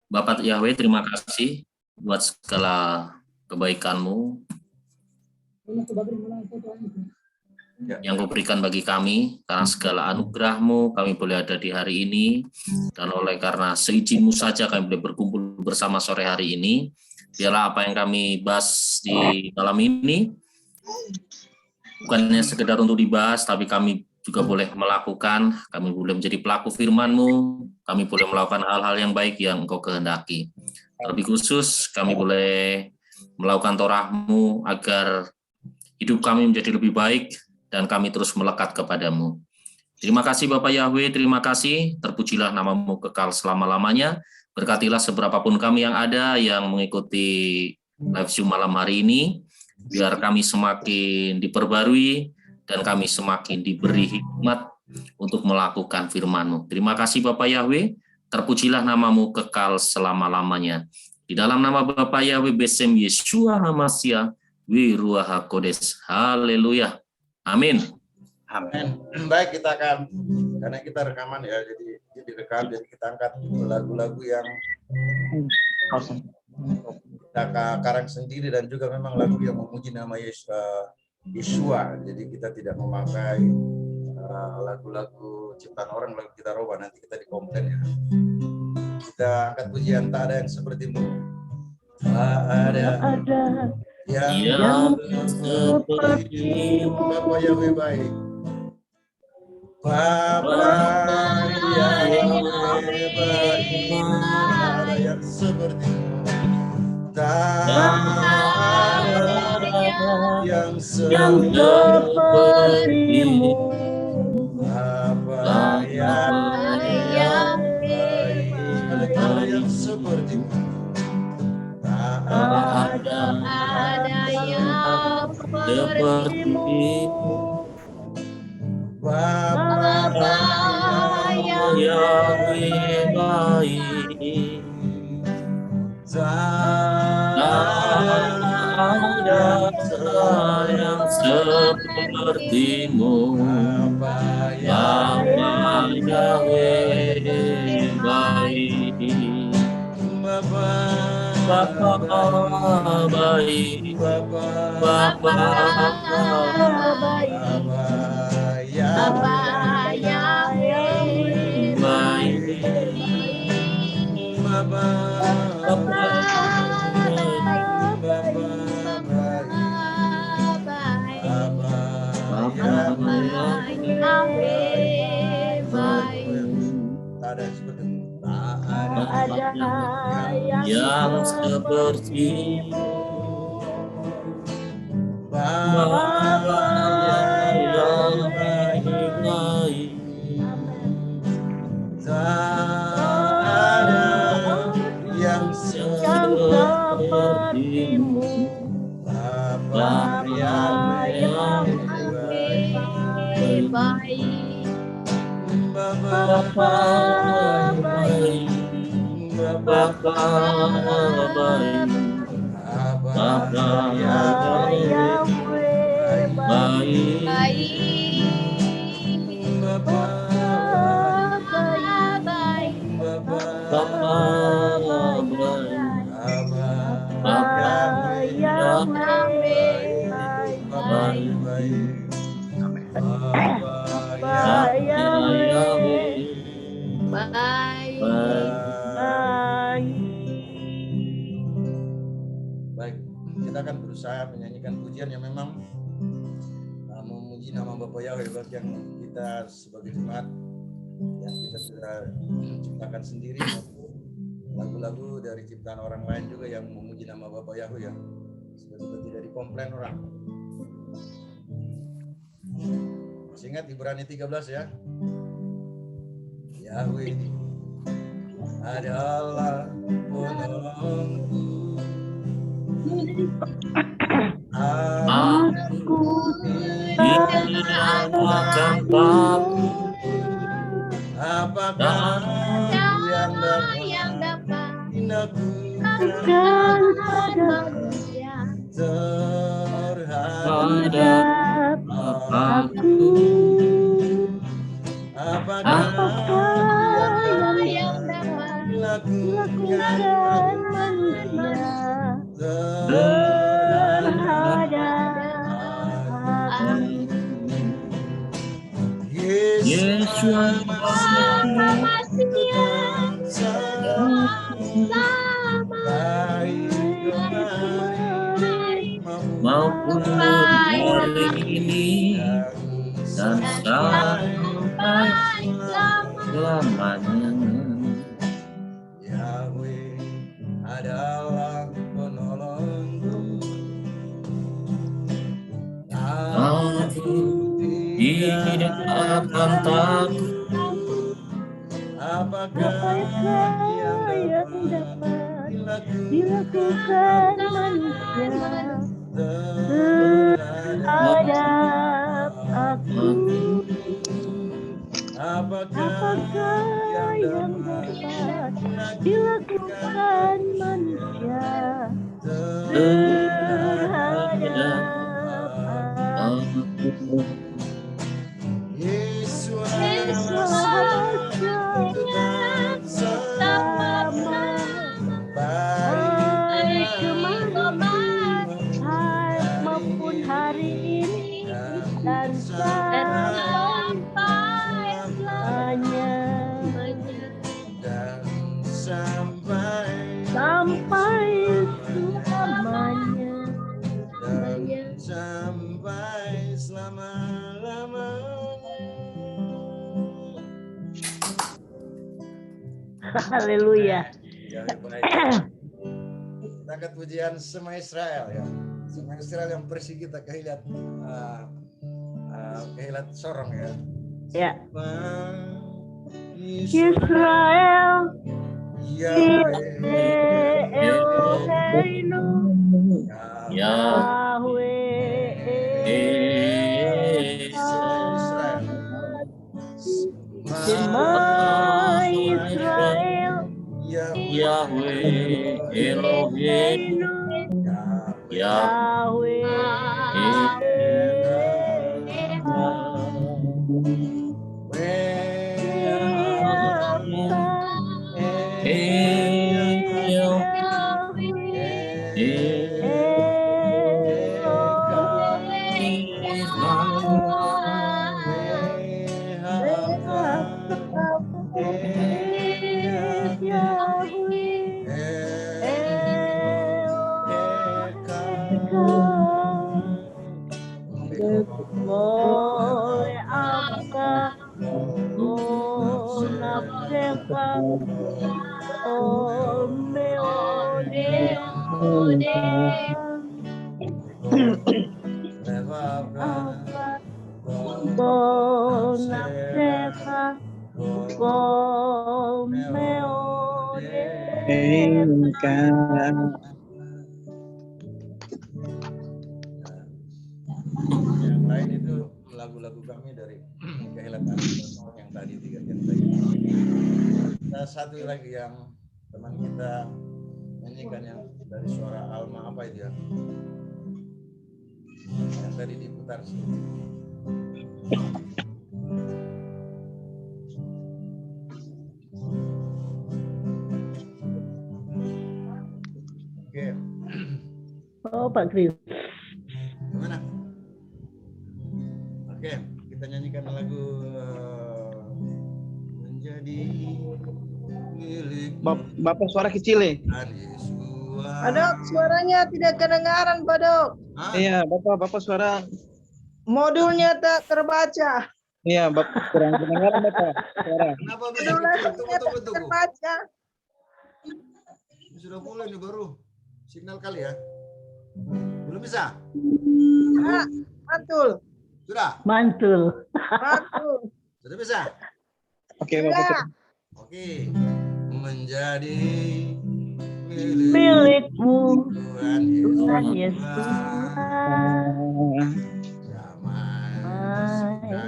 Bapak Yahweh, terima kasih buat segala kebaikan-Mu yang Kau berikan bagi kami, karena segala anugerah-Mu kami boleh ada di hari ini, dan oleh karena seizin-Mu saja kami boleh berkumpul bersama sore hari ini. Biarlah apa yang kami bahas di malam ini bukannya sekedar untuk dibahas, tapi kami juga boleh melakukan, kami boleh menjadi pelaku firman-Mu, kami boleh melakukan hal-hal yang baik yang Engkau kehendaki. Terlebih khusus, kami boleh melakukan Torah-Mu agar hidup kami menjadi lebih baik dan kami terus melekat kepadamu. Terima kasih Bapak Yahweh, terima kasih, terpujilah nama-Mu kekal selama-lamanya. Berkatilah seberapapun kami yang ada yang mengikuti live Zoom malam hari ini, biar kami semakin diperbarui dan kami semakin diberi hikmat untuk melakukan firman-Mu. Terima kasih Bapak Yahweh, terpujilah nama-Mu kekal selama-lamanya. Di dalam nama Bapak Yahweh Besem Yeshua HaMashiach, Wiruah HaKodes. Haleluya. Amin. Amin. Baik, kita akan, karena kita rekaman ya, jadi direkam, jadi kita angkat lagu-lagu yang kita karang sendiri dan juga memang lagu yang memuji nama Yeshua. Jadi kita tidak memakai lagu-lagu ciptaan orang, lagu kita roba, nanti kita dikomplain ya. Kita angkat pujian tak ada yang seperti-Mu. Tak ada yang seperti-Mu. Bapa Yahweh baik. Bapa Yahweh baik. Tak ada yang seperti-Mu. Tak ada yang seperti-Mu. Bapa Yahweh baik. Tak ada yang seperti-Mu. Tak ada yang seperti-Mu. Bapa Yahweh baik. Tak ada yang seperti-Mu. Bapa Yahweh baik. Bapa baik. Bapa baik. Bapa Yahweh baik. Bapa Yahweh baik. Tak ada seperti-Mu. Tak ada yang seperti-Mu. Bapa Yahweh baik. Tak ada yang seperti-Mu. Bapa Yahweh baik. Bapa baik. Bapa baik. Bapa Yahweh baik. Bapa baik. Bapa baik. Bapa Yahweh baik. Bapa Yahweh baik. Baik, kita akan berusaha menyanyikan pujian yang memang memuji nama Bapak Yahweh bagi yang kita sebagai jemaat yang kita sudah ciptakan sendiri, lagu-lagu dari ciptaan orang lain juga yang memuji nama Bapak Yahweh yang sudah tidak dikomplain orang. Masih ingat Ibrani 13 ya? Yahweh adalah penolongku. Aku tidak akan takut. Apakah yang dapat dilakukan terhadap aku? Apakah yang dapat dilakukan melakukan manusia terhadap aku. Yesus maupun hari ini dan sampai selamanya. Yahweh adalah penolongku. Aku Tidak akan takut. apakah yang dapat dilakukan manusia terhadap aku. Apakah yang dapat dilakukan manusia terhadap aku. Yesus sama baik kemarin maupun hari ini dan sampai selamanya. Sampai selama-lamanya. Haleluya. Ya, baik. Kita angkat pujian Sema Israel ya. Sema Israel yang bersih kita kehilat kehilat sorong ya. Ya. Israel Yahweh Eloheinu Yahweh Shema Israel Yahweh Eloheinu Yahweh Yang lain itu lagu-lagu kami dari kehilatan yang tadi tiga yang tadi. Kita satu lagi yang teman kita nyanyikan yang dari suara Alma apa itu ya? Yang tadi diputar sih. Oke. Oh, Pak Kris. Gimana? Oke, kita nyanyikan lagu menjadi milik Bapak suara kecil nih. Padok, suaranya tidak kedengaran, Padok. Iya, Bapak suara Modulnya tak terbaca. iya, Bapak kurang kedengaran Bapak suara. Kenapa bisa Modulasinya tak terbaca. Sudah mulai nih baru. Signal kali ya. Belum bisa? Mantul. Sudah? Mantul. Sudah bisa? Oke, Bapak. Oke. Menjadi Milikmu Tuhan Tuhan Yesus.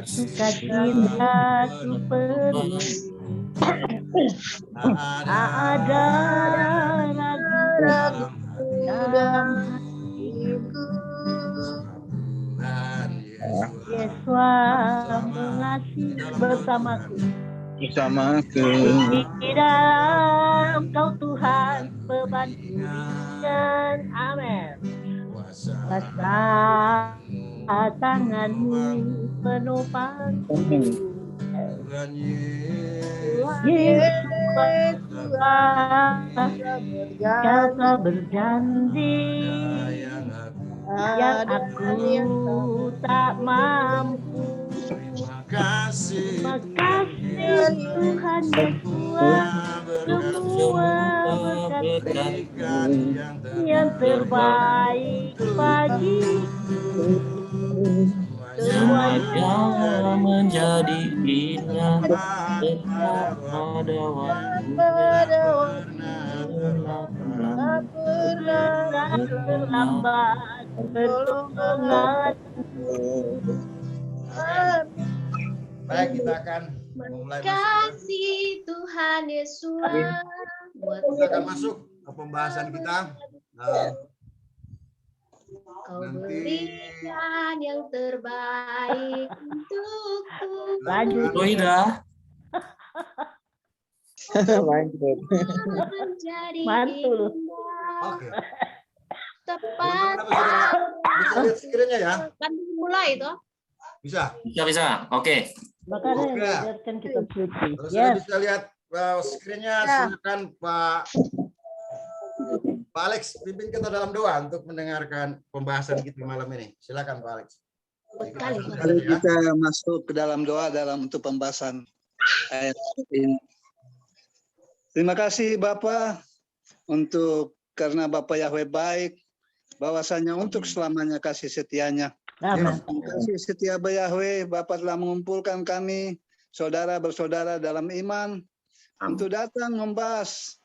Suka cintaku penuh. Ada ragu dalam hatiku. Yesus mengasihi bersamaku. Bersamaku. Di dalam Engkau Tuhan pembantu ringan. Amin. Kuasa tanganmu penopangku. Tuhan Yesus Yesus Tuhan kau telah berjanji yang aku tak mampu. Terima kasih Makasih Tuhan Yesus semua berkat berikan yang terbaik bagiku. Semuanya menjadi indah tetap pada waktunya. tak pernah Terlambat pertolongan. Baik, kita akan memulai masuk. Kasih Tuhan Yesus buat Kita akan masuk ke pembahasan kita. Kau Nanti berikan yang terbaik untukku. Lanjut. Ida. Mantap. Menjadi Mantul. indah. Oke. Tepat. Bisa lihat screen-nya ya? Kan mulai toh. Bisa. Bisa. Oke. Makanya Oke. biarkan kita suci. Kalau sudah Yes. bisa lihat screen-nya, silakan Pak Alex pimpin kita dalam doa untuk mendengarkan pembahasan kita malam ini. Silakan Pak Alex. Sekali. Mari kita masuk ke dalam doa untuk pembahasan ayat ini. Terima kasih Bapa karena Bapa Yahweh baik, bahwasanya untuk selamanya kasih setianya. Amin. Terima kasih setia Yahweh, Bapa telah mengumpulkan kami, saudara bersaudara dalam iman, untuk datang membahas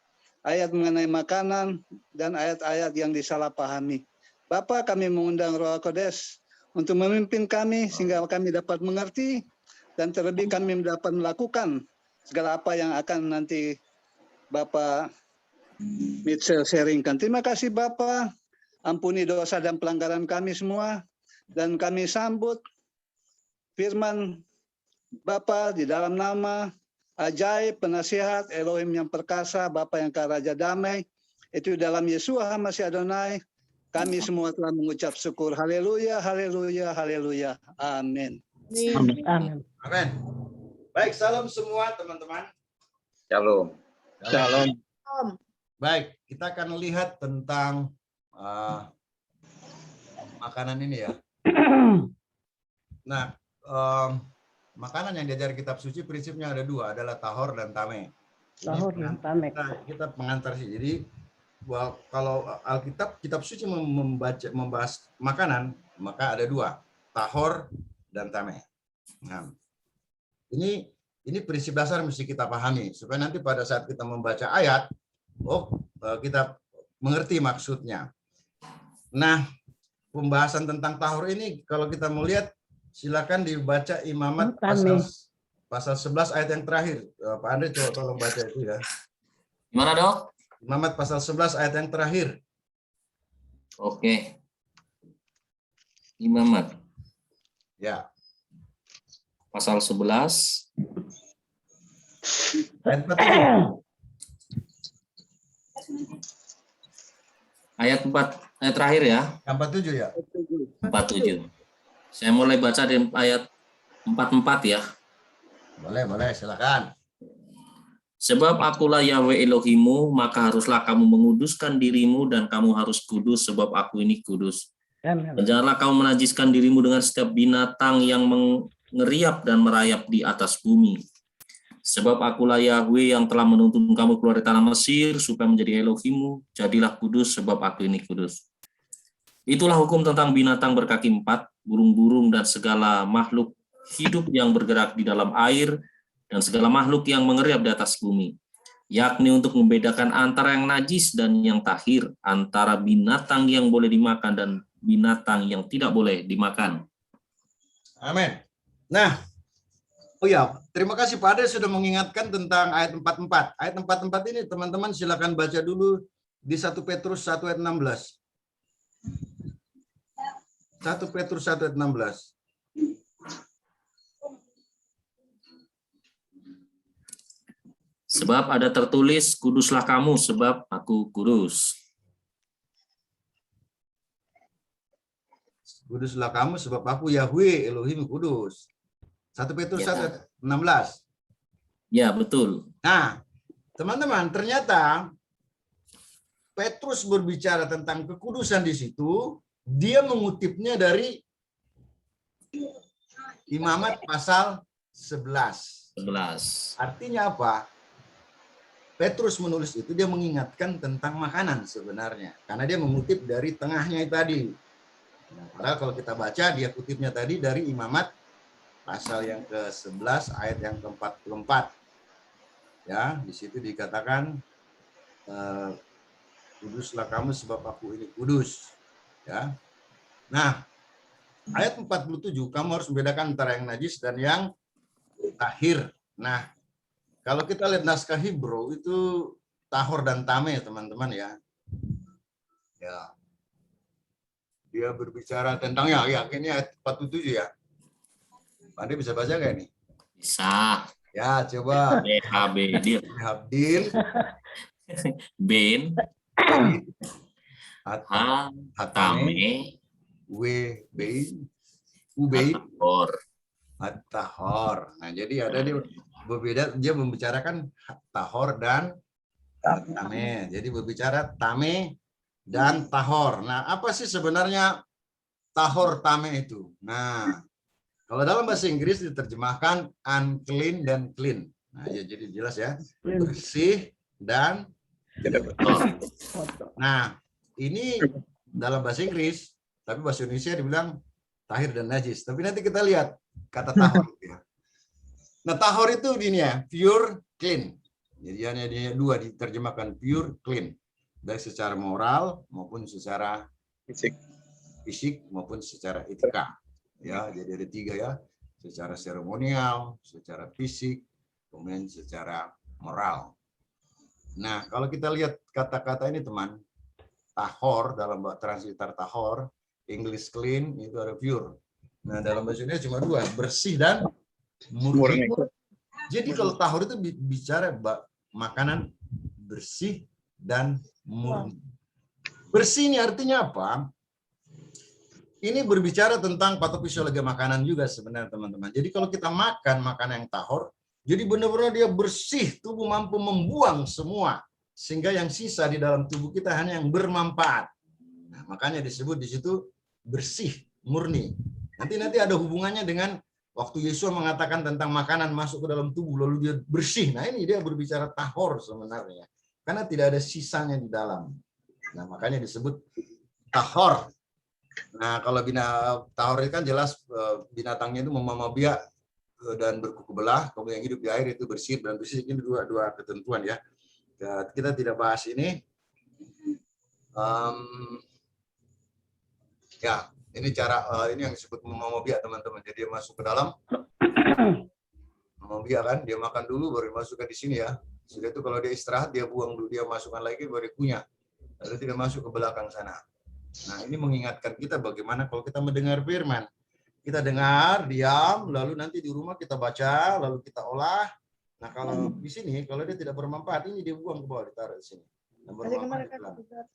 ayat mengenai makanan dan ayat-ayat yang disalahpahami. Bapa, kami mengundang Roh Kodes untuk memimpin kami sehingga kami dapat mengerti dan terlebih kami dapat melakukan segala apa yang akan nanti Bapa Mitchell sharingkan. Terima kasih Bapa, ampuni dosa dan pelanggaran kami semua dan kami sambut firman Bapa di dalam nama ajaib, penasihat, Elohim yang perkasa, Bapa yang kaya Raja Damai, itu dalam Yeshua HaMashiach Adonai, kami semua telah mengucap syukur. Haleluya, haleluya, haleluya. Amin. Amin. Amin. Baik, salam semua teman-teman. Shalom. Shalom. Baik, kita akan lihat tentang makanan ini ya. Nah, makanan yang diajar kitab suci prinsipnya ada dua, adalah tahor dan tameh. Tahor dan tameh. Kita pengantar sih. Jadi kalau Alkitab, kitab suci membahas makanan, maka ada dua, tahor dan tameh. Nah, ini prinsip dasar mesti kita pahami supaya nanti pada saat kita membaca ayat, kita mengerti maksudnya. Nah, pembahasan tentang tahor ini kalau kita melihat, silakan dibaca Imamat pasal 11 ayat yang terakhir. Pak Andre coba tolong baca itu ya. Gimana, Dok? Imamat pasal 11 ayat yang terakhir. Oke. Imamat Ya. pasal 11 Ayat 47. ayat 4 ayat terakhir ya. Yang 47 ya. 47. Saya mulai baca di ayat 44 ya. Boleh, silakan. Sebab akulah Yahweh Elohimu, maka haruslah kamu menguduskan dirimu dan kamu harus kudus sebab aku ini kudus. Amin. Dan janganlah kamu menajiskan dirimu dengan setiap binatang yang mengeriap dan merayap di atas bumi. Sebab akulah Yahweh yang telah menuntun kamu keluar dari tanah Mesir supaya menjadi Elohimu. Jadilah kudus sebab aku ini kudus. Itulah hukum tentang binatang berkaki 4, burung-burung dan segala makhluk hidup yang bergerak di dalam air dan segala makhluk yang mengeriap di atas bumi, yakni untuk membedakan antara yang najis dan yang tahir, antara binatang yang boleh dimakan dan binatang yang tidak boleh dimakan. Amin. Nah, terima kasih Pak Ade sudah mengingatkan tentang ayat 44. Ayat 44 ini teman-teman silakan baca dulu di 1 Petrus 1 ayat 16. 1 Petrus 1 ayat 16. Sebab ada tertulis, kuduslah kamu sebab aku kudus. Kuduslah kamu sebab aku Yahweh Elohim kudus. 1 Petrus Ya. 1:16. Ya, betul. Nah, teman-teman, ternyata Petrus berbicara tentang kekudusan di situ, dia mengutipnya dari Imamat pasal 11. 11. Artinya apa? Petrus menulis itu dia mengingatkan tentang makanan sebenarnya. Karena dia mengutip dari tengahnya tadi. Nah, padahal kalau kita baca, dia kutipnya tadi dari Imamat pasal yang ke-11 ayat yang ke-44. Ya, di situ dikatakan kuduslah kamu sebab aku ini kudus. Ya. Nah, ayat 47 kamu harus membedakan antara yang najis dan yang tahir. Nah, kalau kita lihat naskah Hebrew itu tahor dan tame, teman-teman ya. Ya. Dia berbicara tentang ya ini ayat 47 ya. Pandai bisa baca nggak ini? Bisa. Ya, coba. BHB. Habdil, Ben. Hatame, Hatame. Bein, Ubein, Tahor. Tahor. Nah, jadi ada dia berbeda, dia membicarakan tahor dan tame. Jadi berbicara tame dan tahor. Nah, apa sih sebenarnya tahor tame itu? Nah, kalau dalam bahasa Inggris diterjemahkan unclean dan clean. Nah, ya jadi jelas ya. Bersih dan nah, ini dalam bahasa Inggris, tapi bahasa Indonesia dibilang tahir dan najis. Tapi nanti kita lihat kata tahor. Ya. Nah, tahor itu ini ya, pure, clean. Jadi hanya dia dua diterjemahkan pure, clean. Baik secara moral maupun secara fisik maupun secara etika. Ya, jadi ada tiga ya, secara seremonial, secara fisik, kemudian secara moral. Nah, kalau kita lihat kata-kata ini teman, tahor dalam transliter tahor, English clean itu ada pure. Nah, dalam bahasa Indonesia cuma dua, bersih dan murni. Jadi kalau tahor itu bicara makanan bersih dan murni. Bersih ini artinya apa? Ini berbicara tentang patofisiologi makanan juga sebenarnya teman-teman. Jadi kalau kita makan makanan yang tahor, jadi benar-benar dia bersih, tubuh mampu membuang semua. Sehingga yang sisa di dalam tubuh kita hanya yang bermanfaat. Nah, makanya disebut di situ bersih, murni. Nanti ada hubungannya dengan waktu Yesus mengatakan tentang makanan masuk ke dalam tubuh, lalu dia bersih. Nah, ini dia berbicara tahor sebenarnya. Karena tidak ada sisanya di dalam. Nah, makanya disebut tahor. Nah, kalau tahor itu kan jelas binatangnya itu memamah biak dan berkuku belah, kemudian yang hidup di air itu bersih dan bersih. Ini dua ketentuan ya. Kita tidak bahas ini. Ya, ini cara ini yang disebut memamah biak teman-teman. Jadi dia masuk ke dalam memamah biak kan, dia makan dulu baru dimasukkan di sini ya. Sudah itu kalau dia istirahat dia buang dulu, dia masukkan lagi baru dia kunyah. Lalu tidak masuk ke belakang sana. Nah, ini mengingatkan kita bagaimana kalau kita mendengar firman. Kita dengar, diam, lalu nanti di rumah kita baca, lalu kita olah. Nah, kalau di sini, kalau dia tidak bermanfaat, ini dia buang ke bawah, ditaruh di sini.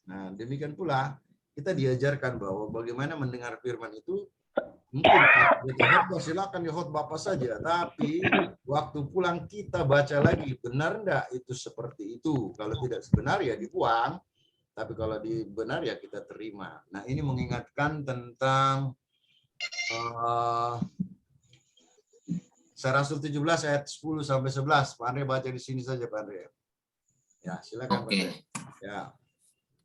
Nah, demikian pula, kita diajarkan bahwa bagaimana mendengar firman itu, mungkin silakan ya khotbah apa saja, tapi waktu pulang kita baca lagi, benar enggak itu seperti itu. Kalau tidak sebenar ya dibuang, tapi kalau benar ya kita terima. Nah, ini mengingatkan tentang Rasul 17 ayat 10 sampai 11. Pak Andre baca di sini saja, Pak Andre. Ya, silakan. Oke. Ya.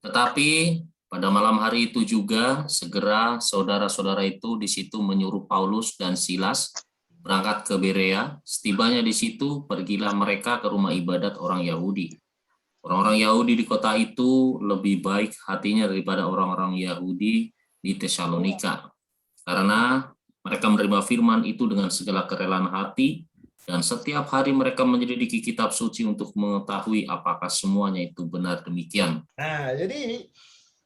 Tetapi pada malam hari itu juga segera saudara-saudara itu di situ menyuruh Paulus dan Silas berangkat ke Berea. Setibanya di situ, pergilah mereka ke rumah ibadat orang Yahudi. Orang-orang Yahudi di kota itu lebih baik hatinya daripada orang-orang Yahudi di Tesalonika. Karena mereka menerima firman itu dengan segala kerelaan hati, dan setiap hari mereka menyelidiki kitab suci untuk mengetahui apakah semuanya itu benar demikian. Nah, jadi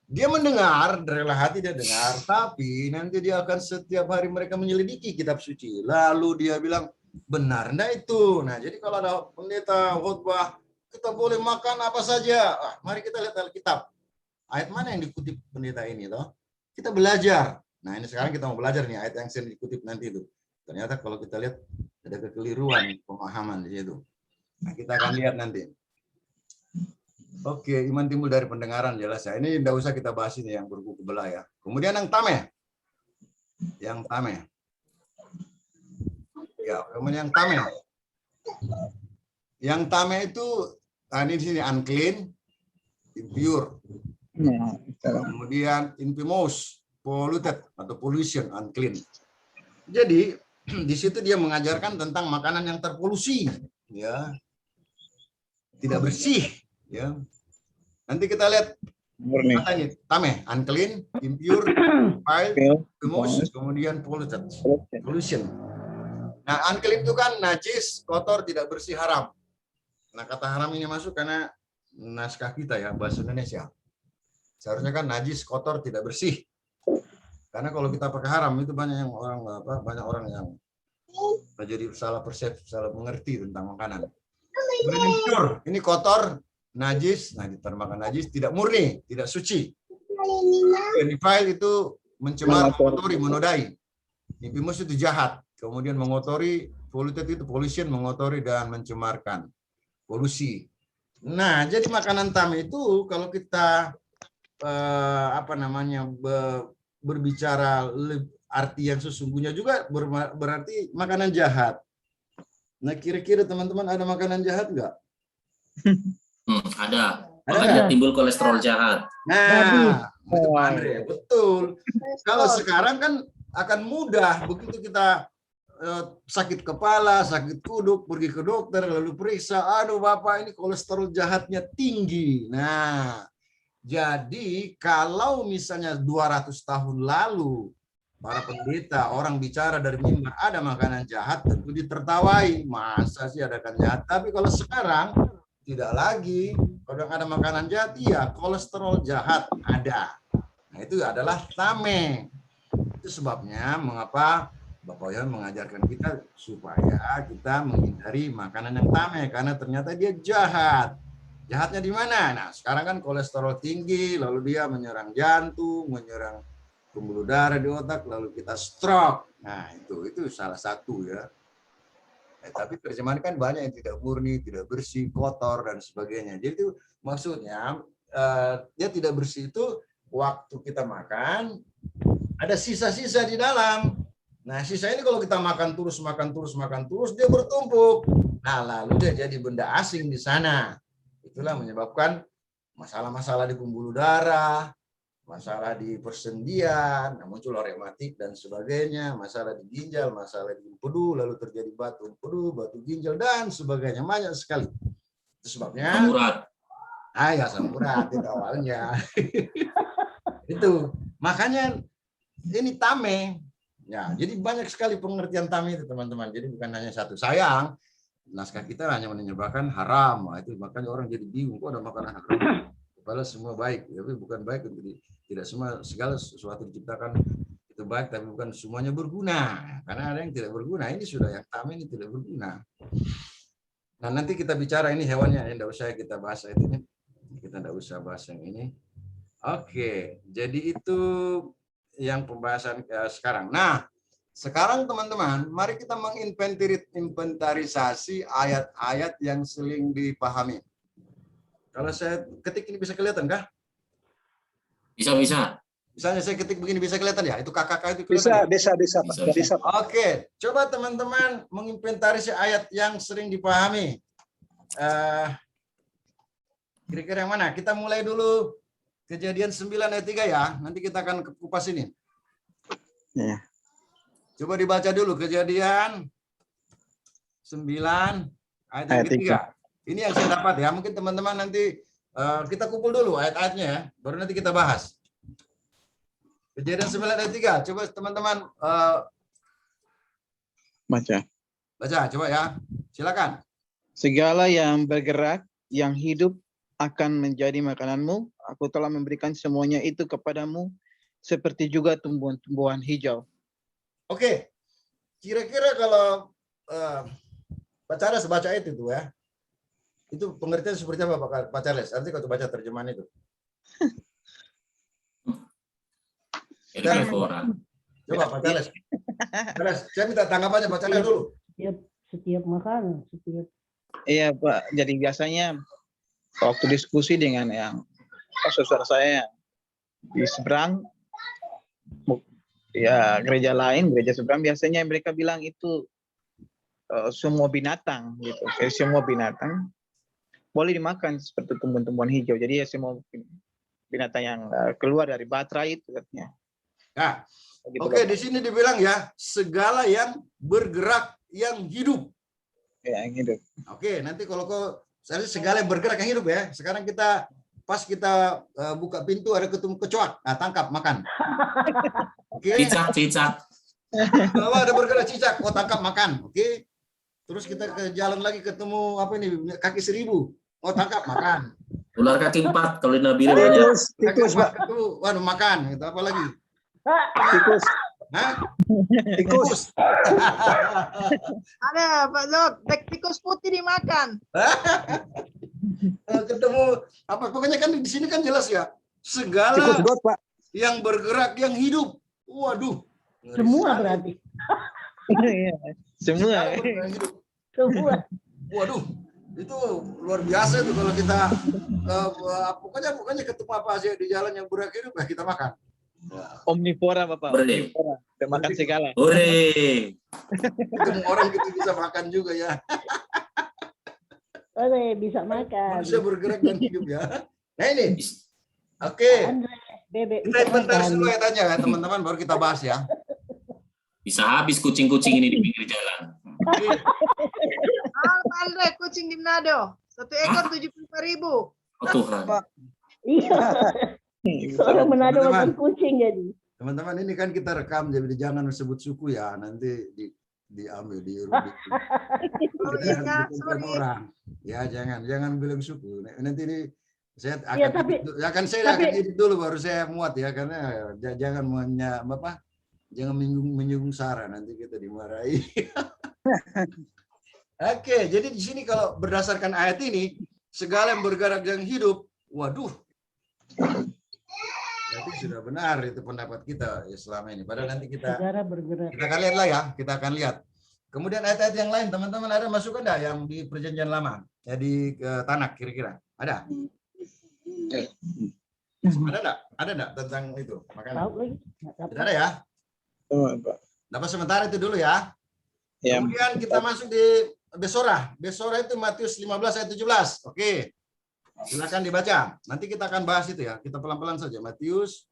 dia mendengar, rela hati dia dengar, tapi nanti dia akan setiap hari mereka menyelidiki kitab suci. Lalu dia bilang, Benar enggak itu? Nah, jadi kalau ada pendeta khotbah, kita boleh makan apa saja. Mari kita lihat Alkitab. Ayat mana yang dikutip pendeta ini toh? Kita belajar. Nah, ini sekarang kita mau belajar nih ayat yang sering dikutip nanti itu. Ternyata kalau kita lihat ada kekeliruan pemahaman di situ. Nah, kita akan lihat nanti. Oke, iman timbul dari pendengaran jelas ya. Ini tidak usah kita bahas ini yang berkuku belah ya. Kemudian yang tameh. Yang tameh. Ya, kemudian yang tameh. Yang tameh itu ini di sini unclean, impure. Kemudian infamous, polluted atau pollution, unclean. Jadi di situ dia mengajarkan tentang makanan yang terpolusi, ya, tidak bersih, ya. Nanti kita lihat katanya tameh, unclean, impure, defiled, infamous, kemudian polluted, pollution. Nah, unclean itu kan najis, kotor, tidak bersih, haram. Nah, kata haram ini masuk karena naskah kita ya, bahasa Indonesia. Seharusnya kan najis, kotor, tidak bersih. Karena kalau kita pakai haram itu banyak orang yang menjadi salah persepsi, salah mengerti tentang makanan. Kemudian impure, ini kotor, najis, nah diterjemahkan najis, tidak murni, tidak suci. Defiled itu mencemar, mengotori, menodai. Infamous itu jahat. Kemudian mengotori, polluted itu pollution, mengotori dan mencemarkan, polusi. Nah, jadi makanan tameh itu kalau kita berbicara arti yang sesungguhnya juga berarti makanan jahat. Nah, kira-kira teman-teman ada makanan jahat nggak? Ada. Ada Makanya nggak? timbul kolesterol jahat. Nah, itu Pak Andre, betul. Kalau sekarang kan akan mudah begitu kita sakit kepala, sakit kuduk, pergi ke dokter, lalu periksa, aduh Bapak ini kolesterol jahatnya tinggi. Nah, jadi kalau misalnya 200 tahun lalu para pendeta, orang bicara dari mimbar ada makanan jahat, tentu ditertawai. Masa sih ada makanan jahat? Tapi kalau sekarang tidak lagi. Kalau ada makanan jahat, iya kolesterol jahat ada. Nah, itu adalah tameh. Itu sebabnya mengapa Bapak Yohan mengajarkan kita supaya kita menghindari makanan yang tameh karena ternyata dia jahat. Jahatnya di mana? Nah, sekarang kan kolesterol tinggi, lalu dia menyerang jantung, menyerang pembuluh darah di otak, lalu kita stroke. Nah, itu salah satu ya. Tapi terjemahan kan banyak yang tidak murni, tidak bersih, kotor dan sebagainya. Jadi itu maksudnya dia tidak bersih itu waktu kita makan ada sisa-sisa di dalam. Nah, sisa ini kalau kita makan terus, dia bertumpuk. Nah, lalu dia jadi benda asing di sana. Itulah menyebabkan masalah-masalah di pembuluh darah, masalah di persendian, muncul rematik dan sebagainya, masalah di ginjal, masalah di empedu, lalu terjadi batu empedu, batu ginjal dan sebagainya. Banyak sekali. Itu sebabnya. Asam urat. Asam urat itu awalnya. Itu. Makanya ini tameh. Ya, jadi banyak sekali pengertian tameh itu teman-teman. Jadi bukan hanya satu. Sayang, naskah kita hanya menyebabkan haram. Nah, itu makanya orang jadi bingung kok ada makanan haram. Padahal semua baik, tapi bukan baik untuk tidak semua segala sesuatu diciptakan itu baik, tapi bukan semuanya berguna. Karena ada yang tidak berguna. Ini sudah yang tameh ini tidak berguna. Nah, nanti kita bicara ini hewannya, tidak usah kita bahas ini. Kita tidak usah bahas yang ini. Oke, jadi itu yang pembahasan sekarang. Nah, sekarang teman-teman, mari kita menginventarisasi ayat-ayat yang sering dipahami. Kalau saya ketik ini bisa kelihatan kah? Bisa. Misalnya saya ketik begini bisa kelihatan ya? Itu KKK itu kelihatan. Bisa. Oke, coba teman-teman menginventarisasi ayat yang sering dipahami. Kira-kira yang mana? Kita mulai dulu Kejadian 9 ayat 3 ya. Nanti kita akan kupas ini. Ya. Coba dibaca dulu Kejadian 9 ayat yang ketiga. Ini yang saya dapat ya. Mungkin teman-teman nanti kita kumpul dulu ayat-ayatnya ya. Baru nanti kita bahas. Kejadian 9 ayat 3. Coba teman-teman Baca. coba ya. Silakan. Segala yang bergerak, yang hidup akan menjadi makananmu. Aku telah memberikan semuanya itu kepadamu, seperti juga tumbuhan-tumbuhan hijau. Oke. Kira-kira kalau Pak Charles baca itu ya. Itu pengertian seperti apa Pak Charles? Nanti kalau baca terjemahan itu. Herbivora. Coba Pak Charles. Charles, saya minta tanggapannya Pak Charles dulu. Setiap makanan, setiap Iya Pak, jadi biasanya waktu diskusi dengan yang saudara saya di seberang, ya gereja lain, gereja seberang biasanya mereka bilang itu semua binatang gitu. Jadi semua binatang boleh dimakan seperti tumbuhan-tumbuhan hijau. Jadi ya semua binatang yang keluar dari baterai itu katanya. Nah, Gitu, oke, Bapak. di sini dibilang ya, segala yang bergerak yang hidup. Ya, yang hidup. Oke, nanti kalau saya segala yang bergerak yang hidup ya. Sekarang kita pas kita buka pintu ada ketemu kecoak, nah tangkap makan. Oke. Cicak. Kalau ada bergerak cicak, oh tangkap makan. Oke. Terus kita ke jalan lagi ketemu apa ini kaki 1000, oh tangkap makan. Ular kaki 4 kalau di Nabila banyak. Tikus, Pak. Itu waduh makan. Itu apa lagi? Tikus. Hah? Tikus. Ada Pak Zok, tikus putih dimakan. Ketemu apa pokoknya kan di sini kan jelas ya. Tikus Segala got, Pak. yang bergerak yang hidup. Waduh. ngeri semua sekali. berarti. Iya, semua. Segala bergerak yang hidup. Semua. Waduh, itu luar biasa itu kalau kita pokoknya ketemu apa aja di jalan yang bergerak hidup ya kita makan. Omnivora Bapak, Berde. omnivora. Kita makan segala. Hore. Ketemu orang gitu bisa makan juga ya. Oke, bisa makan. Manusia bergerak dan hidup ya. Nah ini, oke. Andre, bebek Kita bisa inventaris makan. dulu ya tanya ya teman-teman baru kita bahas ya. Bisa habis kucing-kucing ini di pinggir jalan. Oke. Pak Andre, kucing di Manado. 1 ekor 75.000. Oh Tuhan. Iya, orang Manado Teman-teman. makan kucing jadi. Teman-teman ini kan kita rekam jadi jangan sebut suku ya nanti diambil di Oh kita iya, bukan sorry. orang ya jangan bilang suku nanti ini saya akan Ya, tapi- saya akan tapi- edit dulu baru saya muat ya karena jangan jangan menyinggung Sarah nanti kita dimarahi. Oke, jadi di sini kalau berdasarkan ayat ini segala yang bergerak yang hidup, waduh. Berarti sudah benar itu pendapat kita ya selama ini. Padahal nanti kita Negara bergerak. akan lihat lah ya, kita akan lihat. Kemudian ayat-ayat yang lain, teman-teman ada masukan enggak yang di perjanjian lama? Ya di Tanak kira-kira. Ada? Ada enggak? Ada enggak tentang itu? Makanya Tahu lagi? Nggak dapat. tidak ada ya. Oh, Pak. Dapat sementara itu dulu ya. Ya, Kemudian kita masuk di Besora. Besora itu Matius 15 ayat 17. Oke. Silakan dibaca. Nanti kita akan bahas itu ya. Kita pelan-pelan saja. Matius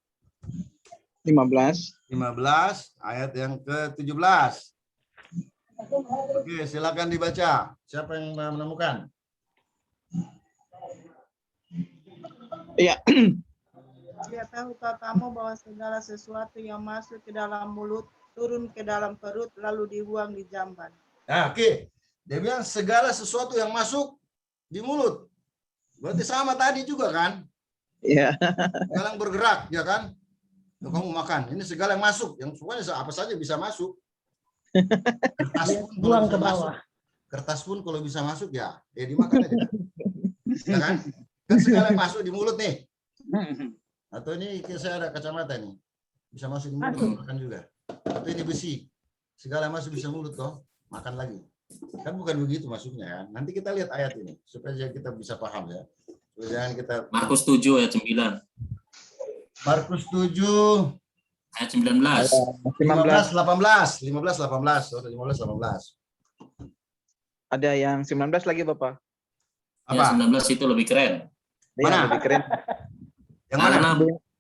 15. 15 ayat yang ke-17. Oke, silakan dibaca. Siapa yang menemukan? Iya. Tidak tahukah kamu bahwa segala sesuatu yang masuk ke dalam mulut turun ke dalam perut lalu dibuang di jamban. Nah, oke. Dia bilang segala sesuatu yang masuk di mulut. Berarti sama tadi juga kan? Iya. Segala yang bergerak, ya kan? Tuh, kamu makan. Ini segala yang masuk. Yang pokoknya apa saja bisa masuk. Kertas Dia pun kalau buang bisa ke masuk. bawah. Kertas pun kalau bisa masuk ya dimakan aja. Ya kan? Kan segala yang masuk di mulut nih. Atau ini saya ada kacamata nih. Bisa masuk di mulut, Masuk. makan juga. Atau ini besi. Segala yang masuk bisa mulut toh, makan lagi. Kan bukan begitu masuknya kan. Nanti kita lihat ayat ini supaya kita bisa paham ya. Supaya jangan kita Markus 7 ayat 9. Markus 7 Ayat 19. 15. 15 18. Ada yang 19 lagi Bapak. Ayat Apa? 19 itu lebih keren. Iya, Mana? lebih keren. Yang mana?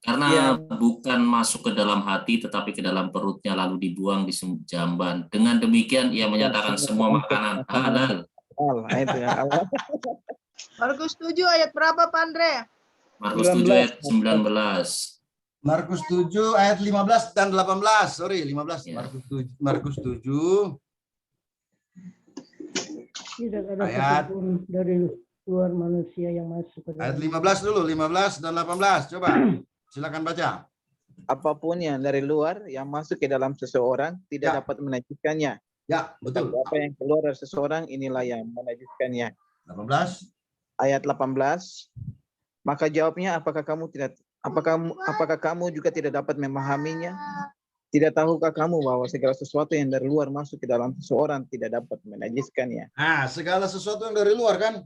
Karena Iya. bukan masuk ke dalam hati tetapi ke dalam perutnya lalu dibuang di jamban. Dengan demikian ia menyatakan semua makanan halal. Nah, itu ya. Markus 7 ayat berapa Pak Andre? Markus 7 ayat 19. Markus 7 ayat 15 dan 18. Sorry, 15. Ya. Markus 7 Tidak ada Ayat. satupun dari luar manusia yang masuk ke ayat dalam. 15 dulu, 15 dan 18. Coba. Silakan baca. Apapun yang dari luar yang masuk ke dalam seseorang tidak Ya. dapat menajiskannya. Ya, betul. Tetapi apa yang keluar dari seseorang inilah yang menajiskannya. 18. Ayat 18. Maka jawabnya, apakah kamu juga tidak dapat memahaminya? Tidak tahukah kamu bahwa segala sesuatu yang dari luar masuk ke dalam seseorang tidak dapat menajiskannya? Nah, segala sesuatu yang dari luar kan?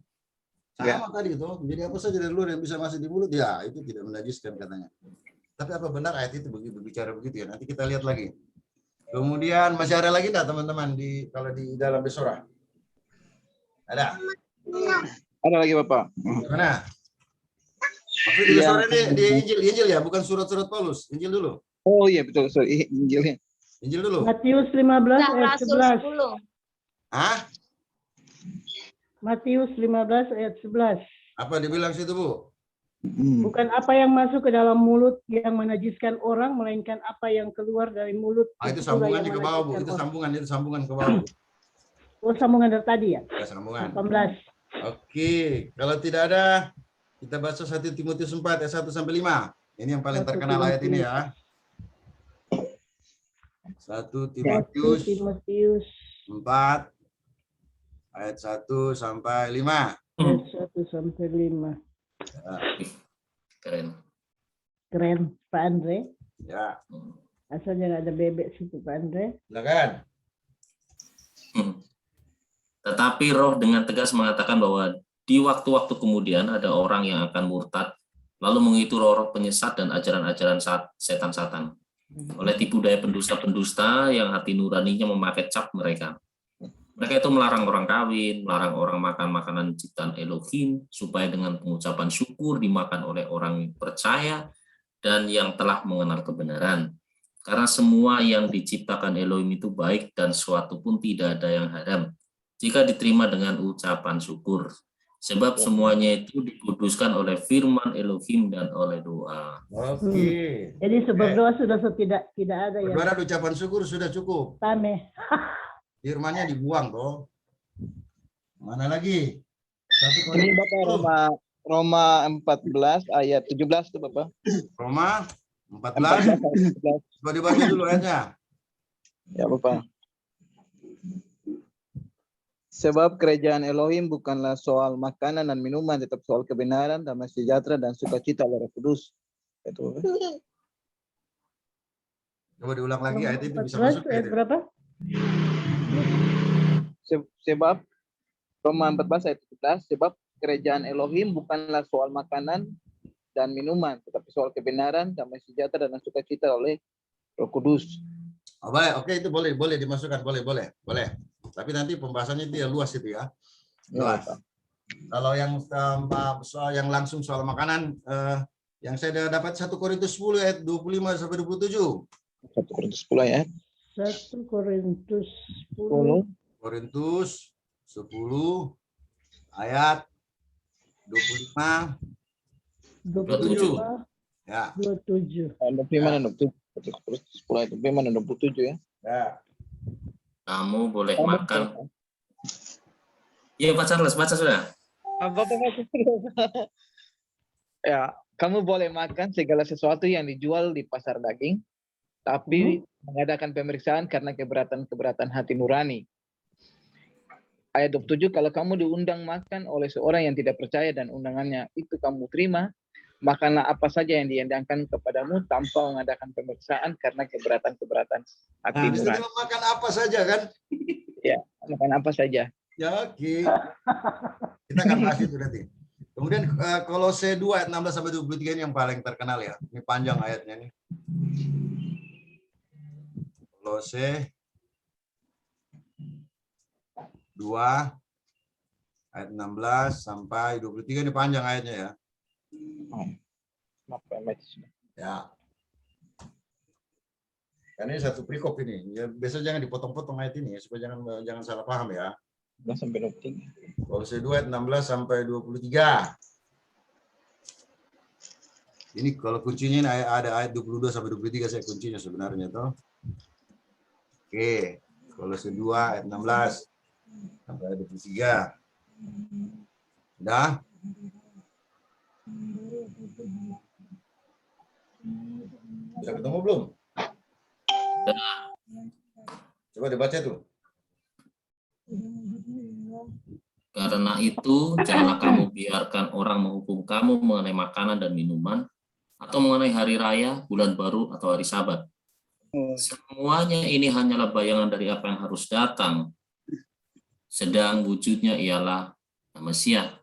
Ya. Sama tadi itu. Jadi apa saja dari luar yang bisa masuk di mulut, ya itu tidak menajiskan katanya. Tapi apa benar ayat itu bicara begitu ya? Nanti kita lihat lagi. Kemudian masih ada lagi enggak teman-teman kalau di dalam Besorah? Ada? Ada lagi Bapak? Mana? Maksud di Besorah ini di Injil ya, bukan surat-surat Paulus. Injil dulu. Oh iya betul, sorry. Injilnya. Injil dulu. Matius 15 Kisah ayat Rasul 11. 10. Hah? Matius 15 ayat 11. Apa dibilang situ, Bu? Bukan apa yang masuk ke dalam mulut yang menajiskan orang, melainkan apa yang keluar dari mulut. Itu itulah sambungannya yang ke bawah, Bu. menajiskan orang. Itu sambungan ke bawah. Bu. Oh, sambungan dari tadi ya? Ya, sambungan. 18. Oke, kalau tidak ada, kita baca 1 Timotius 4 ayat 1 sampai 5. Ini yang paling 1 terkenal ayat ini ya. 1 Timotius 4 ayat 1 sampai 5. Ayat 1 sampai 5. Ya, Keren. Keren, Pak Andre. ya. Asal jangan ada bebek situ, Pak Andre. Silakan. Tetapi Roh dengan tegas mengatakan bahwa di waktu-waktu kemudian ada orang yang akan murtad, lalu mengikuti roh-roh penyesat dan ajaran-ajaran setan-satan. Oleh tipu daya pendusta-pendusta yang hati nuraninya memakai cap mereka. Mereka itu melarang orang kawin, melarang orang makan makanan ciptaan Elohim, supaya dengan pengucapan syukur dimakan oleh orang yang percaya dan yang telah mengenal kebenaran. Karena semua yang diciptakan Elohim itu baik dan suatu pun tidak ada yang haram, jika diterima dengan ucapan syukur. Sebab semuanya itu dikuduskan oleh firman Elohim dan oleh doa. Oke. Jadi berdoa sudah tidak ada yang Berdoa dan ucapan syukur sudah cukup. tameh. Firmannya dibuang toh. Mana lagi? Ini Bapak Roma 14 ayat 17 tuh Bapak. Roma 14. 14 ayat 17. Coba dibaca dulu ayatnya. Ya Bapak. Sebab kerajaan Elohim bukanlah soal makanan dan minuman, tetap soal kebenaran, damai sejahtera dan sukacita oleh Roh Kudus. Itu Bapak. Coba diulang lagi ayat itu bisa 14 masuk ayat ya. berapa? Sebab Roma 14 ayat 17, sebab kerajaan Elohim bukanlah soal makanan dan minuman, tetapi soal kebenaran, damai sejahtera dan sukacita oleh Roh Kudus. Oh, boleh, oke itu boleh dimasukkan, boleh. Tapi nanti pembahasannya itu ya luas itu ya. Luas. Kalau yang soal yang langsung soal makanan, yang saya dapat 1 Korintus 10 ayat 25 sampai 27. 1 Korintus 10 ya. 1 Korintus 10. 10. Korintus 10 ayat 25 27. Ya. 27. 25 dan 27. 10 ayat 25 dan 27 ya. Ya. Kamu boleh makan. Iya Pak Charles, baca sudah. Ya, kamu boleh makan segala sesuatu yang dijual di pasar daging, tapi mengadakan pemeriksaan karena keberatan hati nurani. Ayat 27, kalau kamu diundang makan oleh seorang yang tidak percaya dan undangannya itu kamu terima, makanlah apa saja yang diendangkan kepadamu tanpa mengadakan pemeriksaan karena keberatan hati Nah, nurani. makan apa saja kan? Ya, makan apa saja. Ya, oke. Kita akan bahas itu nanti. Kemudian Kolose 2 ayat 16 sampai 23 ini yang paling terkenal ya. Ini panjang ayatnya nih. Kolose 2 ayat 16 sampai 23 ini panjang ayatnya ya. Ya. Karena ini satu perikop ini. Ya, biasa jangan dipotong-potong ayat ini ya, supaya jangan salah paham ya. Sampai 23. Kolose 2 ayat 16 sampai 23. Ini kalau kuncinya ini ada ayat 22 sampai 23 saya kuncinya sebenarnya toh. Oke, Kolose 2 ayat 16 sampai ayat 23. Sudah? Bisa ketemu belum? Coba dibaca tuh. Karena itu, janganlah kamu biarkan orang menghukum kamu mengenai makanan dan minuman, atau mengenai hari raya, bulan baru, atau hari Sabat. Semuanya ini hanyalah bayangan dari apa yang harus datang, sedang wujudnya ialah Mesias.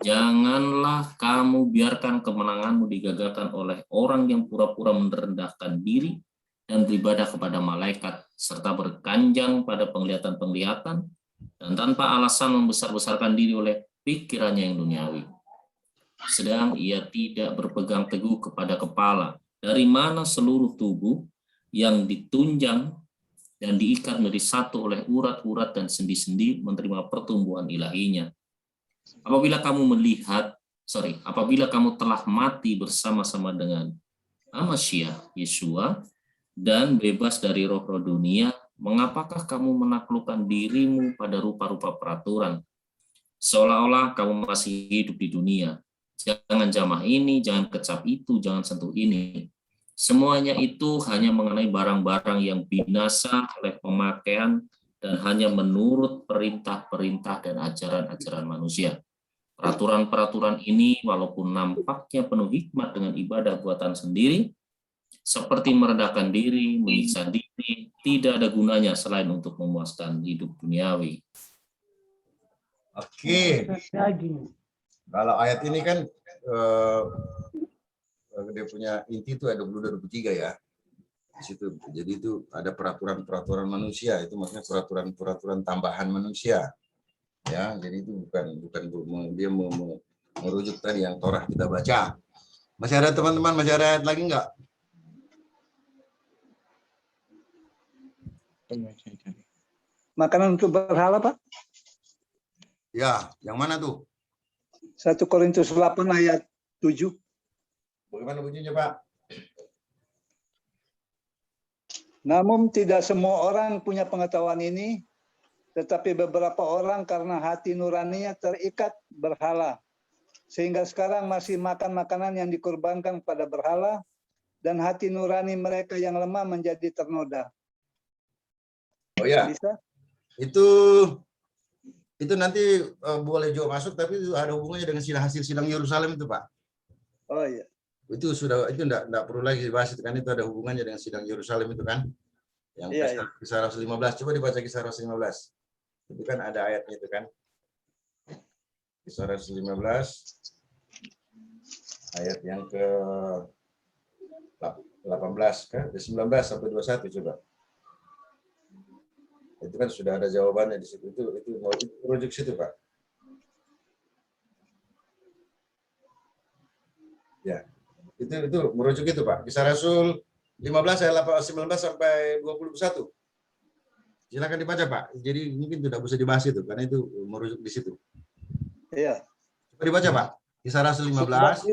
Janganlah kamu biarkan kemenanganmu digagalkan oleh orang yang pura-pura merendahkan diri dan beribadah kepada malaikat, serta berkanjang pada penglihatan-penglihatan, dan tanpa alasan membesar-besarkan diri oleh pikirannya yang duniawi. Sedang ia tidak berpegang teguh kepada kepala, dari mana seluruh tubuh yang ditunjang dan diikat menjadi satu oleh urat-urat dan sendi-sendi menerima pertumbuhan ilahinya. Apabila kamu telah mati bersama-sama dengan Mesias Yeshua dan bebas dari roh-roh dunia, mengapakah kamu menaklukkan dirimu pada rupa-rupa peraturan? Seolah-olah kamu masih hidup di dunia. Jangan jamah ini, jangan kecap itu, jangan sentuh ini. Semuanya itu hanya mengenai barang-barang yang binasa oleh pemakaian dan hanya menurut perintah-perintah dan ajaran-ajaran manusia. Peraturan-peraturan ini walaupun nampaknya penuh hikmat dengan ibadah buatan sendiri, seperti merendahkan diri, menyiksa diri, tidak ada gunanya selain untuk memuaskan hidup duniawi. Oke. Daging. Kalau ayat ini kan dia punya inti itu ada 22-23 ya. Di situ. Jadi itu ada peraturan-peraturan manusia, itu maksudnya peraturan-peraturan tambahan manusia. Ya, jadi itu bukan dia merujuk tadi yang Torah kita baca. Masih ada teman-teman, masih ada ayat lagi enggak? Makanan untuk berhala, Pak? Ya, yang mana tuh? 1 Korintus 8 ayat 7. Bagaimana bunyinya, Pak? Namun tidak semua orang punya pengetahuan ini, tetapi beberapa orang karena hati nuraninya terikat berhala, sehingga sekarang masih makan makanan yang dikorbankan pada berhala, dan hati nurani mereka yang lemah menjadi ternoda. Oh ya, Bisa? itu nanti boleh juga masuk, tapi itu ada hubungannya dengan hasil sidang Yerusalem itu, Pak. Oh iya. Itu enggak perlu lagi dibahas, itu kan itu ada hubungannya dengan sidang Yerusalem itu kan. Yang Iya, Kisah Rasul 15, coba dibaca Kisah Rasul 15. Itu kan ada ayatnya itu kan. Kisah Rasul 15 ayat yang ke 18 kan, 19 sampai 21 coba. Itu kan sudah ada jawabannya di situ. Itu mau rujuk situ, Pak. Ya. Itu merujuk itu, Pak. Kisah Rasul 15 ayat 19 sampai 21. Silakan dibaca, Pak. Jadi mungkin tidak bisa dibahas itu karena itu merujuk di situ. Iya. Coba dibaca, Pak. Kisah Rasul 15.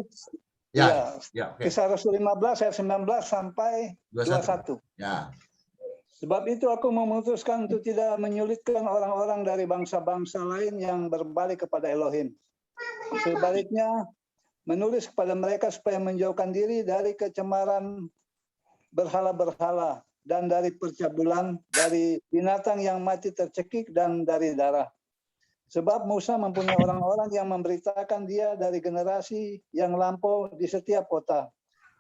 Ya. Oke. Kisah Rasul 15 ayat 19 sampai 21. Ya. Sebab itu aku memutuskan untuk tidak menyulitkan orang-orang dari bangsa-bangsa lain yang berbalik kepada Elohim. Sebaliknya, menulis kepada mereka supaya menjauhkan diri dari kecemaran berhala-berhala dan dari percabulan, dari binatang yang mati tercekik, dan dari darah. Sebab Musa mempunyai orang-orang yang memberitakan dia dari generasi yang lampau di setiap kota,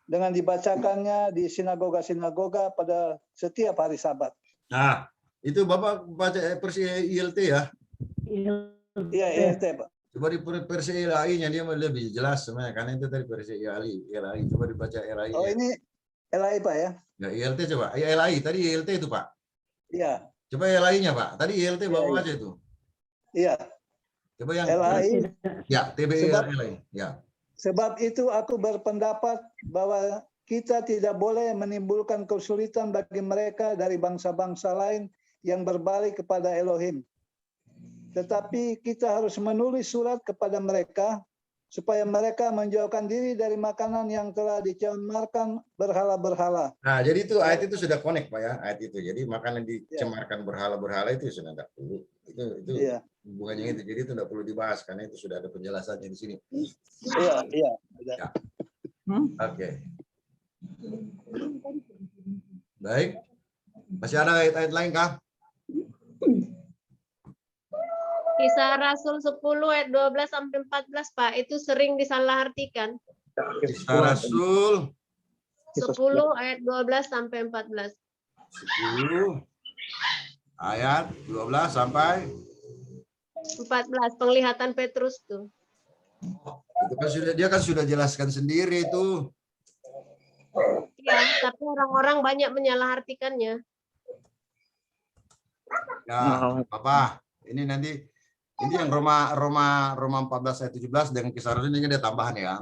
dengan dibacakannya di sinagoga-sinagoga pada setiap hari Sabat. Nah, itu Bapak baca versi ILT ya. Iya, ILT, Pak. Coba di versi LAI-nya dia lebih jelas sebenarnya, karena itu tadi versi LAI. Coba dibaca LAI. Oh, ini LAI, Pak ya? Ya, ILT coba. Ya, LAI, tadi ILT itu, Pak. Iya. Coba LAI-nya, Pak. Tadi ILT Bapak baca itu. Iya. Coba yang LAI. Ya, TBI LAI. Ya. Sebab itu aku berpendapat bahwa kita tidak boleh menimbulkan kesulitan bagi mereka dari bangsa-bangsa lain yang berbalik kepada Elohim. Tetapi kita harus menulis surat kepada mereka supaya mereka menjauhkan diri dari makanan yang telah dicemarkan berhala-berhala. Nah, jadi itu ayat itu sudah connect, Pak ya, ayat itu. Jadi makanan dicemarkan berhala-berhala itu sudah tidak perlu. Itu hubungannya itu. Jadi itu tidak perlu dibahas karena itu sudah ada penjelasannya di sini. Iya. Ya. Oke. Baik. Masih ada ayat-ayat lain kah? Kisah Rasul 10 ayat 12 sampai 14, Pak. Itu sering disalahartikan. Kisah Rasul 10 ayat 12 sampai 14. 10 ayat 12 sampai 14 penglihatan Petrus tuh. itu kan dia kan sudah jelaskan sendiri itu. Iya, tapi orang-orang banyak menyalahartikannya. Ya, apa? Ini nanti ini yang Roma 14 ayat 17 dengan Kisah Rasul ini ada tambahan ya.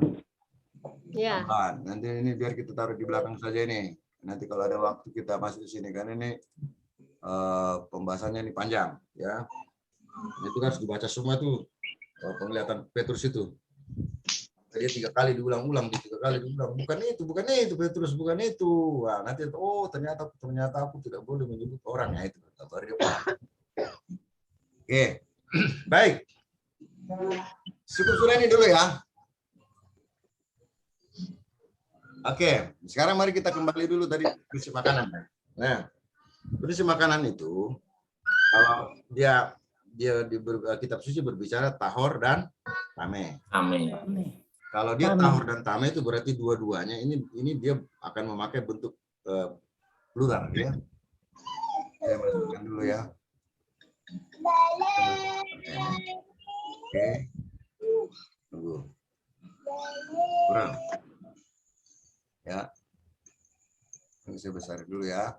Ya. Tambahan. Nanti ini biar kita taruh di belakang saja ini. Nanti kalau ada waktu kita masuk di sini kan ini pembahasannya ini panjang ya. Itu harus dibaca semua tuh penglihatan Petrus itu. Dia 3 kali diulang-ulang, 3 kali diulang. Bukan itu Petrus, bukan itu. Wah, nanti oh ternyata aku tidak boleh menyebut orangnya itu. Baru dia paham. Oke. Baik. Cukup sudah ini dulu ya. Oke, sekarang mari kita kembali dulu tadi prinsip makanan. Nah, prinsip makanan itu kalau dia di kitab suci berbicara tahor dan tame. Amin. Kalau dia tahor dan tame itu berarti dua-duanya ini dia akan memakai bentuk plural ya. Saya masukkan dulu ya. Oke. Tunggu. Kurang. Ya. Ini saya besarin dulu ya.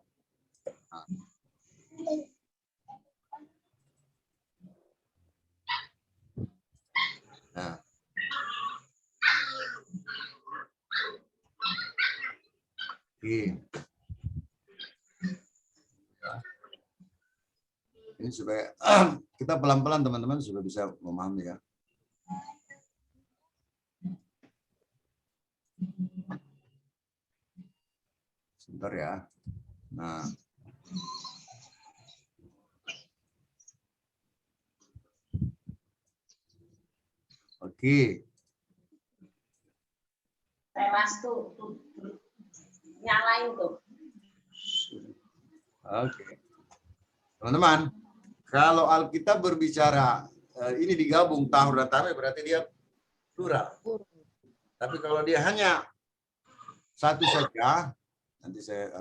Nah. Oke. Ini supaya kita pelan-pelan teman-teman supaya bisa memahami ya. Sebentar ya. Nah. Oke. Tewas tuh nyalain tuh. Oke. Teman-teman, kalau Alkitab berbicara ini digabung tahor dan tame berarti dia plural. Tapi kalau dia hanya satu saja, nanti saya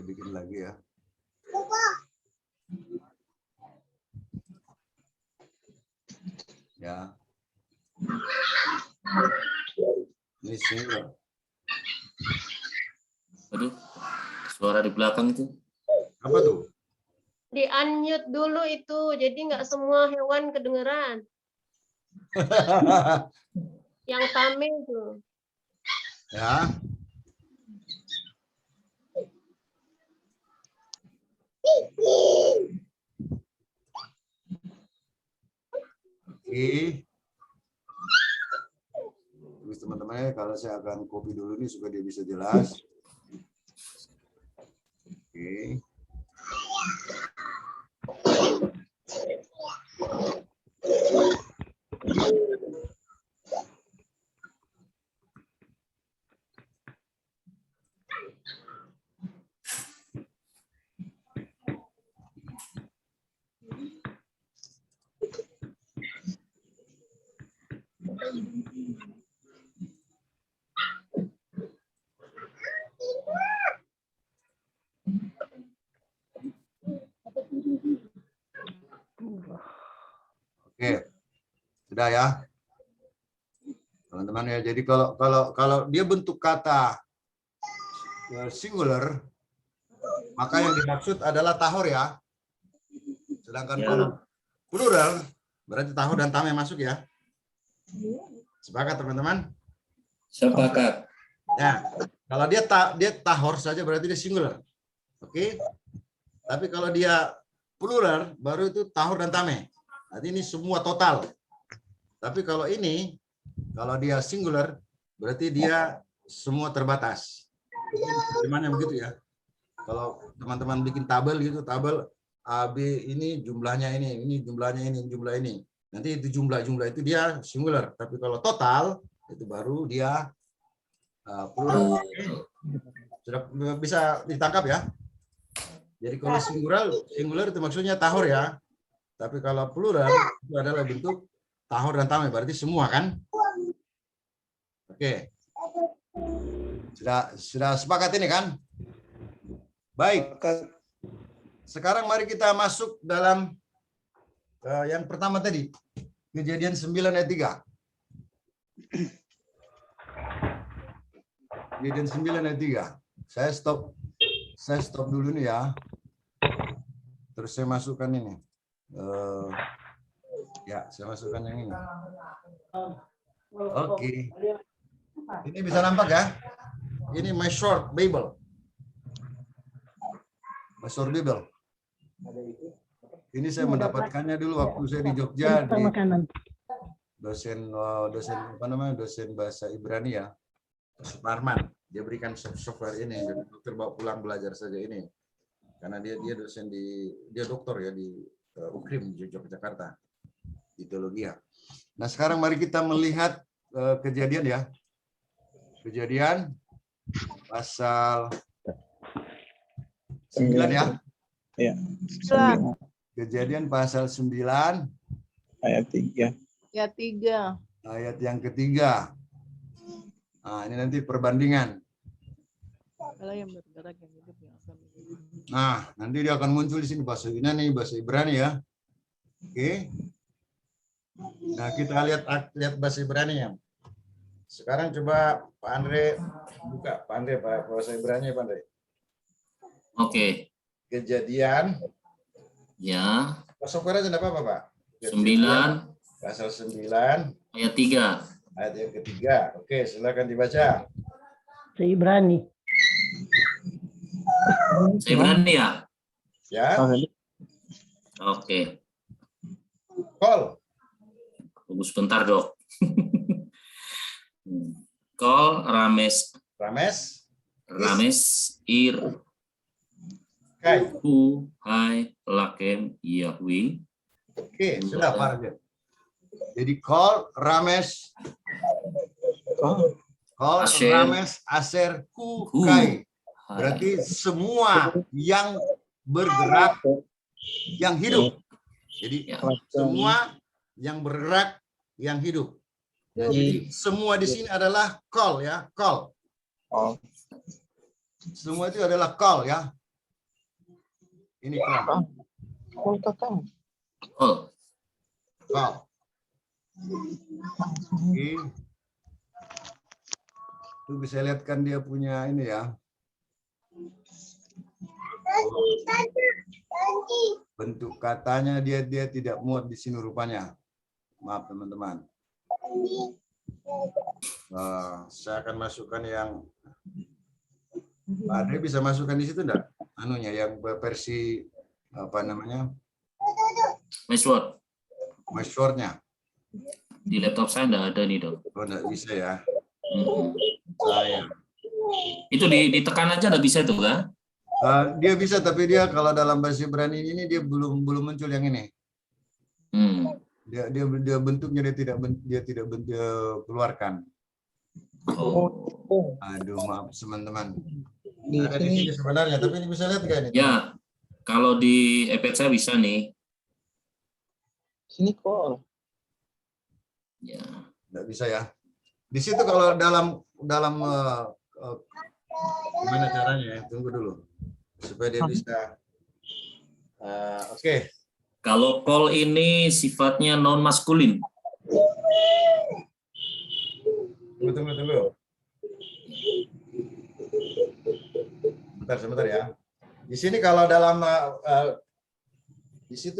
bikin lagi ya. Ya. Ini singular. Aduh, suara di belakang itu. Apa tuh? Di unmute dulu itu, jadi nggak semua hewan kedengeran. Yang tame itu. Ya. Oke. Terus teman-teman kalau saya akan copy dulu ini supaya dia bisa jelas. Oke. Oke, sudah ya, teman-teman ya. Jadi kalau dia bentuk kata singular, maka yang dimaksud adalah tahor ya. Sedangkan kalau plural, berarti tahor dan tame masuk ya. Sepakat teman-teman? Sepakat. Ya, kalau dia tahor saja berarti dia singular. Oke. Tapi kalau dia plural, baru itu tahor dan tame. Nanti ini semua total. Tapi kalau ini, kalau dia singular, berarti dia semua terbatas. Gimana begitu ya? Kalau teman-teman bikin tabel gitu, tabel A, B ini jumlahnya ini jumlahnya ini, jumlah ini. Nanti itu jumlah itu dia singular. Tapi kalau total, itu baru dia plural. Sudah bisa ditangkap ya? Jadi kalau singular itu maksudnya tahor ya. Tapi kalau plural itu adalah bentuk tahor dan tame, berarti semua kan? Oke. Sudah sepakat ini kan? Baik. Sekarang mari kita masuk dalam yang pertama tadi. Kejadian 9 ayat 3. Kejadian 9 ayat 3. Saya stop dulu nih ya. Terus saya masukkan ini. Ya, saya masukkan yang ini. Oke. Ini bisa nampak ya? Ini my short Bible. My short Bible. Ini saya mendapatkannya dulu waktu saya di Jogja di dosen apa namanya, dosen bahasa Ibrani ya, Suparman. Dia berikan software ini, jadi dokter bawa pulang belajar saja ini, karena dia dosen dia dokter ya di UKRIM di Yogyakarta di teologi ya. Nah sekarang mari kita melihat kejadian ya, kejadian pasal 9 ya. Ya. Kejadian pasal 9 Ayat 3. Ya 3. ayat yang ketiga. Nah, ini nanti perbandingan. Nah, nanti dia akan muncul di sini bahasa Yunani, bahasa Ibrani ya. Oke. Nah, kita lihat bahasa Ibrani ya. Sekarang coba Pak Andre buka, Pak Andre bahasa Ibrani Pak Andre. Oke. Kejadian Ya. software aja enggak apa-apa, Pak. 9 Pasal 9 ayat 3. ayat yang ketiga. Oke, silakan dibaca. Seibrani. Saya berani ya? Ya. Oke. Call. Tunggu sebentar, Dok. Kol Rames Ir Kai. Hu Hai Lakem Yahweh. Oke, sudah Pak. Jadi call Rames Asher. Rames Aser Kai. Berarti semua yang bergerak yang hidup. Jadi Ya. semua yang bergerak yang hidup. Nah, jadi semua di sini adalah call ya, call. Semua itu adalah call ya. Ini call. Oh, Call. Oke. Itu bisa lihatkan dia punya ini ya. Bentuk katanya dia tidak muat di sini rupanya. Maaf teman-teman. Saya akan masukkan yang Pak Andre bisa masukkan di situ enggak? Anunya yang versi apa namanya? My Sword-nya. di laptop saya enggak ada nih, Dok. Oh, enggak bisa ya. Saya. Itu ditekan aja enggak bisa itu, kan? Dia bisa, tapi dia kalau dalam bahasa Ibrani ini dia belum muncul yang ini. Dia bentuknya dia tidak keluarkan. Oh. Aduh, maaf teman-teman. Ada di sini sebenarnya, tapi ini bisa lihat nggak ini? Ya, kalau di iPad saya bisa nih. Sini call. Ya. Nggak bisa ya. Di situ kalau dalam gimana caranya ya? Tunggu dulu supaya dia bisa. Oke. Kalau call ini sifatnya non maskulin. Tunggu. Sebentar ya. Di sini kalau dalam di situ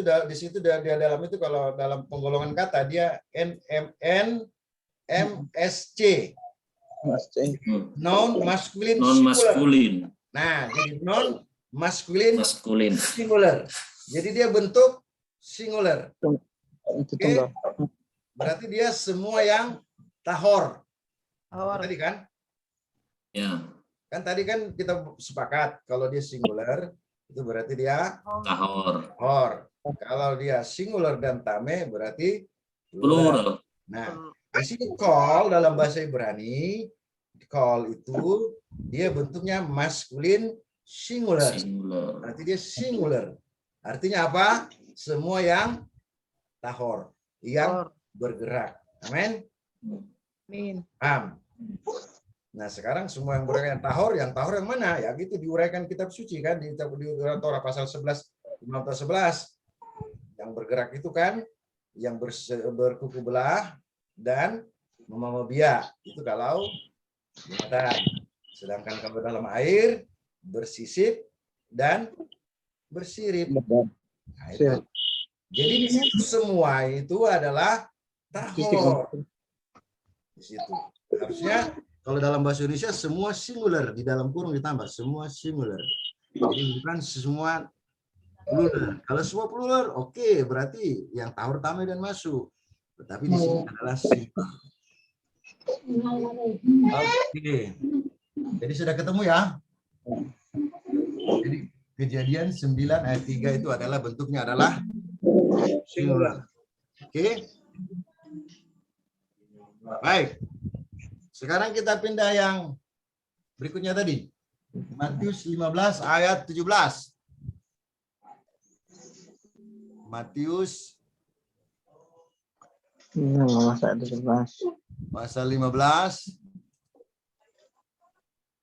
dia dalam itu kalau dalam penggolongan kata dia NMN MSC. Non maskulin Non-maskulin. Nah, jadi non maskulin Maskulin. singular. Jadi dia bentuk singular. Oke. Berarti dia semua yang tahor. Tadi kan? Ya. Kan tadi kan kita sepakat kalau dia singular itu berarti dia Tahor. tahor. Kalau dia singular dan tame berarti Plural. Nah, di sini call dalam bahasa Ibrani, call itu dia bentuknya maskulin singular. Singular. Berarti dia singular. Artinya apa? semua yang tahor, yang bergerak. Amin. Amin. Nah, sekarang semua yang bergerak yang tahor yang mana? Ya gitu diuraikan kitab suci kan di Torah pasal 11 11. Yang bergerak itu kan yang berkuku belah dan memamabia. Itu kalau binatang. Sedangkan kalau dalam air bersisip dan bersirip. Nah, itu. Jadi di situ semua itu adalah tahor. Di situ. Harusnya kalau dalam bahasa Indonesia semua singular, di dalam kurung ditambah semua singular. Jadi bukan semua plural. Kalau semua plural, oke, berarti yang tahor tamai dan masuk. Tetapi di sini adalah singular. Oke. Jadi sudah ketemu ya? Jadi Kejadian 9 ayat 3 itu adalah bentuknya adalah singular. Oke. Baik. Sekarang kita pindah yang berikutnya tadi. Matius 15 ayat 17. Matius pasal 15.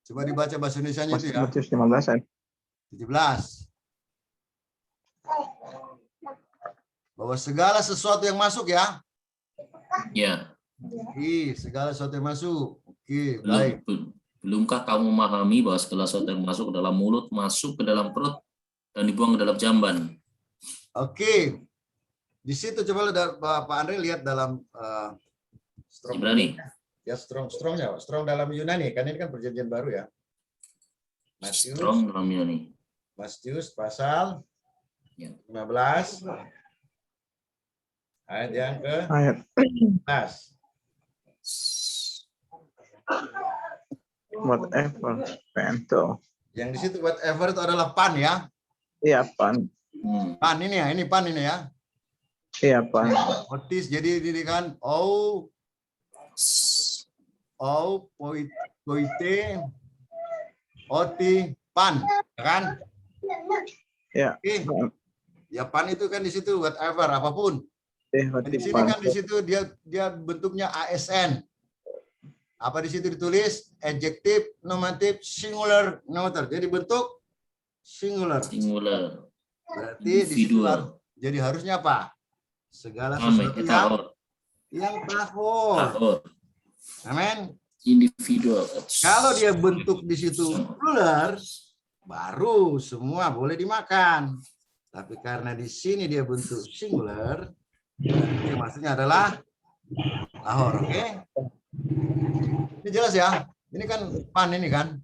Coba dibaca bahasa Indonesianya itu ya. Matius 15 ayat 17. Bahwa segala sesuatu yang masuk ya. Ya. Segala sesuatu yang masuk. Oke, baik. Belumkah kamu memahami bahwa segala sesuatu yang masuk ke dalam mulut masuk ke dalam perut dan dibuang ke dalam jamban? Oke. Di situ coba Pak Andre lihat dalam strong. Ibrani. Ya strongnya, strong dalam Yunani kan ini kan perjanjian baru ya. Strong dalam Yunani. Matius pasal 15 ayat yang ke 11. Whatever, pento. Yang di situ whatever itu adalah pan ya. Iya, pan. Pan ini ya, ini pan ini ya. Iya, pan. Otis jadi ini kan poite oti pan kan? Ya. Ya pan itu kan di situ whatever apapun. Di sini kan di situ dia bentuknya ASN. Apa di situ ditulis? Adjective, nominative, singular, nominator. Jadi bentuk singular. Singular. Berarti di situ jadi harusnya apa? Segala sesuatu yang tahor. Amin. Individual. Kalau dia bentuk di situ plural, baru semua boleh dimakan. Tapi karena di sini dia bentuk singular, maksudnya adalah tahor. Oke? Ini jelas ya? Ini kan pan ini kan?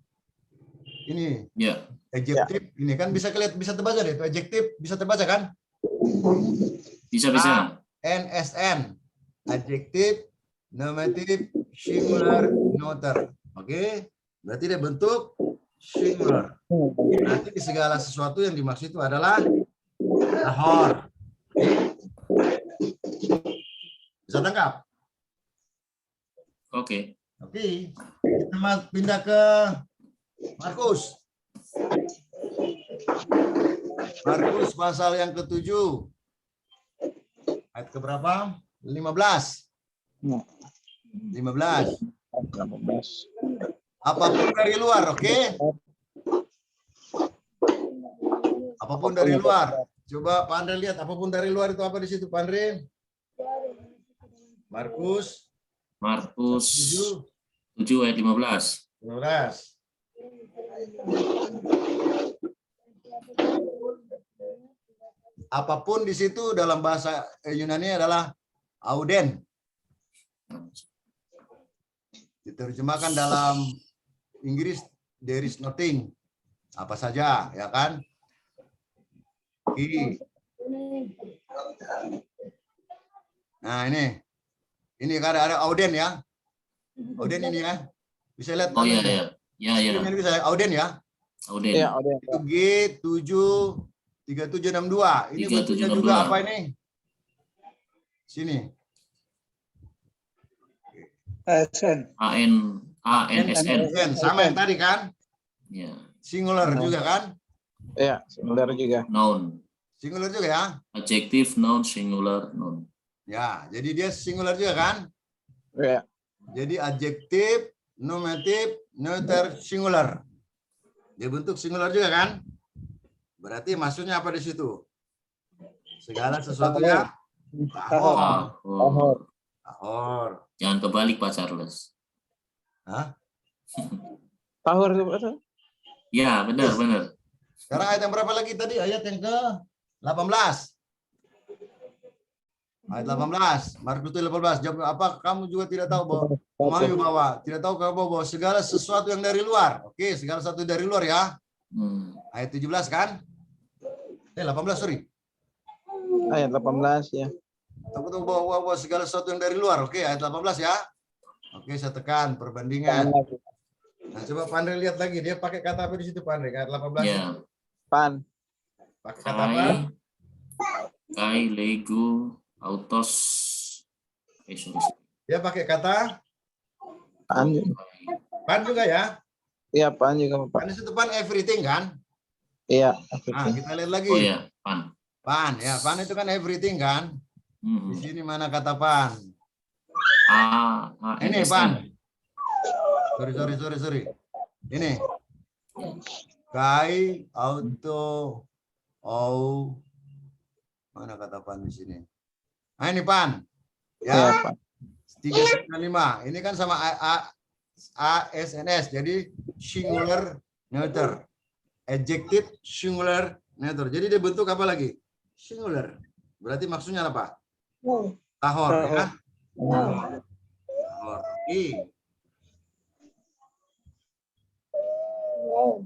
Ini. Ya. Adjektif ini kan bisa kelihatan, bisa terbaca deh. Itu adjektif bisa terbaca kan? Bisa. NSN. Adjektif, nominatif, singular, noter. Oke? Berarti dia bentuk singular. Berarti di segala sesuatu yang dimaksud itu adalah tahor. Bisa tangkap? Oke. Oke. Kita pindah ke Markus. Markus pasal yang ke-7. Ayat ke berapa? 15. 15. Apapun dari luar, oke? Apapun dari luar. Coba Pak Andre lihat, apapun dari luar itu apa di situ, Pak Andre? Markus 7 ayat 15. 15. Apapun di situ dalam bahasa Yunani adalah auden. Diterjemahkan dalam Inggris there is nothing. Apa saja, ya kan? Nah, ini kan ada auden ya. Auden ini ya. Bisa lihat. Oh iya. Ini bisa auden ya. Auden. Iya, auden. Itu G73762. Ini bentuknya juga apa ini? Sini. ASN. ANSN. Sama yang tadi kan? Ya. Singular juga kan? Iya, singular juga. Noun. Singular juga ya? Adjektif, noun, singular, noun. Ya, jadi dia singular juga kan? Ya. Jadi adjektif, nominatif, neuter, singular. Dia bentuk singular juga kan? Berarti maksudnya apa di situ? Segala sesuatu yang tahor. Tahor. Tahor. Jangan kebalik Pak Charles. Hah? Tahor itu apa? Ya, benar. Sekarang ayat yang berapa lagi tadi? Ayat yang ke-18. Ayat 18. Markus 18. Jawab apa? Kamu juga tidak tahu bahwa memahami bahwa tidak tahu kamu bahwa segala sesuatu yang dari luar. Oke, segala sesuatu dari luar ya. Ayat 17 kan? 18 sorry. Ayat 18 ya. Aku tahu bahwa segala sesuatu yang dari luar. Oke, ayat 18 ya. Oke, saya tekan perbandingan. Nah, coba Pandre lihat lagi. Dia pakai kata apa di situ, Pandre? Ayat 18. Ya. Pan. Pakai kata apa? Kai, lego, autos. Dia pakai kata Pan. pan juga ya. Iya, pan juga Pak. Pan di situ pan everything kan? Iya. Nah, kita lihat lagi. Oh ya, pan. Pan, ya. Pan itu kan everything kan? Di sini mana kata pan? Ini pan. Sorry. Ini. Kai, auto, mana kata pan di sini? Nah, ini pan. Ya. 3,5. Ini kan sama ASNS. Jadi singular neuter. Adjective singular neuter. Jadi dia bentuk apa lagi? Singular. Berarti maksudnya apa? Tahor ya. Tahor.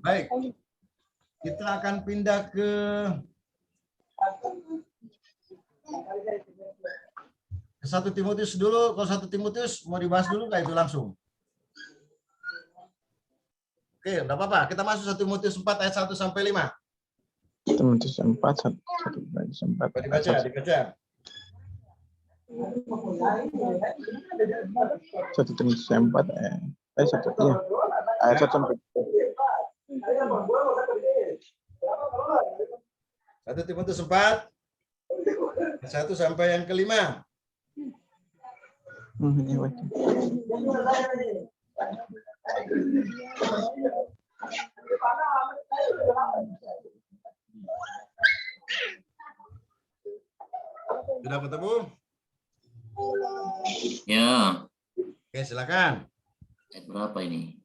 Baik. Kita akan pindah ke Satu Timotius dulu. Kalau 1 Timotius mau dibahas dulu nggak itu langsung? Oke, enggak apa-apa. Kita masuk 1 Timotius 4 ayat 1 sampai 5. Timotius 4 1 Dibaca. 1 Timotius 4 ayat 1 sampai 1 Timotius 4 1 sampai yang kelima. Sudah ketemu? Ya. Oke, silakan. Ayat berapa ini?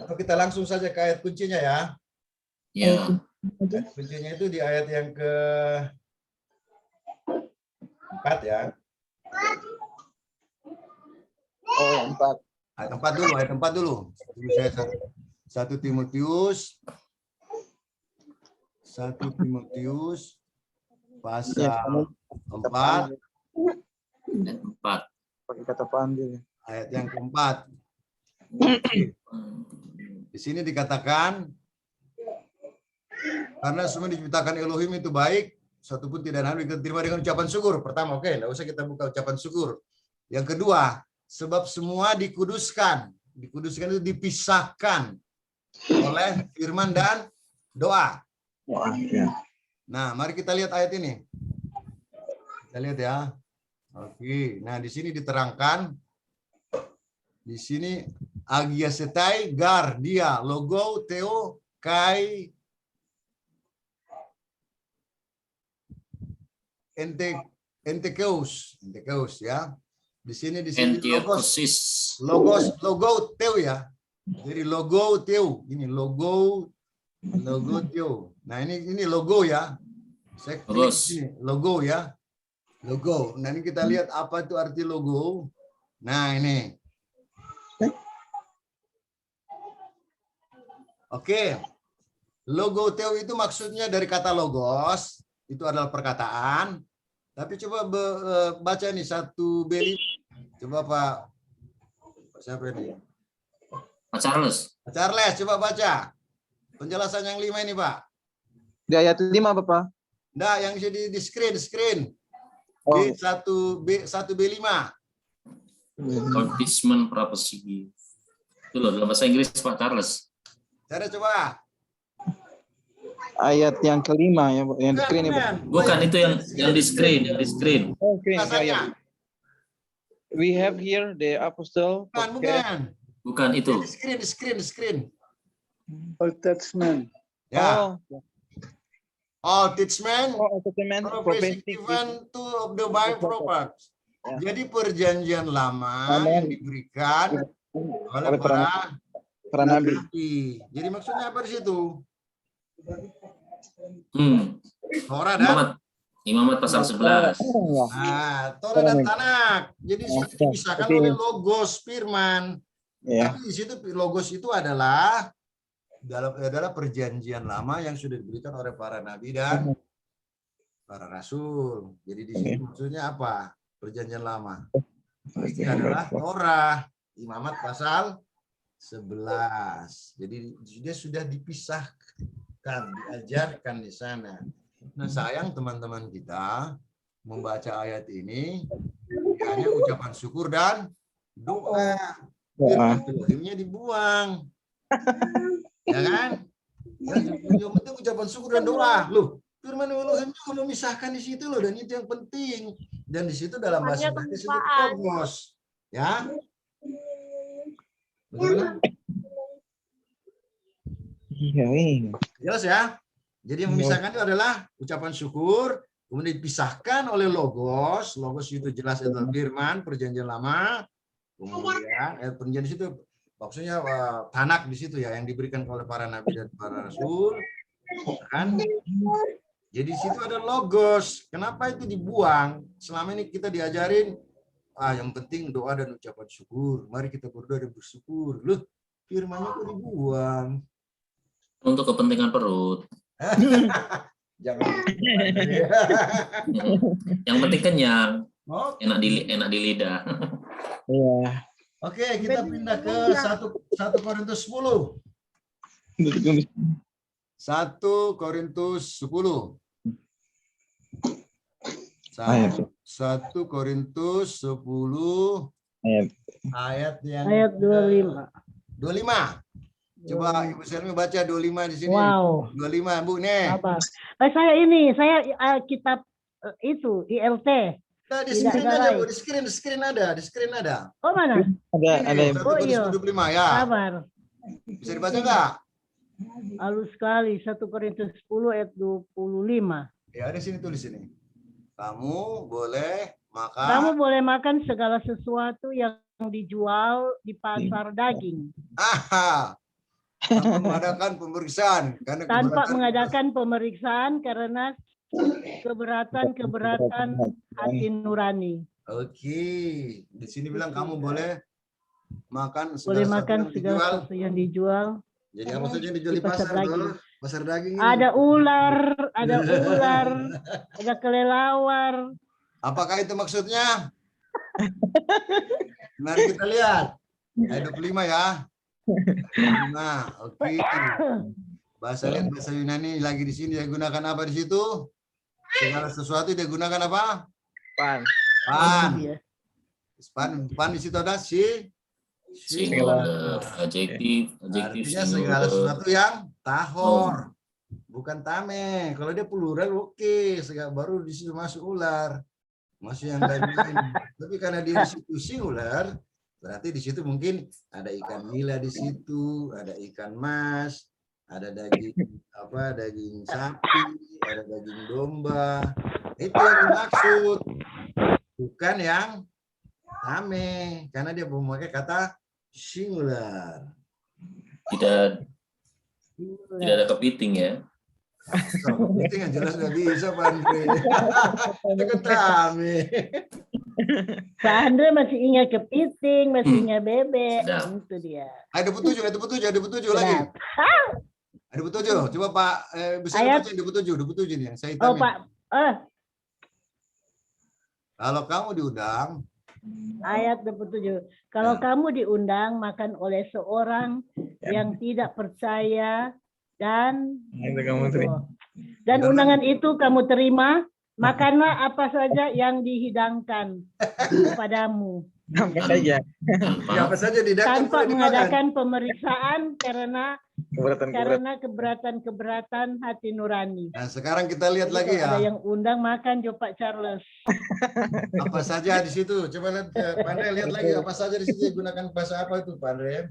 Atau kita langsung saja ke ayat kuncinya ya. Ya. Ayat kuncinya itu di ayat yang ke-4 ya. Oh, 4. Ayat 4 dulu. Dulu saya 1 Timotius pasal 4 Ayat 4. Pakai kata pan juga. ayat yang ke-4. Di sini dikatakan karena semua diciptakan Elohim itu baik, satu pun tidak harus diterima dengan ucapan syukur. Pertama, oke, enggak usah kita buka ucapan syukur. Yang kedua, sebab semua dikuduskan. Dikuduskan itu dipisahkan oleh firman dan doa. Wah, ya. Nah, mari kita lihat ayat ini. Kita lihat ya. Oke, nah di sini diterangkan. Di sini agiasetai gar dia logo teo kai entekeus ya. Di sini logo teo ya. Jadi logo teo, ini logo teo. Nah, ini logo ya. Saya klik sini, logo ya. Logo. Nah, ini kita lihat apa itu arti logo. Nah, ini. Oke. Logo teo itu maksudnya dari kata logos, itu adalah perkataan. Tapi coba baca ini 1B5. Coba Pak siapa ini? Pak Charles. Pak Charles, coba baca. Penjelasan yang 5 ini, Pak. Di ayat 5, Bapak. Enggak, yang di screen. Oh. B1B5. Advertisement proposition. Itu loh dalam bahasa Inggris Pak Charles. Saya coba. Ayat yang kelima ya, Bu. Yang screen ya, Bu. Bukan itu yang di screen, yang di screen. Oh, screen. Ya, ya. Rasanya. We have here the apostle. Bukan. Bukan itu. Di screen. Old Testament. Ya. All teachment, Old Testament, prophecy prophetic. given to of the Bible prophets. Ya. Jadi perjanjian lama yang diberikan oleh Para nabi. Jadi maksudnya apa di situ? Torah dan Imamat pasal 11. Torah dan Tanak. Jadi dipisahkan oleh logos firman. Ya. Tapi di situ logos itu adalah perjanjian lama yang sudah diberikan oleh para nabi dan para rasul. Jadi di sini maksudnya apa? Perjanjian lama. Pasti adalah Torah, Imamat pasal 11. Jadi dia sudah dipisahkan, diajarkan di sana. Nah, sayang teman-teman kita membaca ayat ini hanya ucapan syukur dan doa. Firman dibuang. Ya kan? Yang penting ucapan syukur dan doa. Loh, firman Elohim juga memisahkan di situ loh, dan itu yang penting. Dan di situ dalam bahasa Inggris disebut logos. Ya. Bagaimana? Jelas ya? Jadi yang memisahkan itu adalah ucapan syukur, kemudian dipisahkan oleh logos. Logos itu jelas adalah firman, perjanjian lama. Kemudian perjanjian di situ maksudnya Tanak di situ ya, yang diberikan oleh para nabi dan para rasul, kan? Jadi di situ ada logos. Kenapa itu dibuang? Selama ini kita diajarin, yang penting doa dan ucapan syukur. Mari kita berdoa dan bersyukur. Loh, firmannya kok dibuang? Untuk kepentingan perut. Jangan. Yang penting kenyang, Oke. enak di lidah. Iya. Oke, kita pindah ke 1 Korintus 10. 1 Korintus 10. 1 Korintus 10 ayat yang Ayat 25. 25. Coba Ibu Selmi baca 25 di sini. Wow. 25, Bu nih. Apa? Saya kitab itu ILT. Nah, di Tidak screen ada ada, lain. Bu. Di screen ada. Oh mana? Ada Ini, 1 Oh, Korintus iya. 25 ya. Sabar. Bisa dibaca enggak? Halus sekali. 1 Korintus 10 ayat 25. Ya, ada sini, tulis sini. Kamu boleh makan. Kamu boleh makan segala sesuatu yang dijual di pasar daging Tanpa mengadakan pemeriksaan. tanpa mengadakan pemeriksaan karena keberatan hati nurani. Oke, di sini bilang kamu boleh makan Boleh segala makan sesuatu yang segala dijual. sesuatu yang dijual. Jadi apa saja yang dijual di Di pasar pasar, daging. Bro? Pasar daging ini. Ada ular, ada kelelawar. Apakah itu maksudnya? Mari kita lihat. Ayat 25 ya. 25. Oke. Bahasa Yunani lagi di sini dia gunakan apa di situ? Segala sesuatu dia gunakan apa? Pan. Iya. Pan di situ ada Singular, adjektif artinya segala singular. sesuatu yang tahor, bukan tame. Kalau dia plural oke, baru di situ masuk ular, masuk yang lain. Tapi karena dia di situ singular, berarti di situ mungkin ada ikan nila di situ, ada ikan mas, ada daging daging sapi, ada daging domba. Itu yang dimaksud, bukan yang tame, karena dia memakai kata singular. Tidak ada kepiting ya. Itu yang jelas nggak bisa, Pak Andre. Itu kan tame. Pak Andre masih ingat kepiting, masih ingat bebek. Sedap. Itu dia. Ada petujuh lagi. Ada petujuh. Coba Pak bisa Ayat- baca ada petujuh nih yang saya Oh hitamin. Pak, Kalau kamu diundang, ayat 27. Kalau kamu diundang makan oleh seorang yang tidak percaya dan undangan itu kamu terima, makanlah apa saja yang dihidangkan kepadamu Apa saja. siapa saja didatang tanpa boleh dimakan. mengadakan pemeriksaan karena Keberatan-keberatan. karena keberatan-keberatan hati nurani. Nah, sekarang kita lihat Jadi lagi kalau ada ya. yang undang makan jo Pak Charles. Apa saja di situ? Coba lihat, Pak Andre, lihat lagi apa saja di situ gunakan bahasa apa itu, Pak Andre?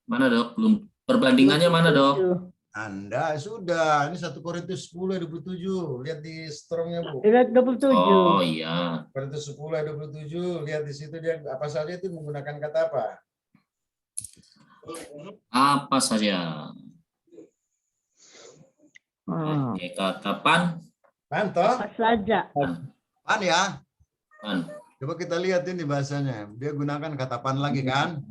Mana dok? Belum perbandingannya mana dok? 27. Anda sudah, ini 1 Korintus 10 ayat 27. Lihat di strongnya, Bu. Ayat 27. Oh iya. Korintus 10 ayat 27, lihat di situ dia apa saja itu menggunakan kata apa? Apa saja? Oke, kata pan. Pan toh? Apa saja. Pan ya. Pan. Coba kita lihat ini bahasanya. Dia gunakan kata pan lagi kan?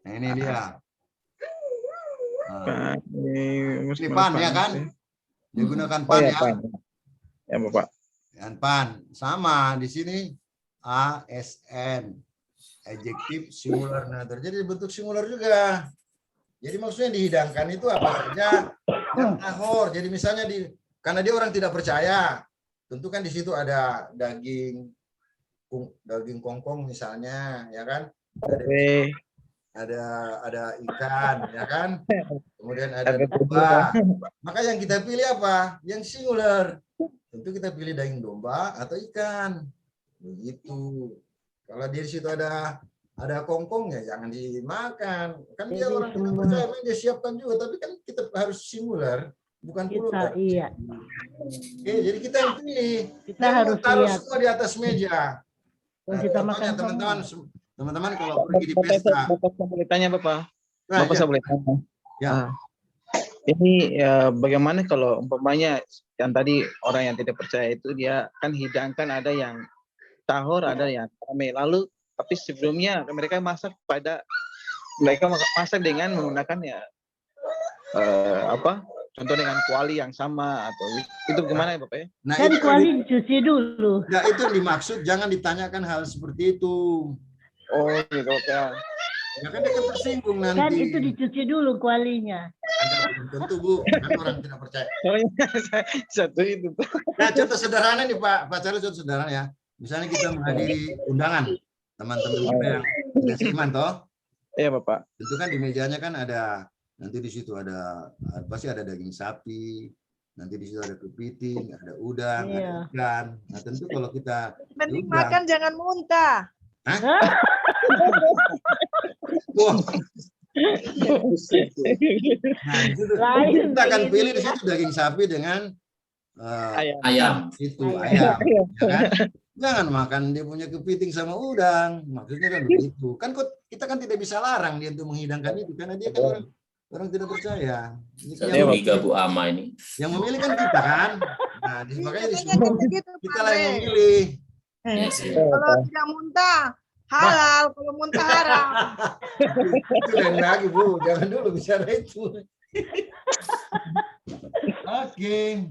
Nah, ini dia. Nah, ini pan ya kan? Dia gunakan Oh pan ya, ya. pan. Ya, Bapak. Dan pan sama di sini ASN. Adjektif singular nature. Jadi bentuk singular juga. Jadi maksudnya dihidangkan itu apa saja yang tahor. Jadi misalnya karena dia orang tidak percaya, tentu kan di situ ada daging kongkong misalnya, ya kan? Oke. Ada ikan, ya kan? Kemudian ada domba. Maka yang kita pilih apa? Yang singular. Tentu kita pilih daging domba atau ikan. Begitu. Kalau di situ ada kongkongnya, jangan dimakan. Kan dia Jadi orang tidak semua- percaya, memang dia siapkan juga. Tapi kan kita harus singular, bukan plural. Iya. Oke, jadi kita yang pilih. Kita Jangan harus taruh lihat. semua di atas meja. Kalau kita contohnya makan teman-teman kalau pergi di pesta. Bapak saya boleh tanya, Bapak. Nah, Bapak ya, saya boleh tanya. Ya. Ini bagaimana kalau umpamanya yang tadi orang yang tidak percaya itu dia kan hidangkan ada yang tahor, ada yang rame. Lalu tapi sebelumnya mereka masak dengan menggunakan ya contoh dengan kuali yang sama atau itu gimana ya Bapak ya? Nah, kan itu kuali dicuci dulu. nah, itu yang dimaksud, jangan ditanyakan hal seperti itu. Oh gitu ya. Ya kan dia kan tersinggung nanti. Kan itu dicuci dulu kualinya. Anda belum tentu, Bu, kan orang tidak percaya. Oh iya, satu itu. Nah, contoh sederhana nih Pak Charles, contoh sederhana ya. Misalnya kita menghadiri undangan teman-teman kita yang sudah seiman toh. Iya Bapak. Tentu kan di mejanya kan ada, nanti di situ ada pasti ada daging sapi, nanti di situ ada kepiting, ada udang, Iya. ada ikan. Nah, tentu kalau kita Penting diundang- makan jangan muntah. Hah? Wah. Nah, di situ Lain kita akan ini. pilih di situ daging sapi dengan Ayam. itu ayam, ya kan? Jangan makan dia punya kepiting sama udang. Maksudnya kan begitu. Kan kita kan tidak bisa larang dia untuk menghidangkan itu karena dia kan orang tidak percaya. Ini Satu yang, liga Bu Ama ini. yang memilih kan kita kan. Nah, makanya Biasanya disuruh gitu, kita Pak lah yang Andre. memilih. Iya sih. Kalau tidak muntah halal, kalau muntah haram. Itu lain lagi Bu, jangan dulu bicara itu. Oke.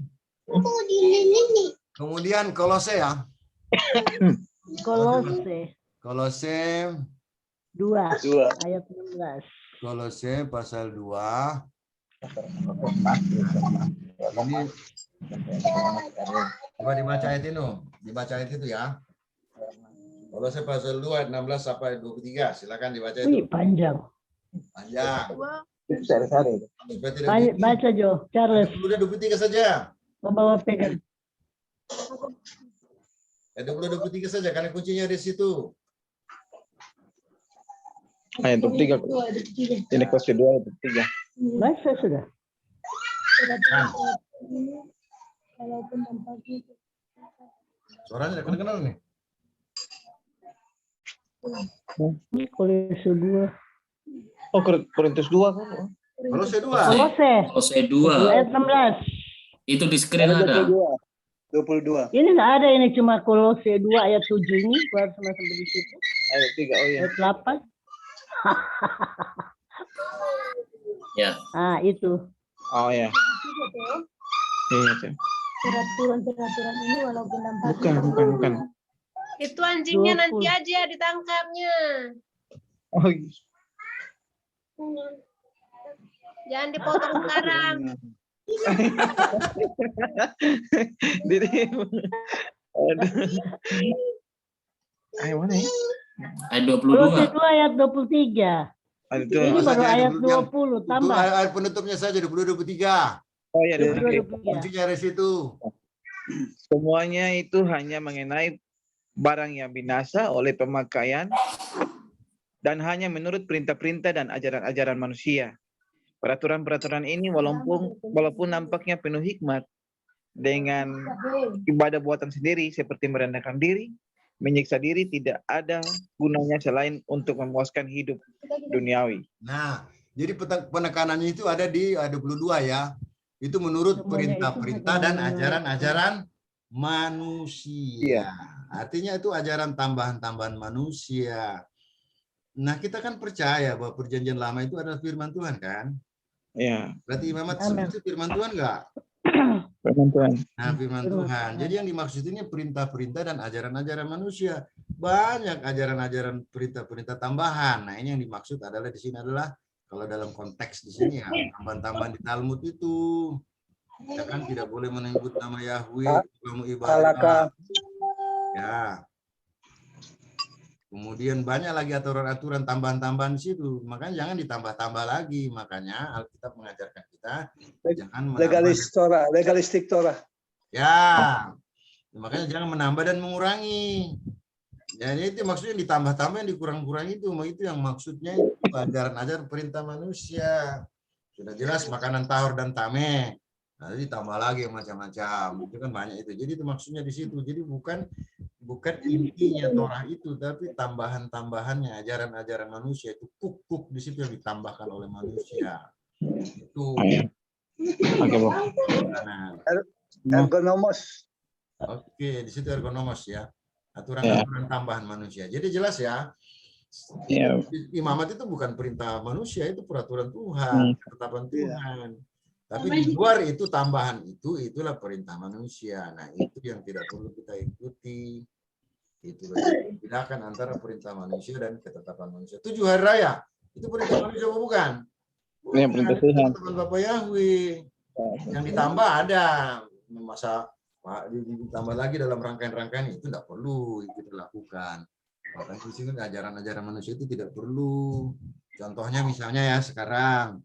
Kemudian Kolose ya. Kolose 2 ayat 16. Kolose pasal 2. Ini coba dibaca ayat itu. Dibaca ayat itu ya. Kolose pasal 2 ayat 16 sampai 23. Silakan dibaca Wih, itu. panjang. Panjang. Sehari-hari. Supaya tidak Baca Jo, Charles. udah 23 saja. Bawa pegang. Ayat 23 saja karena kuncinya di situ. Ayat 23. Ini kelas kedua ayat 3. Baca sudah. Nah. Suaranya tidak kenal nih. Kolose 2. Oh, Korintus 2 kan? Kolose 2. Kolose Kolose 2. ayat 16. Itu di screen ada. 22. Ini nggak ada, ini cuma Kolose 2 ayat 7 ini, baru sampai di situ. Ayat 3. Oh iya. Ayat 8. Ya. Ah, itu. Oh ya. Iya. Peraturan-peraturan ini walaupun nampaknya Bukan. Itu anjingnya 20. nanti aja ditangkapnya. Oh iya. Jangan dipotong sekarang. Jadi, aduh. Ayo mana ya? Ayat Kolose 22. 2 ayat 23. Itu, Ini baru saja ayat 20 20 Itu tambah. ayat penutupnya saja 20-23. oh ya, Dua puluh 23. tiga. Kuncinya dari situ. Semuanya itu hanya mengenai barang yang binasa oleh pemakaian dan hanya menurut perintah-perintah dan ajaran-ajaran manusia. Peraturan-peraturan ini walaupun nampaknya penuh hikmat dengan ibadah buatan sendiri seperti merendahkan diri, menyiksa diri, tidak ada gunanya selain untuk memuaskan hidup duniawi. Nah, jadi penekanannya itu ada di ayat 22 ya. Itu menurut Semuanya perintah-perintah itu dan hanya ajaran-ajaran manusia. Artinya itu ajaran tambahan-tambahan manusia. Nah, kita kan percaya bahwa perjanjian lama itu adalah firman Tuhan kan? Ya, Berarti imamat Amin. itu firman Tuhan enggak? firman Tuhan. Nah, firman Tuhan. Jadi yang dimaksud ini perintah-perintah dan ajaran-ajaran manusia. Banyak ajaran-ajaran perintah-perintah tambahan. Nah, ini yang dimaksud adalah di sini adalah kalau dalam konteks di sini ya, tambahan-tambahan di Talmud itu. Ya kan tidak boleh menyebut nama Yahweh, kamu ibadah. Ya. Kemudian banyak lagi aturan-aturan tambahan-tambahan di situ. Makanya jangan ditambah-tambah lagi. Makanya Alkitab mengajarkan kita jangan menambah. Legalistik Torah. Ya. Makanya jangan menambah dan mengurangi. Jadi itu maksudnya ditambah-tambah yang dikurang-kurang itu. Itu yang maksudnya itu ajaran-ajaran perintah manusia. Sudah jelas makanan tahor dan tameh. Nanti ditambah lagi yang macam-macam. Itu kan banyak itu. Jadi itu maksudnya di situ. Jadi bukan intinya Torah itu, tapi tambahan-tambahannya ajaran-ajaran manusia itu kuk-kuk di situ yang ditambahkan oleh manusia. Itu. Oke, Bu. Nah, Ergonomos. oke, di situ ergonomos ya. Aturan-aturan tambahan manusia. Jadi jelas ya. Ya, Imamat itu bukan perintah manusia, itu peraturan Tuhan, ketetapan Tuhan. Tapi di luar itu tambahan itulah perintah manusia. Nah, itu yang tidak perlu kita ikuti. Itu bedakan antara perintah manusia dan ketetapan manusia. 7 hari raya itu perintah manusia bukan? ini perintah Tuhan. Ketetapan Bapak Yahweh. Yang ditambah ada masa ditambah lagi dalam rangkaian-rangkaian itu tidak perlu itu dilakukan. Makanya di sini ajaran-ajaran manusia itu tidak perlu. Contohnya misalnya ya sekarang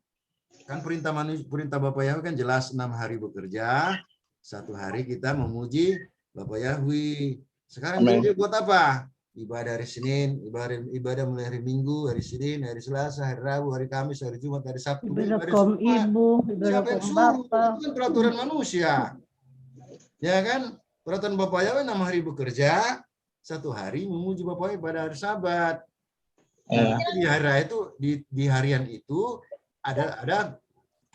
kan perintah Bapak Yahweh kan jelas 6 hari bekerja, 1 hari kita memuji Bapak Yahweh. Sekarang gereja buat apa? Ibadah hari Senin, ibadah mulai hari Minggu, hari Senin, hari Selasa, hari Rabu, hari Kamis, hari Jumat, hari Sabtu. Ibadah kaum ibu, ibadah kaum bapak. Itu kan peraturan manusia. Ya kan? Peraturan Bapak Yahweh 6 hari bekerja, 1 hari memuji Bapak Yahweh pada hari Sabat. Di hari raya itu di harian itu ada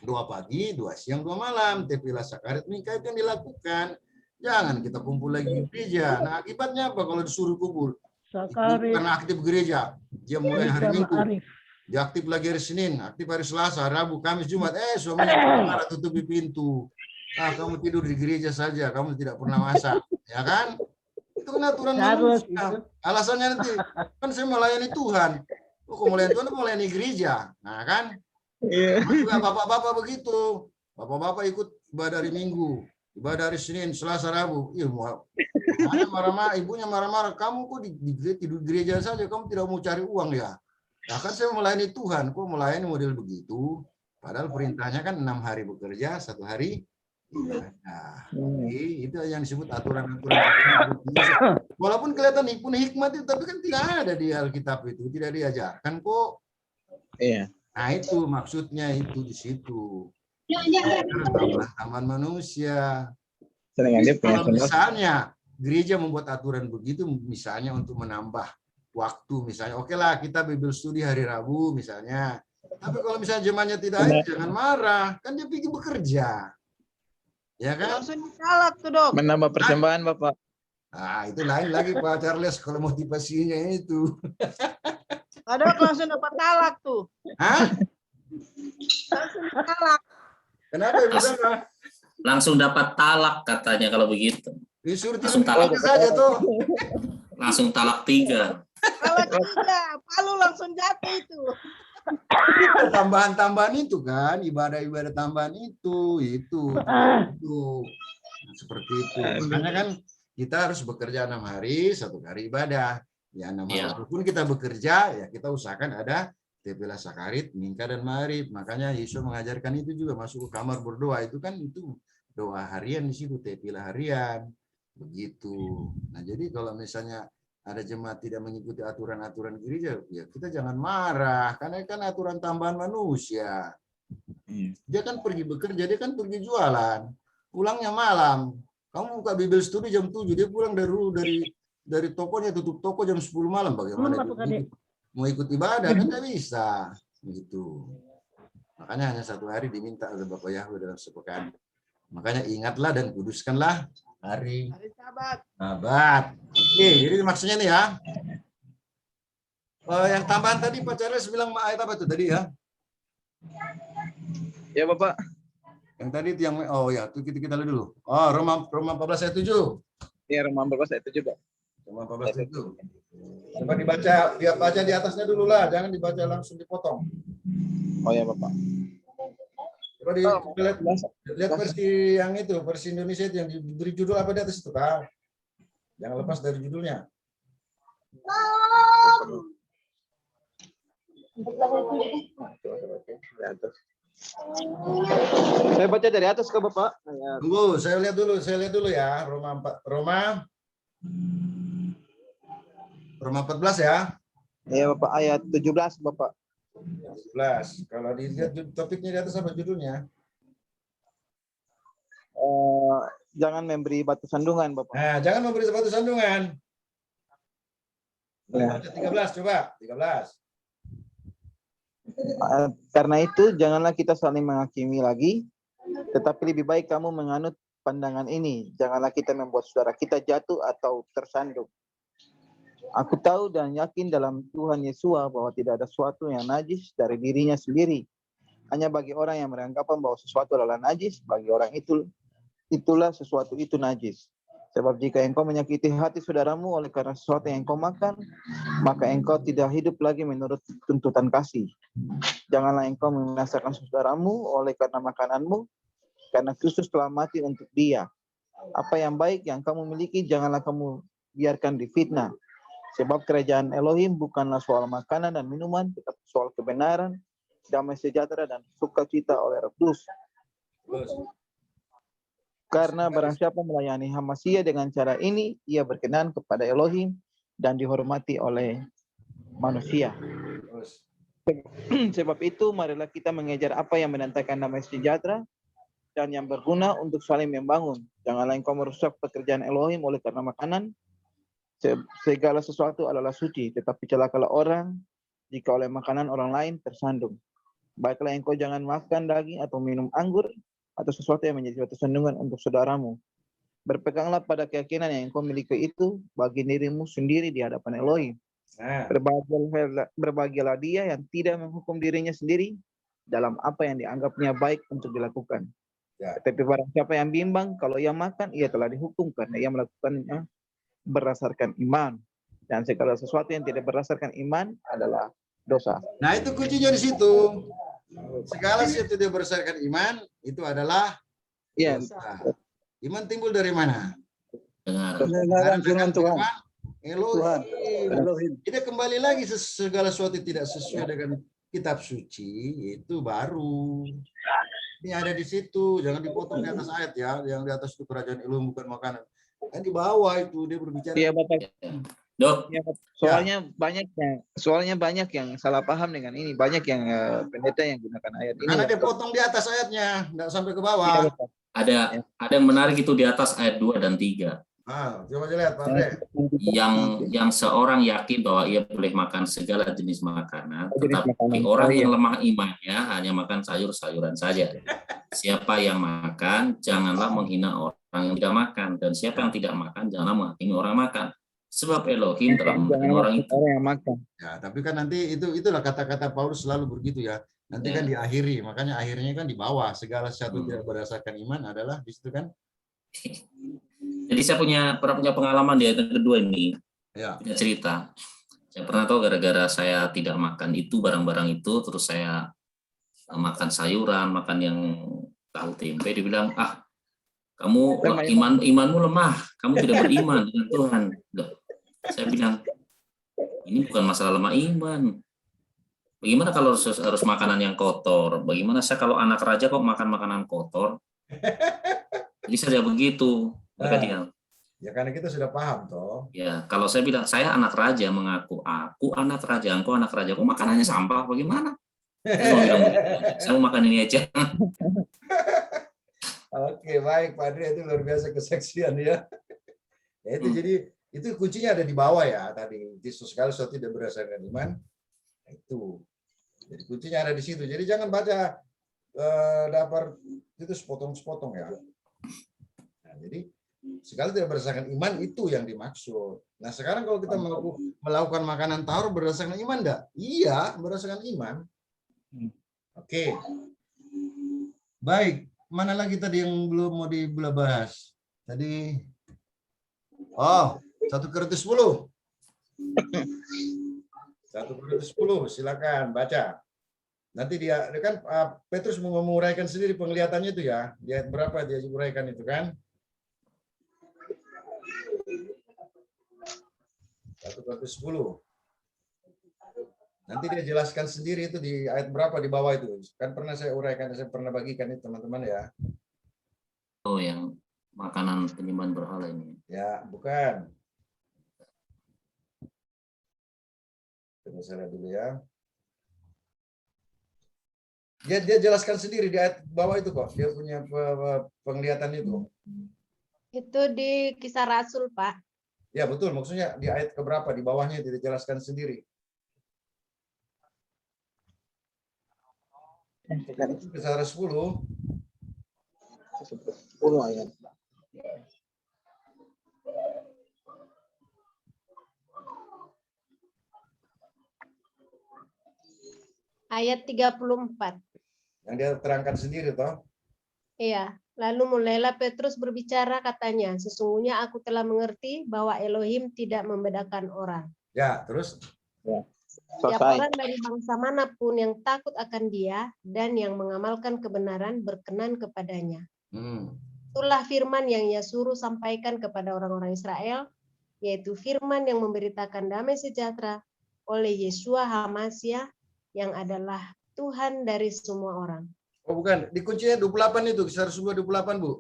2 pagi, 2 siang, 2 malam. Tepilah Sakarit Mingkai itu yang dilakukan. Jangan kita kumpul lagi di gereja. Nah, akibatnya apa kalau disuruh kumpul? Karena aktif gereja. Dia mulai hari Minggu. Dia aktif lagi hari Senin, aktif hari Selasa, Rabu, Kamis, Jumat. Suaminya marah tutupi pintu. Kamu tidur di gereja saja, kamu tidak pernah masak. Ya kan? Itu kan aturan manusia. Alasannya nanti, kan saya melayani Tuhan. Kok melayani Tuhan, melayani gereja. Nah kan? Juga bapak-bapak begitu. Bapak-bapak ikut ibadah hari Minggu. Ibadah hari Senin, Selasa, Rabu. Iya, marah-marah, ibunya marah-marah. Kamu kok tidur di gereja saja, kamu tidak mau cari uang ya? Nah, kan saya melayani Tuhan, kok melayani model begitu? Padahal perintahnya kan 6 hari bekerja, 1 hari ibadah. Itu yang disebut aturan-aturan. Walaupun kelihatan hikmat itu, tapi kan tidak ada di Alkitab itu, tidak diajarkan kok. Iya. Nah, itu maksudnya itu di situ. Tambahan manusia. Kalau misalnya gereja membuat aturan begitu, misalnya untuk menambah waktu, misalnya oke lah kita Bible studi hari Rabu misalnya. Tapi kalau misalnya jemaatnya tidak ada, jangan marah, kan dia pergi bekerja, ya kan? Langsung disalak tuh dok. Menambah persembahan Bapak. Ah itu lain lagi Pak Charles kalau motivasinya itu. Dok langsung dapat talak tuh. Hah? Langsung talak. Kenapa ya bisa Pak? Langsung dapat talak katanya kalau begitu. Disuruh Langsung talak saja tuh. Langsung talak 3. Kalau tidak, palu langsung jatuh itu. Tambahan-tambahan itu kan, ibadah-ibadah tambahan itu. Seperti itu. Makanya kan kita harus bekerja 6 hari, 1 hari ibadah. Ya 6 hari. Walaupun kita bekerja, ya kita usahakan ada tepilah sakarit, mingka dan marib. Makanya Yesus mengajarkan itu juga, masuk ke kamar berdoa itu kan itu doa harian di situ, tepilah harian. Begitu. Nah, jadi kalau misalnya ada jemaat tidak mengikuti aturan-aturan gereja, ya kita jangan marah, karena kan aturan tambahan manusia. Dia kan pergi bekerja, dia kan pergi jualan, pulangnya malam. Kamu buka Bible Study jam 7, dia pulang dari tokonya, tutup toko jam 10 malam. Bagaimana mau ikut ibadah? Kan tidak bisa. Gitu. Makanya hanya 1 hari diminta oleh Bapak Yahweh dalam sepekan. Makanya ingatlah dan kuduskanlah hari Sabat. Oke, jadi maksudnya nih ya. Yang tambahan tadi Pak Charles bilang ayat apa itu tadi ya? Ya Bapak. Yang tadi itu yang itu kita lihat dulu. Oh, Roma 14 ayat 7. Ya, Roma 14 ayat 7, Pak. Roma 14 ayat 7. Coba baca di atasnya dulu lah, jangan dibaca langsung dipotong. Oh ya Bapak. Coba lihat versi yang itu, versi Indonesia itu yang diberi judul apa di atas itu, Pak? Jangan lepas dari judulnya. Saya baca dari atas ke Bapak. Tunggu, saya lihat dulu ya. Roma 14 ya. Ya Bapak, ayat 17 Bapak. 17. Kalau dilihat topiknya di atas apa judulnya? Jangan memberi batu sandungan Bapak. Nah, jangan memberi batu sandungan. Ya. 13 coba, 13. Karena itu janganlah kita saling menghakimi lagi, tetapi lebih baik kamu menganut pandangan ini. Janganlah kita membuat saudara kita jatuh atau tersandung. Aku tahu dan yakin dalam Tuhan Yesus bahwa tidak ada sesuatu yang najis dari dirinya sendiri. Hanya bagi orang yang beranggapan bahwa sesuatu adalah najis, bagi orang itulah sesuatu itu najis. Sebab jika engkau menyakiti hati saudaramu oleh karena sesuatu yang engkau makan, maka engkau tidak hidup lagi menurut tuntutan kasih. Janganlah engkau membinasakan saudaramu oleh karena makananmu, karena Kristus telah mati untuk dia. Apa yang baik yang kamu miliki, janganlah kamu biarkan difitnah. Sebab kerajaan Elohim bukanlah soal makanan dan minuman, tetapi soal kebenaran, damai sejahtera, dan sukacita oleh Roh Kudus. Karena barang siapa melayani Hamasia dengan cara ini, ia berkenan kepada Elohim dan dihormati oleh manusia. Sebab itu, marilah kita mengejar apa yang mendatangkan damai sejahtera dan yang berguna untuk saling membangun. Janganlah engkau merusak pekerjaan Elohim oleh karena makanan. Segala sesuatu adalah suci, tetapi celakalah orang jika oleh makanan orang lain tersandung. Baiklah engkau jangan makan daging atau minum anggur, atau sesuatu yang menjadi suatu sandungan untuk saudaramu. Berpeganglah pada keyakinan yang engkau miliki itu bagi dirimu sendiri di hadapan Elohim. Berbahagialah dia yang tidak menghukum dirinya sendiri dalam apa yang dianggapnya baik untuk dilakukan. Tetapi barang siapa yang bimbang, kalau ia makan, ia telah dihukum karena ia melakukannya berdasarkan iman. Dan segala sesuatu yang tidak berdasarkan iman adalah dosa. Nah, itu kuncinya di situ. Segala sesuatu yang berdasarkan iman itu adalah dosa. Iman timbul dari mana? Kebenaran firman Tuhan. Elohim. Tidak kembali lagi segala sesuatu tidak sesuai dengan kitab suci, itu baru. Ini ada di situ, jangan dipotong di atas ayat ya. Yang di atas itu kerajaan Elohim bukan makanan. Kan di bawah itu dia berbicara. Iya Bapak. Dok. Ya, soalnya banyak yang salah paham dengan ini, banyak yang pendeta yang gunakan ayat ini. Karena dia potong di atas ayatnya, enggak sampai ke bawah. Ada yang menarik itu di atas ayat 2 dan 3. Coba lihat Pak Andre. Yang seorang yakin bahwa ia boleh makan segala jenis makanan, tetapi orang yang lemah imannya hanya makan sayur-sayuran saja. Siapa yang makan, janganlah menghina orang yang tidak makan, dan siapa yang tidak makan, janganlah menghakimi orang makan. Sebab Elohim telah membuat orang itu. Ya, tapi kan nanti itulah kata-kata Paulus selalu begitu ya. Nanti kan diakhiri, makanya akhirnya kan di bawah. Segala sesuatu tidak berdasarkan iman adalah di situ kan. Jadi saya pernah punya pengalaman di ayat yang kedua ini. Ya. Punya cerita. Saya pernah tahu gara-gara saya tidak makan itu barang-barang itu, terus saya makan sayuran, makan yang tahu tempe, dibilang kamu imanmu lemah, kamu tidak beriman dengan Tuhan. Loh, saya bilang ini bukan masalah lemah iman. Bagaimana kalau harus makanan yang kotor? Bagaimana saya kalau anak raja kok makan makanan kotor? Jadi saja begitu. Mereka diam. Ya karena kita sudah paham toh. Ya, kalau saya bilang saya anak raja, mengaku aku anak raja, engkau anak raja, kok makanannya sampah? Bagaimana? Saya mau bilang begitu. Saya mau makan ini aja. Oke, baik Pak Andre, itu luar biasa kesaksian ya. Ya itu jadi itu kuncinya ada di bawah ya tadi. Yesus sekali sesuatu tidak berdasarkan iman. Nah, itu. Jadi kuncinya ada di situ. Jadi jangan baca daftar itu sepotong-sepotong ya. Nah, jadi sekali tidak berdasarkan iman itu yang dimaksud. Nah sekarang kalau kita melakukan makanan tahur berdasarkan iman enggak? Iya, berdasarkan iman. Oke. Baik, mana lagi tadi yang belum mau dibahas? Tadi 1 Korintus 10. 1 Korintus 10, silakan baca. Nanti dia kan Petrus menguraikan sendiri penglihatannya itu ya. Di ayat berapa dia uraikan itu kan? 1 Korintus 10. Nanti dia jelaskan sendiri itu di ayat berapa di bawah itu. Kan pernah saya uraikan, saya pernah bagikan itu teman-teman ya. Oh, yang makanan penyembahan berhala ini. Ya, bukan. Coba saya lihat dulu ya. Dia jelaskan sendiri di ayat bawah itu kok. Dia punya penglihatan itu. Itu di Kisah Rasul, Pak. Ya betul, maksudnya di ayat keberapa di bawahnya itu dijelaskan sendiri. Kisah 10. 10 ayat. Ayat 34. Yang dia terangkan sendiri toh. Iya, lalu mulailah Petrus berbicara, katanya, sesungguhnya aku telah mengerti bahwa Elohim tidak membedakan orang. Ya, terus? Ya. Setiap orang dari bangsa manapun yang takut akan dia dan yang mengamalkan kebenaran berkenan kepadanya. Itulah firman yang ia suruh sampaikan kepada orang-orang Israel, yaitu firman yang memberitakan damai sejahtera oleh Yeshua HaMashiach yang adalah Tuhan dari semua orang. Oh bukan, di kuncinya 28 itu, Kisah 28 Bu.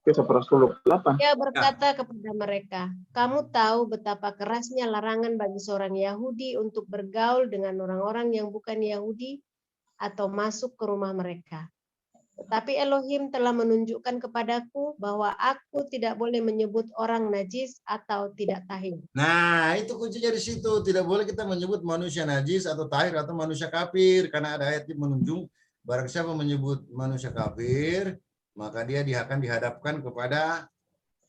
Kisah 28. Dia berkata kepada mereka, kamu tahu betapa kerasnya larangan bagi seorang Yahudi untuk bergaul dengan orang-orang yang bukan Yahudi atau masuk ke rumah mereka. Tetapi Elohim telah menunjukkan kepadaku bahwa aku tidak boleh menyebut orang najis atau tidak tahir. Nah, itu kuncinya di situ. Tidak boleh kita menyebut manusia najis atau tahir atau manusia kafir. Karena ada ayat yang menunjuk, barang siapa menyebut manusia kafir, maka dia akan dihadapkan kepada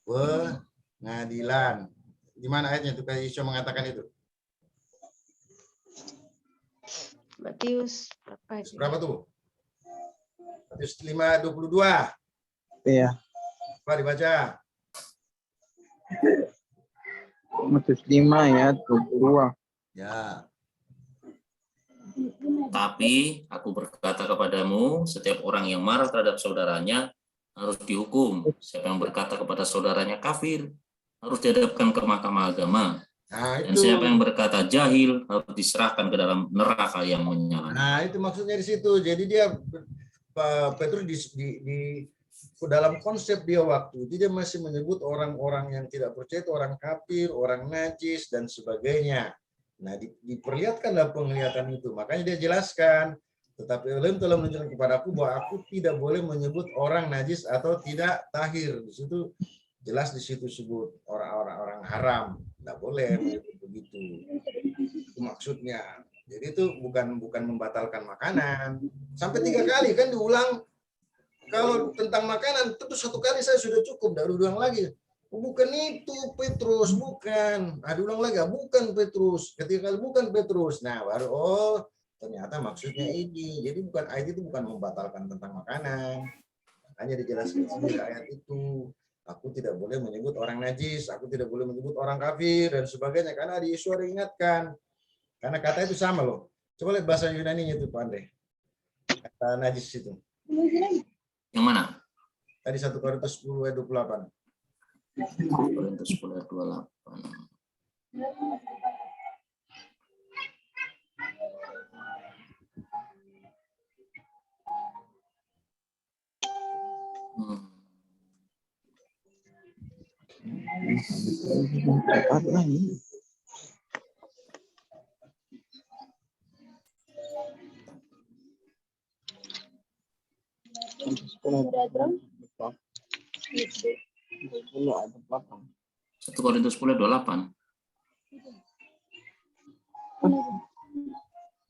pengadilan. Di mana ayatnya itu? Kayak Yesus mengatakan itu. Matius berapa tuh? Matius 5:22. Iya. Coba dibaca. Matius 5 ayat 22. Ya. Tapi aku berkata kepadamu, setiap orang yang marah terhadap saudaranya harus dihukum. Siapa yang berkata kepada saudaranya kafir harus dihadapkan ke mahkamah agama. Nah, dan siapa yang berkata jahil harus diserahkan ke dalam neraka yang menyala. Nah, itu maksudnya di situ. Jadi dia Petrus di dalam konsep dia waktu itu dia masih menyebut orang-orang yang tidak percaya itu orang kafir, orang najis dan sebagainya. Nah, diperlihatkanlah penglihatan itu. Makanya dia jelaskan, tetapi Elohim telah menunjukkan kepadaku bahwa aku tidak boleh menyebut orang najis atau tidak tahir. Di situ jelas di situ sebut orang-orang haram. Tidak boleh menyebut begitu. Itu maksudnya. Jadi itu bukan membatalkan makanan. Sampai 3 kali kan diulang. Kalau tentang makanan, tentu 1 kali saya sudah cukup. Tidak diulang lagi. Bukan itu Petrus, bukan. Diulang lagi, bukan Petrus. Ketika bukan Petrus. Nah baru, ternyata maksudnya ini. Jadi bukan ayat itu bukan membatalkan tentang makanan. Hanya dijelaskan sendiri ayat itu. Aku tidak boleh menyebut orang najis, aku tidak boleh menyebut orang kafir dan sebagainya. Karena di Yesus diingatkan. Karena kata itu sama loh. Coba lihat bahasa Yunani-nya itu Pak Andre. Kata najis itu. Yang mana? Tadi 1 Korintus 10 ayat 28. 1 Korintus 10 ayat 28. Satu Korintus 10:28.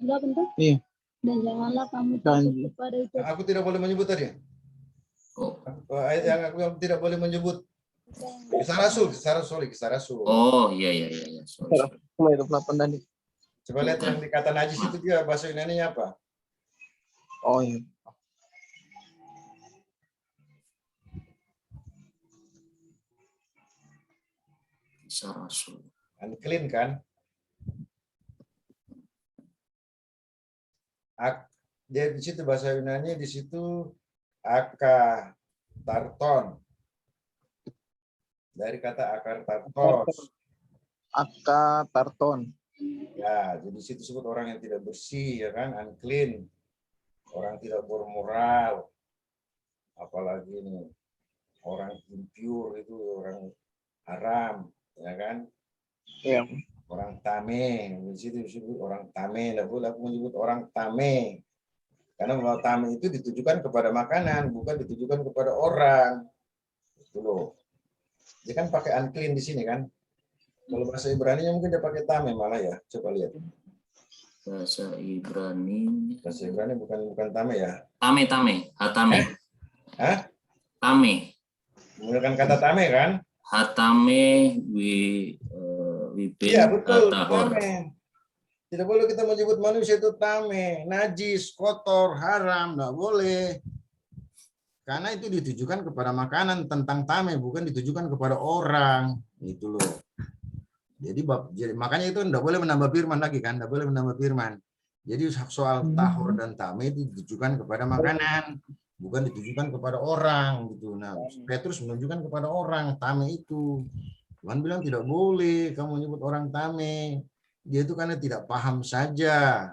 Enggak bentar. Iya. Dan janganlah kamu takut kepada itu. Aku tidak boleh menyebut tadi. Oh. Ayat yang aku tidak boleh menyebut. Kisah Rasul. Oh, iya. Sorry. 28 tadi. Coba lihat yang dikata najis itu dia bahasa Yunani-nya apa? Oh iya. Kisah Rasul. Unclean kan? Dia di situ bahasa Yunani di situ akatarton. Dari kata akar tartos. Akatarton. Ya, jadi situ sebut orang yang tidak bersih, ya kan, unclean, orang tidak bermoral, apalagi ini orang impure itu orang haram, ya kan, Iya. orang tame, di situ disebut orang tame, tidak boleh aku menyebut orang tame, karena kalau tame itu ditujukan kepada makanan, bukan ditujukan kepada orang, itu loh. Dia kan pakai unclean di sini kan. Kalau bahasa Ibrani mungkin dia pakai tame malah ya. Coba lihat. Bahasa Ibrani. Bahasa Ibrani bukan tame ya. Tame. Hah? Tame. Menggunakan kata tame kan? Hatame Iya betul. Tame. Tidak boleh kita menyebut manusia itu tame, najis, kotor, haram, nggak boleh. Karena itu ditujukan kepada makanan tentang tame, bukan ditujukan kepada orang. Itu loh. Jadi makanya itu enggak boleh menambah firman lagi kan, enggak boleh menambah firman. Jadi soal tahor dan tame itu ditujukan kepada makanan, bukan ditujukan kepada orang gitu. Nah, Petrus menunjukkan kepada orang tame itu. Tuhan bilang tidak boleh kamu menyebut orang tame. Dia itu karena tidak paham saja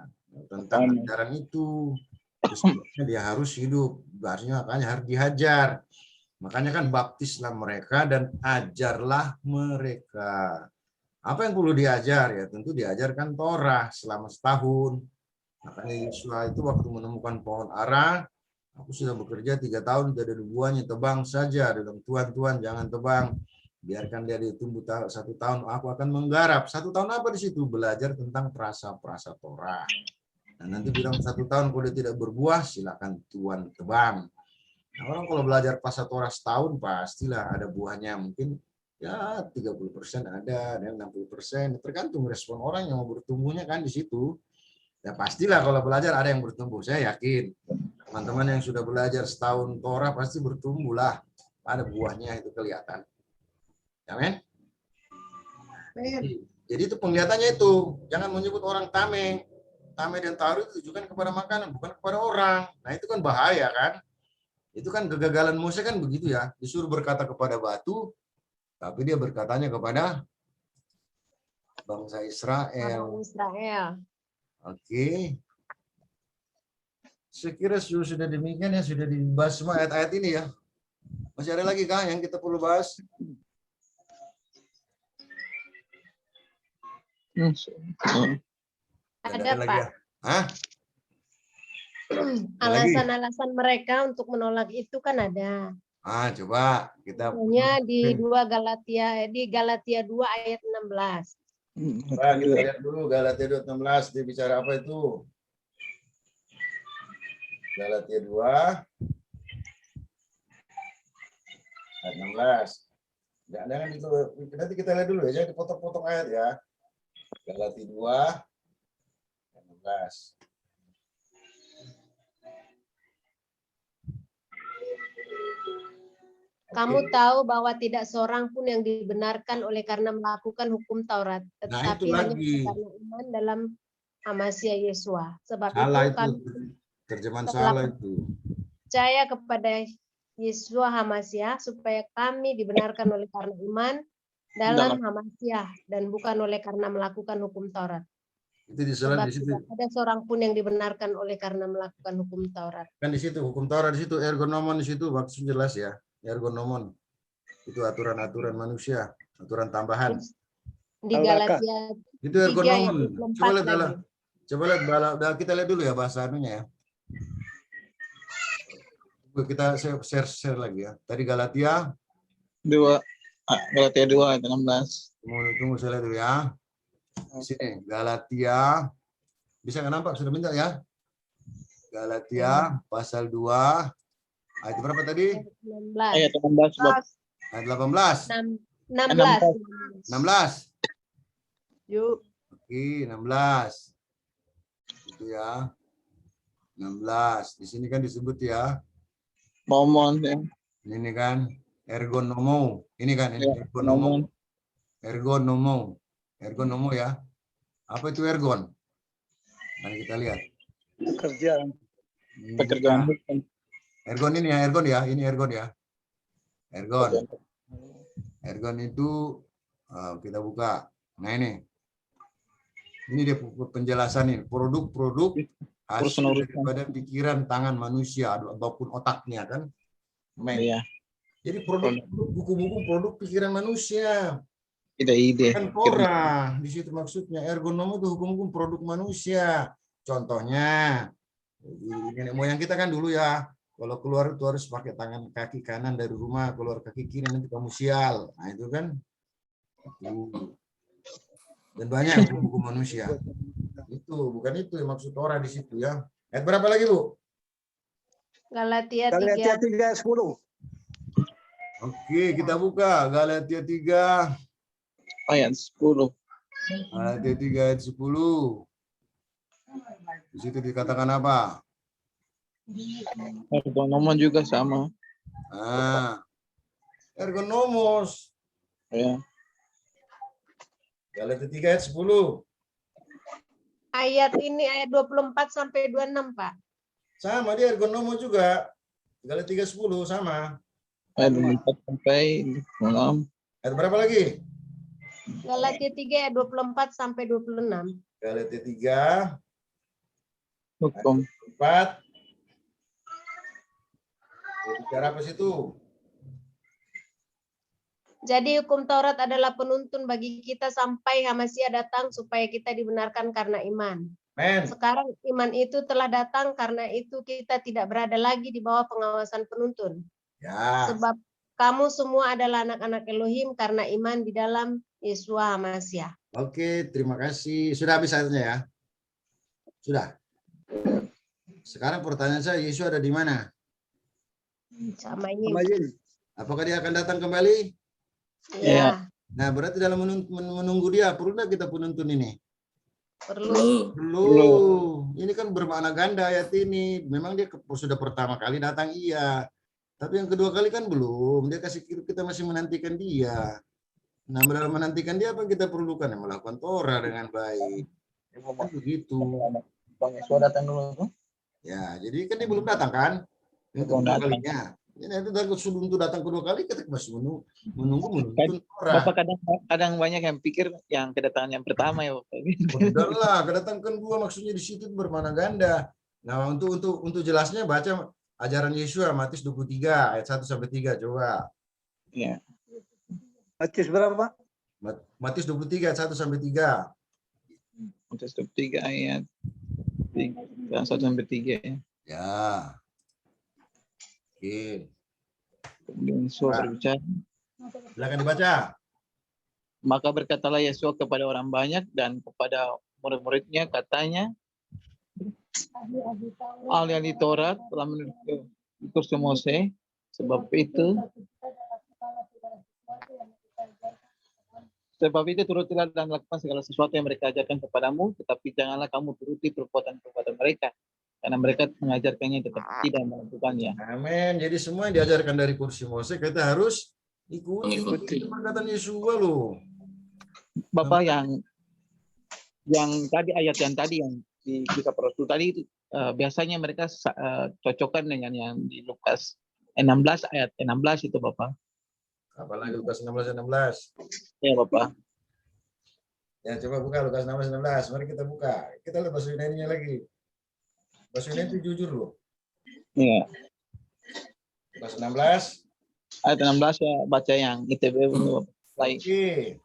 tentang ajaran itu. Terus dia harus hidup, artinya makanya harus dihajar. Makanya kan baptislah mereka dan ajarlah mereka. Apa yang perlu diajar ya? Tentu diajarkan Torah selama setahun. Makanya Yosua itu waktu menemukan pohon ara, aku sudah bekerja 3 tahun, tidak ada buahnya, tebang saja. Dalam Tuhan jangan tebang, biarkan dia ditumbuh 1 tahun. Aku akan menggarap. 1 tahun apa di situ? Belajar tentang perasa Torah. Nah, nanti bilang 1 tahun kalau dia tidak berbuah, silakan Tuhan tebang. Nah, orang kalau belajar perasa Torah setahun pastilah ada buahnya. Mungkin ya 30% ada, dan 60%. Tergantung respon orang yang mau bertumbuhnya kan di situ. Ya pastilah kalau belajar ada yang bertumbuh. Saya yakin teman-teman yang sudah belajar setahun Torah pasti bertumbuh lah. Ada buahnya itu kelihatan. Amin. Jadi itu penglihatannya itu. Jangan menyebut orang tame. Tame dan tahor itu ditujukan kepada makanan, bukan kepada orang. Nah itu kan bahaya kan. Itu kan kegagalan Mose kan begitu ya. Disuruh berkata kepada batu, tapi dia berkatanya kepada bangsa Israel. Oke. Sekira sudah demikian ya, sudah dibahas semua ayat-ayat ini ya. Masih ada lagi kah yang kita perlu bahas? Ada Pak. Ya? Hah? Alasan-alasan mereka untuk menolak itu kan ada. Coba kita Misalnya di Galatia 2 ayat 16. Nah, kita lihat dulu Galatia 2:16 dia bicara apa itu? Galatia 2 ayat 16. Jangan itu nanti kita lihat dulu ya, jangan dipotong-potong ayat ya. Galatia 2 ayat 16. Kamu tahu bahwa tidak seorang pun yang dibenarkan oleh karena melakukan hukum Taurat, tetapi hanya karena iman dalam Amasya Yesua. Sebab salah itu kami terjemahan salah itu. Percaya kepada Yesua Hamasya supaya kami dibenarkan oleh karena iman dalam Hamasya dan bukan oleh karena melakukan hukum Taurat. Itu disalah di situ. Tidak ada seorang pun yang dibenarkan oleh karena melakukan hukum Taurat. Kan di situ hukum Taurat di situ, ergonomon di situ maksudnya jelas ya. Ergonomon itu aturan-aturan manusia. aturan tambahan. Di Al-Baqarah. Galatia Itu 3 ergonomi. ayat Coba 24 lihat lagi. coba lihat kita lihat dulu ya bahasa anunya ya. Kita share lagi ya. Tadi Galatia 2 ayat 16. Tunggu saya lihat dulu ya. Di sini Galatia. Bisa nggak nampak? Sudah bentar ya. Galatia pasal 2 ayat berapa tadi? 16. Ayat 16 Bapak. Ayat 18. 16. 16. Yuk. Oke, 16. Itu ya. 16. Di sini kan disebut ya. Momon ya. Ini kan ergonomo. Ini kan ini Ya, ergonomo. Ergonomo ya. Apa itu ergon? Mari kita lihat. Pekerjaan. Pekerjaan hukum. Ergon ini ya, ergon ya. Ini ergon ya. Ergon. Ergon itu kita buka. Nah ini. Ini dia penjelasan ini. Produk-produk hasil daripada pikiran tangan manusia ataupun otaknya kan. Iya. Jadi produk buku-buku produk pikiran manusia. Ide-ide. Kan Torah di situ maksudnya. Ergonomi itu hukum-hukum produk manusia. Contohnya nenek moyang kita kan dulu ya. Kalau keluar itu harus pakai tangan kaki kanan dari rumah, keluar kaki kiri nanti kamu sial. Nah itu kan. Dan banyak buku manusia. Itu bukan itu yang maksud Torah di situ ya. Ayat berapa lagi Bu? Galatia 3. Galatia 3:10. Oke, kita buka Galatia 3 Ayat 10. Galatia 3 ayat 10. Di situ dikatakan apa? Ergonomon juga sama. Ergonomos. Ya. Galatia 3 ayat 10. Ayat ini ayat 24 sampai 26, Pak. Sama dia ergonomo juga. Galatia 3:10 sama. Ayat 24 sampai 26. Ayat berapa lagi? Galatia 3 ayat 24 sampai 26. Galatia 3 Hukum. 4. Bicara apa situ? Jadi hukum Taurat adalah penuntun bagi kita sampai Hamasia datang supaya kita dibenarkan karena iman. Men. Sekarang iman itu telah datang, karena itu kita tidak berada lagi di bawah pengawasan penuntun. Ya. Sebab kamu semua adalah anak-anak Elohim karena iman di dalam Yesus Hamasia. Oke, terima kasih. Sudah habis ayatnya ya? Sudah. Sekarang pertanyaan saya, Yesus ada di mana? Sama ini. Apakah dia akan datang kembali? Ya, Nah, berarti dalam menunggu dia, perlu nggak kita penuntun ini? perlu. Belum. Ini kan bermakna ganda ayat ini. Memang dia sudah pertama kali datang, iya. Tapi yang kedua kali kan belum. Dia kasih kita masih menantikan dia. Nah, dalam menantikan dia apa yang kita perlukan? Yang melakukan Torah dengan baik. Kan begitu. Bang Yesua datang dulu. Ya, jadi kan dia belum datang kan? Yang kedua kalinya. Ini itu untuk datang kedua kali kita masih menunggu Torah. Bapak kadang banyak yang pikir yang kedatangan yang pertama ya Bapak. Udahlah, kedatangan kedua maksudnya di situ bermakna ganda. Nah, untuk jelasnya baca ajaran Yesus Matius 23 ayat 1 sampai 3 coba. Iya. Matius berapa, Pak? Matius 23 ayat 1 sampai 3. Matius 23 ayat 1 sampai 3 ya. Ya. Oke. Kemudian Yesus berbicara. Silakan dibaca. Maka berkatalah Yesus kepada orang banyak dan kepada murid-muridnya, katanya, ahli-ahli Taurat telah menuntut kursi Mose, sebab itu turutilah dan lakukan segala sesuatu yang mereka ajarkan kepadamu, tetapi janganlah kamu turuti perbuatan-perbuatan mereka, karena mereka mengajarkannya tetapi tidak melakukannya. Amin. Jadi semua yang diajarkan dari kursi Mose kita harus ikuti perkataan Yesus loh. Bapak yang tadi ayat yang tadi yang di kitab Rasul tadi itu biasanya mereka cocokkan dengan yang di Lukas 16 ayat 16 itu Bapak. Apalagi Lukas 16 ayat 16. Ya Bapak. Ya coba buka Lukas 16 ayat 16. Mari kita buka. Kita lihat bahasa Yunani-nya lagi. Bahasa Yunani itu jujur loh. Iya. Lukas 16 ayat 16 ya baca yang ITB dulu. Baik. Oke.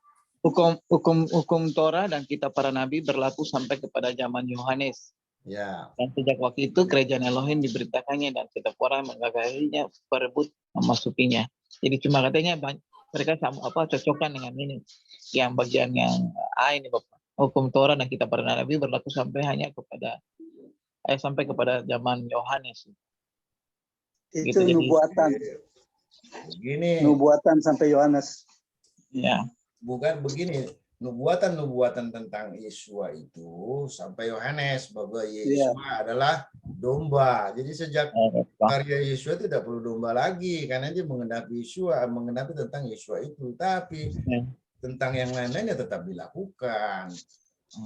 Hukum Torah dan kitab para nabi berlaku sampai kepada zaman Yohanes. Ya. Dan sejak waktu itu kerajaan Elohim diberitakannya dan setiap orang menggagahinya berebut memasukinya. Jadi cuma katanya mereka cocokkan dengan ini. Yang bagian yang ini Bapak. Hukum Torah dan kitab para nabi berlaku sampai kepada zaman Yohanes. Itu Gitu, jadi- nubuatan. Begini. Nubuatan sampai Yohanes. Ya. Bukan begini, nubuatan tentang Yesua itu sampai Yohanes bahwa Yesua adalah domba. Jadi sejak karya Yesua tidak perlu domba lagi karena dia mengenapi tentang Yesua itu. Tapi tentang yang lain-lainnya tetap dilakukan.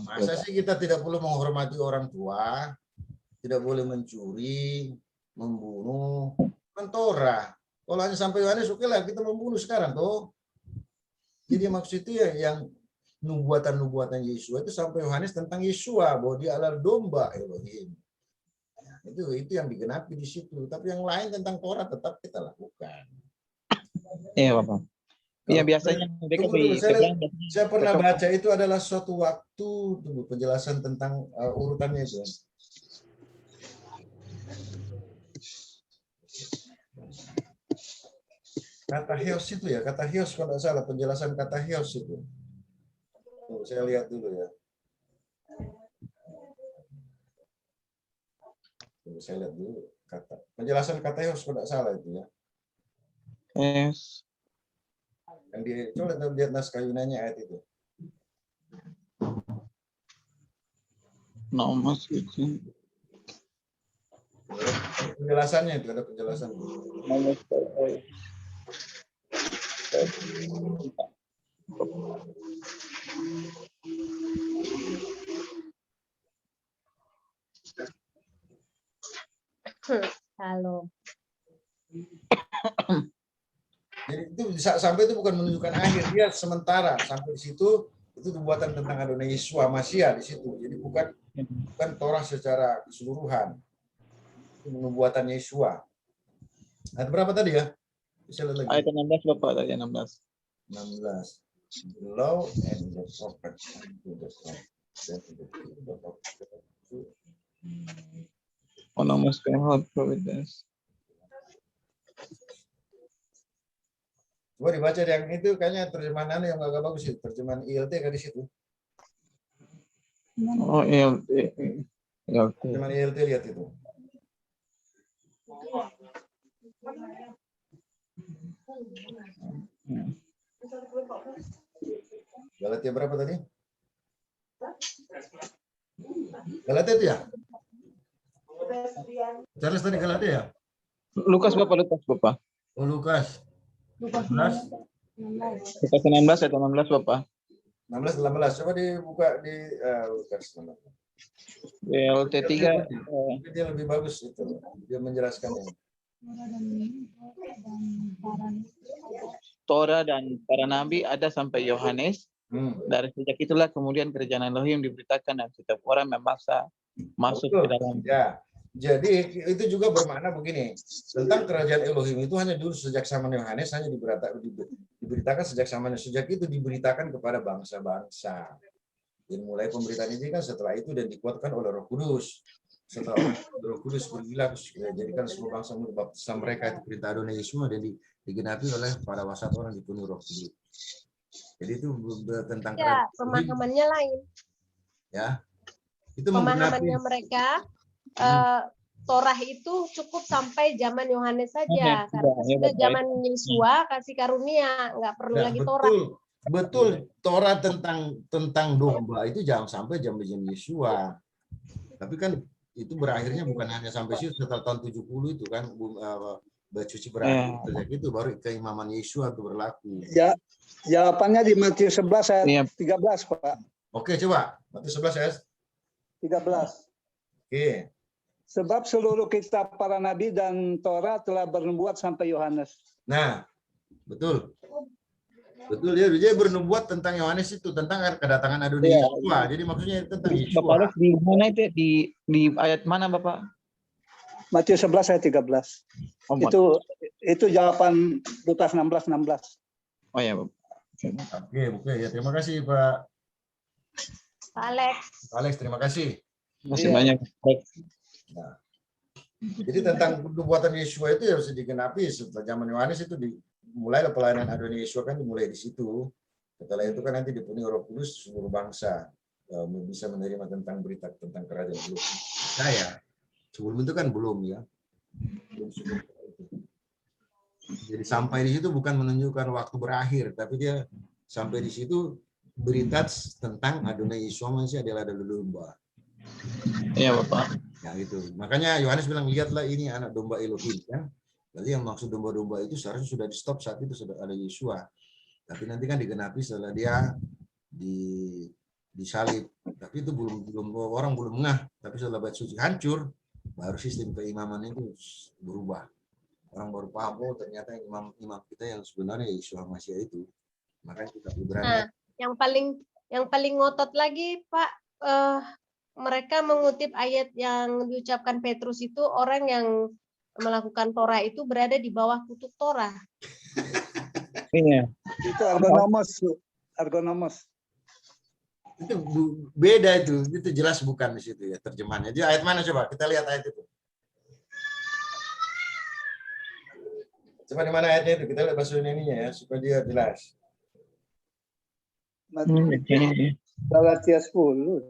Masa sih kita tidak perlu menghormati orang tua, tidak boleh mencuri, membunuh, kan Torah. Kalau hanya sampai Yohanes, oke lah kita membunuh sekarang toh. Jadi maksud itu yang nubuatan Yesua itu sampai Yohanes tentang Yesua bahwa dia adalah domba Elohim. Itu yang digenapi di situ. Tapi yang lain tentang Torah tetap kita lakukan. Iya Bapak. Iya biasanya mereka saya pernah baca itu adalah suatu waktu penjelasan tentang urutannya itu. Kata Hios itu ya, kata Hios kalau tidak salah, penjelasan kata Hios itu. Tuh, saya lihat dulu ya. Tuh, saya lihat dulu penjelasan kata Hios kalau tidak salah itu ya. Yes. Yang coba lihat naskah Yunani ayat itu. Nomos itu. Penjelasannya itu ada penjelasan. Halo. Jadi itu sampai itu bukan menunjukkan akhir, dia sementara sampai di situ itu nubuatan tentang Adonai Yesua Masia di situ. Jadi bukan Torah secara keseluruhan. Itu nubuatan Yesua. Ayat berapa tadi ya? Bisa lihat lagi. Ayat 16 Bapak tadi 16. 16. The law and the prophet unto the Nomos Providence. Coba dibaca yang itu kayaknya terjemahan yang agak bagus itu, terjemahan ILT kan di situ. Oh ILT. Terjemahan ILT lihat itu. Galatia berapa tadi? Galatia itu ya? Charles tadi Galatia ya? Lukas Bapak. Oh Lukas. Lukas 16. Lukas 16 atau 16 Bapak. 16 18. Coba dibuka di Lukas 16. ILT 3. Dia lebih bagus itu. Dia menjelaskannya. Torah dan para nabi ada sampai Yohanes. Dari sejak itulah kemudian kerajaan Elohim diberitakan dan setiap orang memaksa masuk ke dalam. Ya. Jadi itu juga bermakna begini, tentang kerajaan Elohim itu hanya dulu sejak zaman Yohanes hanya diberitakan sejak itu diberitakan kepada bangsa-bangsa. Dan mulai pemberitaan ini kan setelah itu dan dikuatkan oleh Roh Kudus. Setelah Roh Kudus bergila jadikan semua bangsa berbaptis mereka itu perintah Adonai Yesua dan digenapi oleh para wasat orang dipenuhi Roh Kudus. Jadi itu tentang pemahamannya lain. Ya. Itu pemahamannya mereka Torah itu cukup sampai zaman Yohanes saja karena sudah zaman Yesua kasih karunia nggak perlu lagi Torah. Betul, Torah tentang domba itu jangan sampai zaman Yesua. Tapi kan itu berakhirnya bukan hanya sampai situ setelah tahun 70 itu kan bercuci berakhir sejak itu baru keimaman Yesua itu berlaku. Ya, jawabannya di Matius 11 ayat 13, Pak. Oke, coba. Matius 11 ayat 13. Oke. Sebab seluruh kitab para nabi dan Torah telah bernubuat sampai Yohanes. Nah, betul. Betul, dia bernubuat tentang Yohanes itu, tentang kedatangan Adonai Yesua. Jadi maksudnya tentang Yesua. Bapak di mana itu? Di ayat mana Bapak? Matius 11 ayat 13. Itu jawaban Lukas 16. Oh ya, Bapak. Oke, ya terima kasih Pak Alex. Alex, terima kasih. Masih Iya. banyak. Nah, jadi tentang nubuatan Yesua itu harus digenapi setelah zaman Yohanes itu mulailah pelayanan adanya Yesua kan dimulai di situ. Setelah itu kan nanti dipenuhi Roh Kudus seluruh bangsa bisa menerima tentang berita tentang kerajaan belum. Saya sebelum itu kan belum ya. Belum sebelum itu. Jadi sampai di situ bukan menunjukkan waktu berakhir, tapi dia sampai di situ berita tentang adanya Yesua masih adalah domba. Iya, Bapak. Ya itu. Makanya Yohanes bilang, lihatlah ini anak domba Elohim kan. Jadi yang maksud domba-domba itu seharusnya sudah di stop saat itu sudah ada Yesua. Tapi nanti kan digenapi setelah dia disalib. Tapi itu belum orang belum ngeh. Tapi setelah bait suci hancur, baru sistem keimaman itu berubah. Orang baru paham, oh ternyata imam kita yang sebenarnya Yesua Masih itu. Makanya kita berani. Nah, yang paling ngotot lagi, Pak, mereka mengutip ayat yang diucapkan Petrus itu, orang yang melakukan Torah itu berada di bawah kutuk Torah. Iya. Itu argonomos. Itu beda itu jelas bukan di situ ya terjemahannya. Jadi ayat mana coba? Kita lihat ayat itu. Coba di mana ayatnya itu? Kita lihat bahasa Yunaninya ya supaya dia jelas. Galatia 10.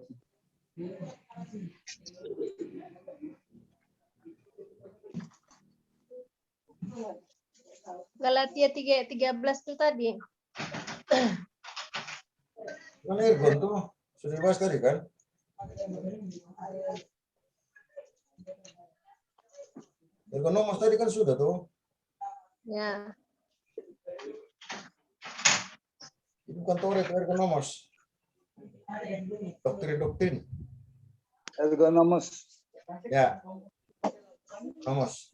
Galatia 3:13 itu tadi. Mana Ergon tuh? Sudah dibahas tadi kan? Ergonomos tadi kan sudah tuh. Ya. Itu bukan Torah, itu ergonomos. Doktrin. Ergonomos. Ya. Nomos.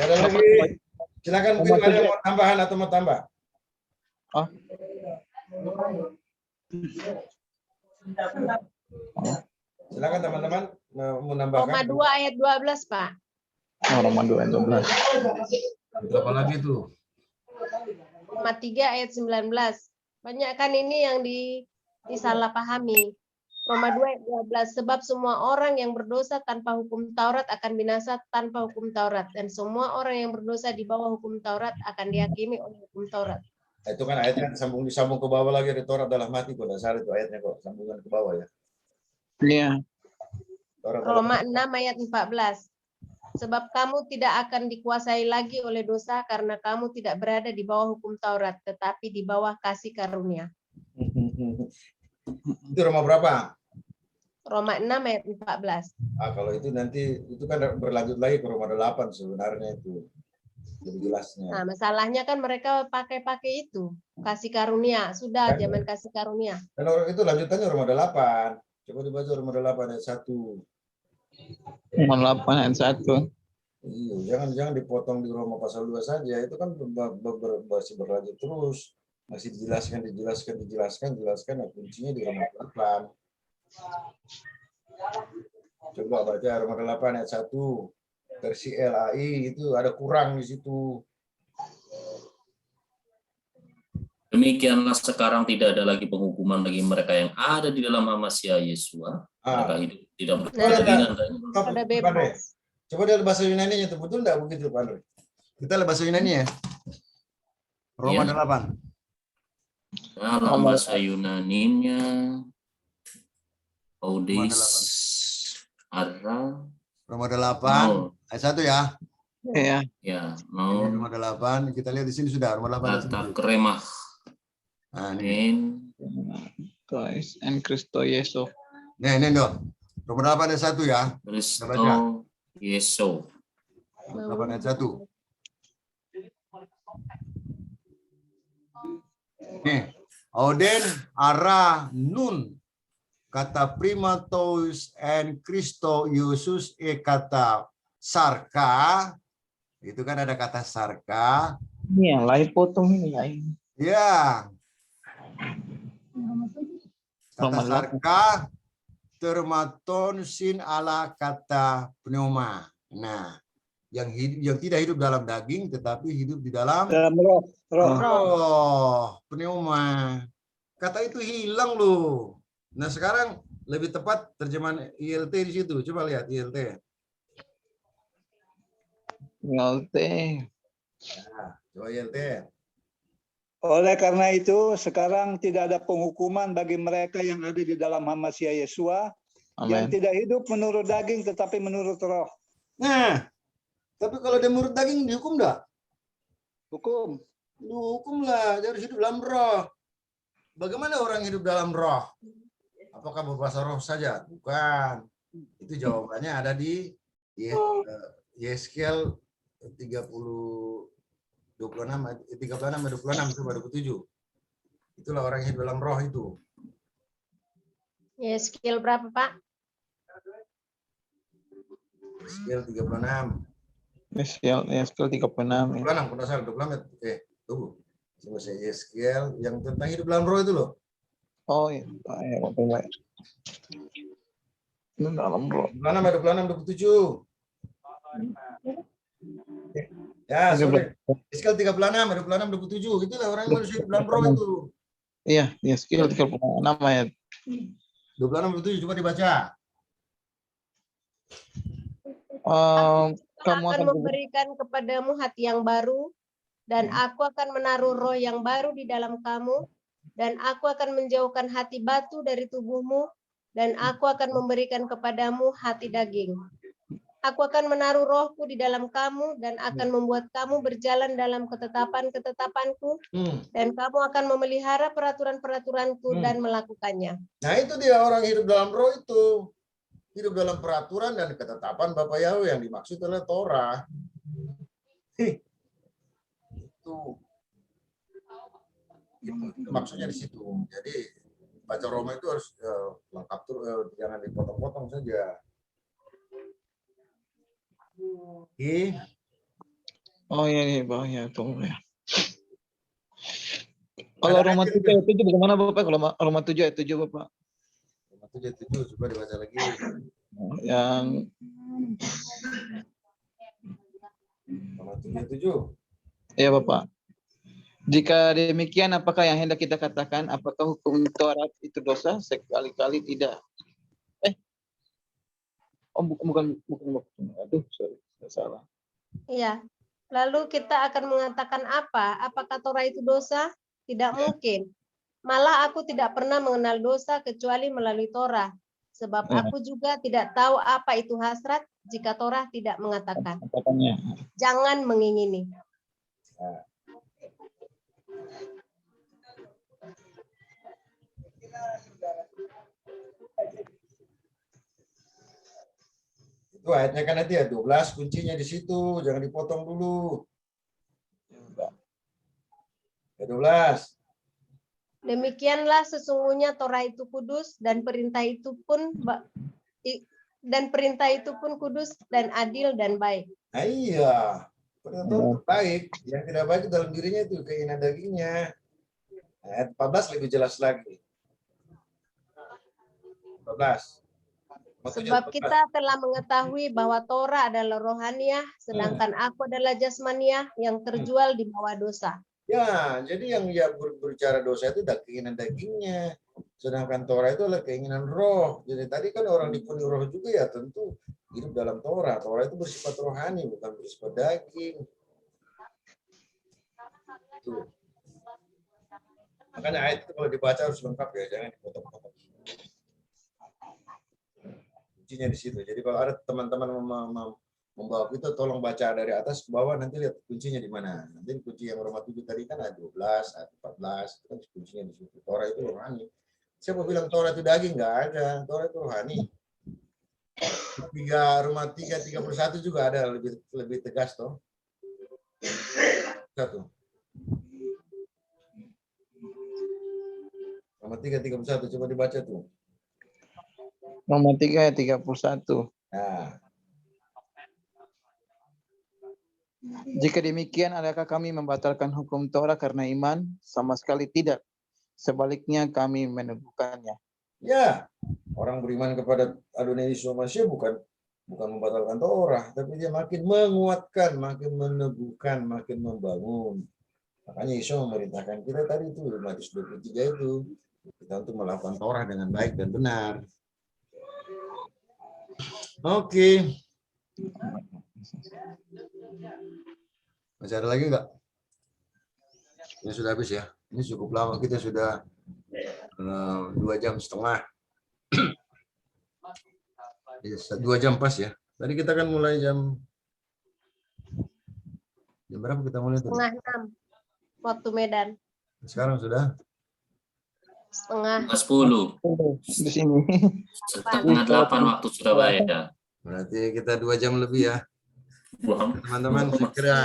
Ada lagi? Silakan mungkin ada yang mau tambahan atau mau tambah. Oh. Silakan teman-teman mau menambahkan. Roma 2 ayat 12, Pak. Oh, Roma 2 ayat 12. Apa lagi itu? Roma 3 ayat 19. Banyak kan ini yang disalahpahami. Roma 2 ayat 12. Sebab semua orang yang berdosa tanpa hukum Taurat akan binasa tanpa hukum Taurat. Dan semua orang yang berdosa di bawah hukum Taurat akan dihakimi oleh hukum Taurat. Itu kan ayatnya disambung ke bawah lagi dari Taurat dalam hati kok. Dasar itu ayatnya kok. Sambungan ke bawah ya. Iya. Roma 6 ayat 14. Sebab kamu tidak akan dikuasai lagi oleh dosa karena kamu tidak berada di bawah hukum Taurat, tetapi di bawah kasih karunia. Itu Roma berapa? Roma 6 ayat 14. Kalau itu nanti, itu kan berlanjut lagi ke Roma 8 sebenarnya itu. Lebih jelasnya. Nah, masalahnya kan mereka pakai itu. Kasih karunia. Sudah zaman kasih karunia. Dan itu lanjutannya Roma 8. Coba dibaca Roma 8 ayat 1. Roma 8 ayat 1. Iya, jangan dipotong di Roma pasal 2 saja. Itu kan masih berlanjut terus. Masih dijelaskan. Nah, kuncinya di Roma 8. Coba baca Roma 8 ayat 1. Versi LAI itu ada kurang di situ. Demikianlah sekarang tidak ada lagi penghukuman bagi mereka yang ada di dalam Masiha Yesua. Mereka hidup tidak berkeadilan dan ada bebas. Coba lihat bahasa Yunani-nya itu betul enggak begitu, Pak Andre? Kita lihat bahasa Yunani ya. Roma 8. dalam bahasa Yunaninya Audis Ara Roma 8 ayat 1 ya. Iya. Ya, no. Roma 8, kita lihat di sini sudah Roma 8. Kata kremah. Amin. Guys, and Kristo Yesus. Ini dong. Roma 8 ayat 1 ya. Kristo Yesus. Roma 8 ayat 1. Nih, Auden ara nun kata primatos and Kristo Yesus kata sarka. Itu kan ada kata sarka. Ini yang lain potong ini ya. Ya. Kata sarka termaton sin ala kata pneuma. Nah, yang tidak hidup dalam daging tetapi hidup di dalam roh. roh, pneuma. Kata itu hilang loh. Nah, sekarang lebih tepat terjemahan ILT di situ. Coba lihat ILT. ILT. Nah, coba ILT. Oleh karena itu, sekarang tidak ada penghukuman bagi mereka yang ada di dalam Masiah Yesua, yang Amin. tidak hidup menurut daging tetapi menurut roh. Nah, tapi kalau dia menurut daging dihukum enggak? Hukum. Dihukum lah, dia harus hidup dalam roh. Bagaimana orang hidup dalam roh? Apakah berbahasa roh saja? Bukan. Itu jawabannya ada di Yeskel 36 sampai 27. Itulah orang yang hidup dalam roh itu. Skill berapa, Pak? Yeskel 36. Yeskel 36. 26, kalau salah 26. Tunggu. Coba saya Yeskel yang tentang hidup dalam roh itu loh. Oh iya, baik. Dalam roh. 26, 27. Ya, sorry. Yeskel 36, 27. Itulah orang yang harus hidup dalam roh itu. Iya, Yeskel 36 ayat 26, 27, coba dibaca. Kamu akan memberikan kepadamu hati yang baru, dan aku akan menaruh roh yang baru di dalam kamu, dan aku akan menjauhkan hati batu dari tubuhmu, dan aku akan memberikan kepadamu hati daging. Aku akan menaruh rohku di dalam kamu, dan akan membuat kamu berjalan dalam ketetapan-ketetapanku, dan kamu akan memelihara peraturan-peraturanku dan melakukannya. Nah, itu dia orang hidup dalam roh itu. Hidup dalam peraturan dan ketetapan Bapa Yahweh, yang dimaksud adalah Torah. Itu maksudnya di situ. Jadi baca Roma itu harus lengkap tuh, jangan dipotong-potong saja. Oh iya, bahaya tunggu ya. Kalau Roma 7 ayat 7 bagaimana Bapak? Kalau Roma 7 ayat 7 Bapak? Roma 7 ayat 7, coba dibaca lagi. Yang Roma 7 ayat 7. Iya Bapak. Jika demikian, apakah yang hendak kita katakan? Apakah hukum Taurat itu dosa? Sekali-kali tidak. Bukan. Aduh, sorry, salah. Iya. Lalu kita akan mengatakan apa? Apakah Torah itu dosa? Tidak mungkin. Malah aku tidak pernah mengenal dosa kecuali melalui Torah. Sebab aku juga tidak tahu apa itu hasrat jika Torah tidak mengatakan. Jangan mengingini. Itu ayatnya kan nanti ya 12, kuncinya di situ, jangan dipotong dulu. 12. Demikianlah sesungguhnya Torah itu kudus, dan perintah itu pun kudus dan adil dan baik. Nah, iya, perintah itu baik. Yang tidak baik dalam dirinya itu keinginan dagingnya. Ayat 14 lebih jelas lagi. 14. Sebab kita telah mengetahui bahwa Torah adalah rohaniah, sedangkan aku adalah jasmaniah yang terjual di bawah dosa. Ya, jadi yang berbicara dosa itu keinginan dagingnya. Sedangkan Torah itu adalah keinginan roh. Jadi tadi kan orang dipenuhi roh juga ya tentu hidup dalam Torah. Torah itu bersifat rohani, bukan bersifat daging. Tuh. Makanya ayat itu kalau dibaca harus lengkap ya, jangan dipotong-potong. Kuncinya di situ. Jadi kalau ada teman-teman membawa itu, tolong baca dari atas ke bawah, nanti lihat kuncinya di mana. Nanti kunci yang Roma 7 tadi kan ada 12, ada 14, itu kan kuncinya di situ. Torah itu rohani. Siapa bilang Torah itu daging? Nggak ada. Torah itu rohani. Roma 3:31 juga ada lebih tegas toh. Satu. Roma 3:31 coba dibaca tuh. Roma 3 ayat 31. Nah. Jika demikian, adakah kami membatalkan hukum Torah karena iman? Sama sekali tidak. Sebaliknya kami meneguhkannya. Ya, Orang beriman kepada Adonai Yesus Masih bukan membatalkan Torah, tapi dia makin menguatkan, makin meneguhkan, makin membangun. Makanya Yesus memerintahkan kita tadi itu, Matius 23 itu, kita untuk melakukan Torah dengan baik dan benar. Oke. Masih ada lagi enggak? Ini sudah habis ya. Ini cukup lama, kita sudah 2 jam setengah. 2 jam pas ya. Tadi kita kan mulai jam berapa kita mulai tadi? 5:30 waktu Medan. Sekarang sudah? Setengah 10. Di sini. Setengah 8 waktu Surabaya. Berarti kita 2 jam lebih ya. Teman-teman, saya kira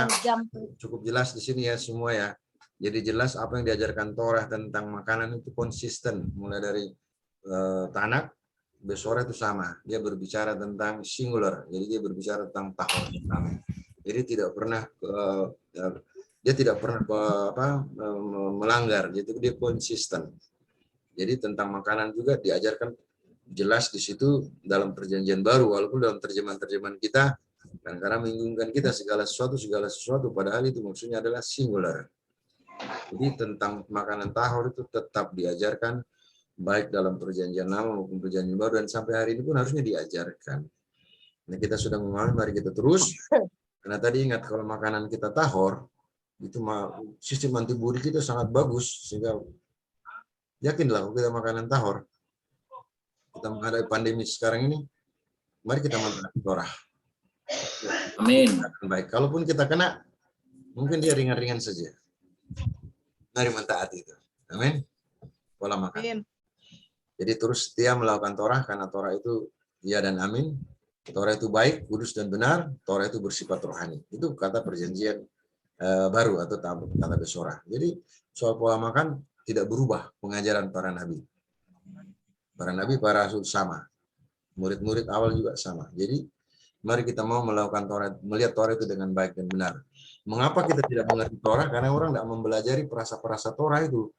cukup jelas di sini ya semua ya. Jadi jelas apa yang diajarkan Torah tentang makanan itu konsisten. Mulai dari Tanak, Besora itu sama. Dia berbicara tentang singular. Jadi dia berbicara tentang tahun. Jadi tidak pernah dia tidak pernah melanggar. Jadi dia konsisten. Jadi tentang makanan juga diajarkan jelas di situ dalam Perjanjian Baru, walaupun dalam terjemahan kita kadang-kadang membingungkan kita segala sesuatu, padahal itu maksudnya adalah singular. Jadi tentang makanan tahor itu tetap diajarkan baik dalam Perjanjian Lama maupun Perjanjian Baru, dan sampai hari ini pun harusnya diajarkan. Nah, kita sudah memahami, mari kita terus. Karena tadi ingat kalau makanan kita tahor itu sistem antibodi kita sangat bagus, sehingga yakinlah kalau kita makanan tahor, kita menghadapi pandemi sekarang ini, mari kita mentaati Torah. Amin. Baik, kalaupun kita kena, mungkin dia ringan-ringan saja. Mari mentaati itu. Amin. Pola makan. Amin. Jadi terus setia melakukan Torah, karena Torah itu ya dan amin. Torah itu baik, kudus dan benar. Torah itu bersifat rohani. Itu kata Perjanjian Baru atau kata Besora. Jadi soal pola makan tidak berubah pengajaran para nabi. Para nabi, para rasul sama. Murid-murid awal juga sama. Jadi mari kita mau melakukan Torah, melihat Torah itu dengan baik dan benar. Mengapa kita tidak mengerti Torah? Karena orang tidak mempelajari perasa-perasa Torah itu.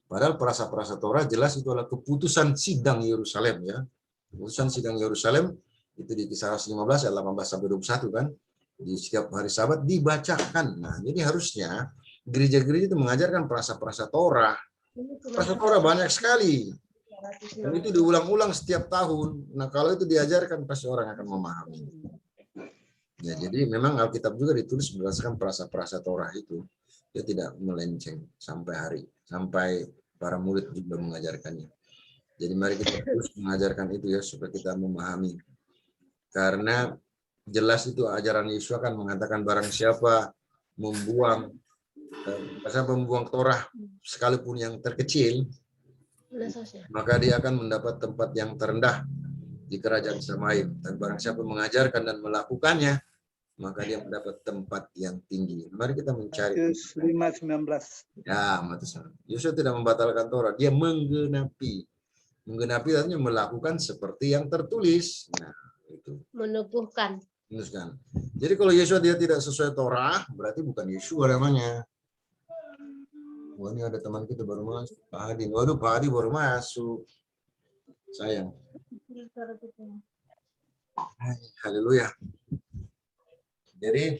Padahal perasa-perasa Torah jelas itu adalah keputusan sidang Yerusalem ya. Keputusan sidang Yerusalem itu di Kisah 15 ayat 18-21 kan. Di setiap hari Sabat dibacakan. Nah, jadi harusnya gereja-gereja itu mengajarkan perasa-perasa Torah. Perasa Torah banyak sekali. Dan itu diulang-ulang setiap tahun. Nah, kalau itu diajarkan pasti orang akan memahami. Ya, jadi memang Alkitab juga ditulis berdasarkan perasa-perasa Torah itu. Dia tidak melenceng sampai para murid juga mengajarkannya. Jadi mari kita terus mengajarkan itu ya, supaya kita memahami. Karena jelas itu ajaran Yesus akan mengatakan barang siapa membuang Torah sekalipun yang terkecil, maka dia akan mendapat tempat yang terendah di kerajaan Samaim. Dan barang siapa mengajarkan dan melakukannya, maka dia mendapat tempat yang tinggi. Mari kita mencari. Matius 5:19. Ya, Matius. Yesus tidak membatalkan Torah, dia menggenapi. Menggenapi artinya melakukan seperti yang tertulis. Nah, itu. Meneguhkan. Jadi kalau Yesus dia tidak sesuai Torah, berarti bukan Yesus namanya. Wah, ini ada teman kita baru masuk, Pak Hadi. Waduh, Pak Hadi baru masuk. Sayang. Haleluya. Jadi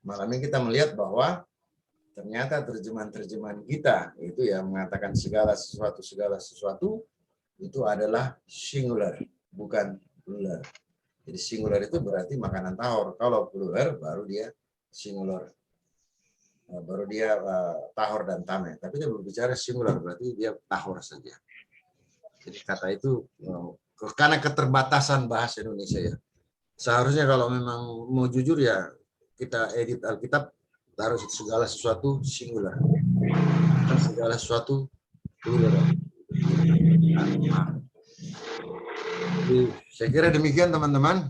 malam ini kita melihat bahwa ternyata terjemahan-terjemahan kita itu ya mengatakan segala sesuatu itu adalah singular, bukan plural. Jadi singular itu berarti makanan tahor. Kalau plural baru dia singular. Baru dia tahor dan tameh. Tapi dia berbicara singular, berarti dia tahor saja. Jadi kata itu karena keterbatasan bahasa Indonesia ya. Seharusnya kalau memang mau jujur ya kita edit Alkitab, taruh segala sesuatu singular. Segala sesuatu plural. Jadi, saya kira demikian teman-teman.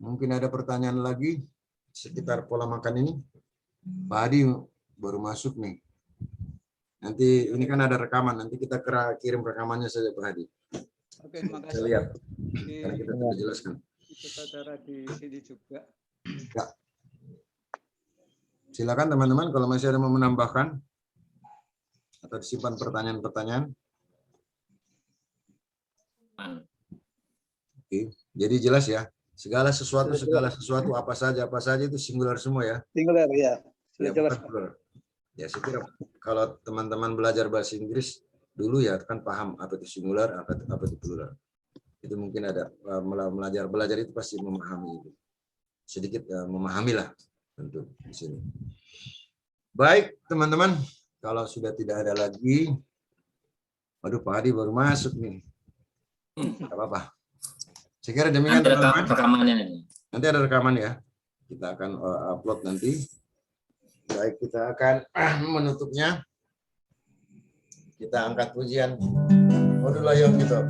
Mungkin ada pertanyaan lagi sekitar pola makan ini. Pak Hadi baru masuk nih. Nanti ini kan ada rekaman, nanti kita kirim rekamannya saja Pak Hadi. Oke, makasih. Saya lihat. Ini Karena kita sudah jelaskan. saudara di sini juga. Ya. Silakan teman-teman kalau masih ada yang mau menambahkan atau disimpan pertanyaan-pertanyaan. Oke, jadi jelas ya. Segala sesuatu apa saja itu singular semua ya. Singular ya. Sudah Ya, jelas. bukan plural. Ya, saya kira kalau teman-teman belajar bahasa Inggris dulu ya kan paham apa itu singular, apa itu plural. Itu mungkin ada belajar itu pasti memahami itu. Sedikit memahami lah tentu di sini. Baik, teman-teman, kalau sudah tidak ada lagi, waduh Pak Hadi baru masuk nih. Tidak apa-apa. Saya kira demikian. Nanti ada rekamannya ini. Nanti ada rekaman ya. Kita akan upload nanti. Baik, kita akan menutupnya. Kita angkat pujian. Waduh layang gitu.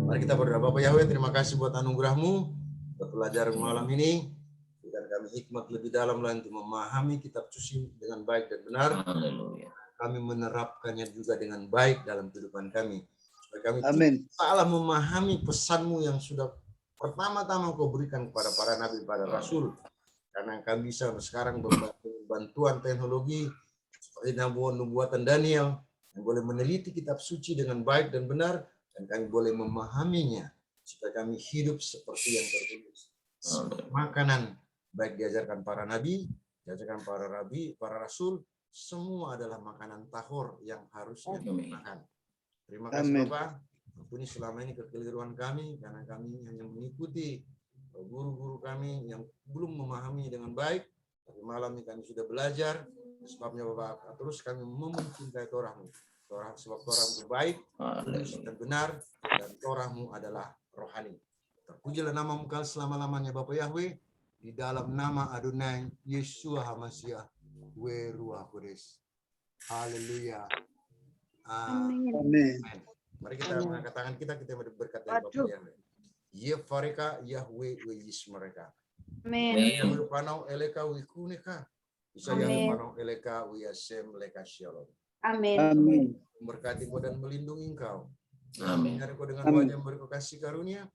Mari kita berdoa. Bapak Yahweh, terima kasih buat anugerah-Mu, buat pelajaran malam ini. Berikan kami hikmat lebih dalam lagi untuk memahami kitab suci dengan baik dan benar. Kami menerapkannya juga dengan baik dalam kehidupan kami. Supaya kami salah memahami pesan-Mu yang sudah pertama-tama Kau berikan kepada para nabi, para rasul. Karena kami bisa sekarang bantuan teknologi seperti nubuatan Daniel yang boleh meneliti kitab suci dengan baik dan benar, dan kami boleh memahaminya supaya kami hidup seperti yang tertulis. Makanan baik diajarkan para nabi, diajarkan para rabi, para rasul, semua adalah makanan tahor yang harusnya dimakan. Terima kasih Bapak. Ampuni selama ini kekeliruan kami karena kami hanya mengikuti guru-guru kami yang belum memahami dengan baik. Tapi malam ini kami sudah belajar. Sebabnya Bapak, terus kami mencintai Torah-Mu. Sebab Torah-Mu baik, dan benar, dan Torah-Mu adalah rohani. Terpujilah nama-Mu selama-lamanya Bapak Yahweh. Di dalam nama Adonai Yeshua HaMashiach, we Ruach Kudus. Haleluya. Amin. Mari kita mengangkat tangan kita berkat dari Bapak Yahweh. Yefareka Yahweh Yis mereka. Amin. Yahweh panau eleka wikuneka. Bisa Yahweh panau eleka wiyasem leka shalom. Amin. Memberkati Kau dan melindungi Engkau. Amin. Menyari Kau dengan wajah memberi Kau kasih karunia.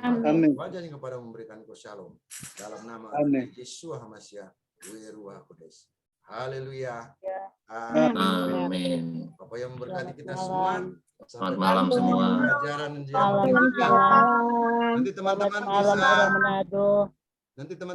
Amin. Wajahnya kepada memberikan Kau shalom. Dalam nama Yeshua HaMashiach, we Ruach Kudus. Haleluya. Amin. Bapak yang memberkati kita semua. Selamat malam semua. Nanti teman-teman bisa. Manado. Nanti teman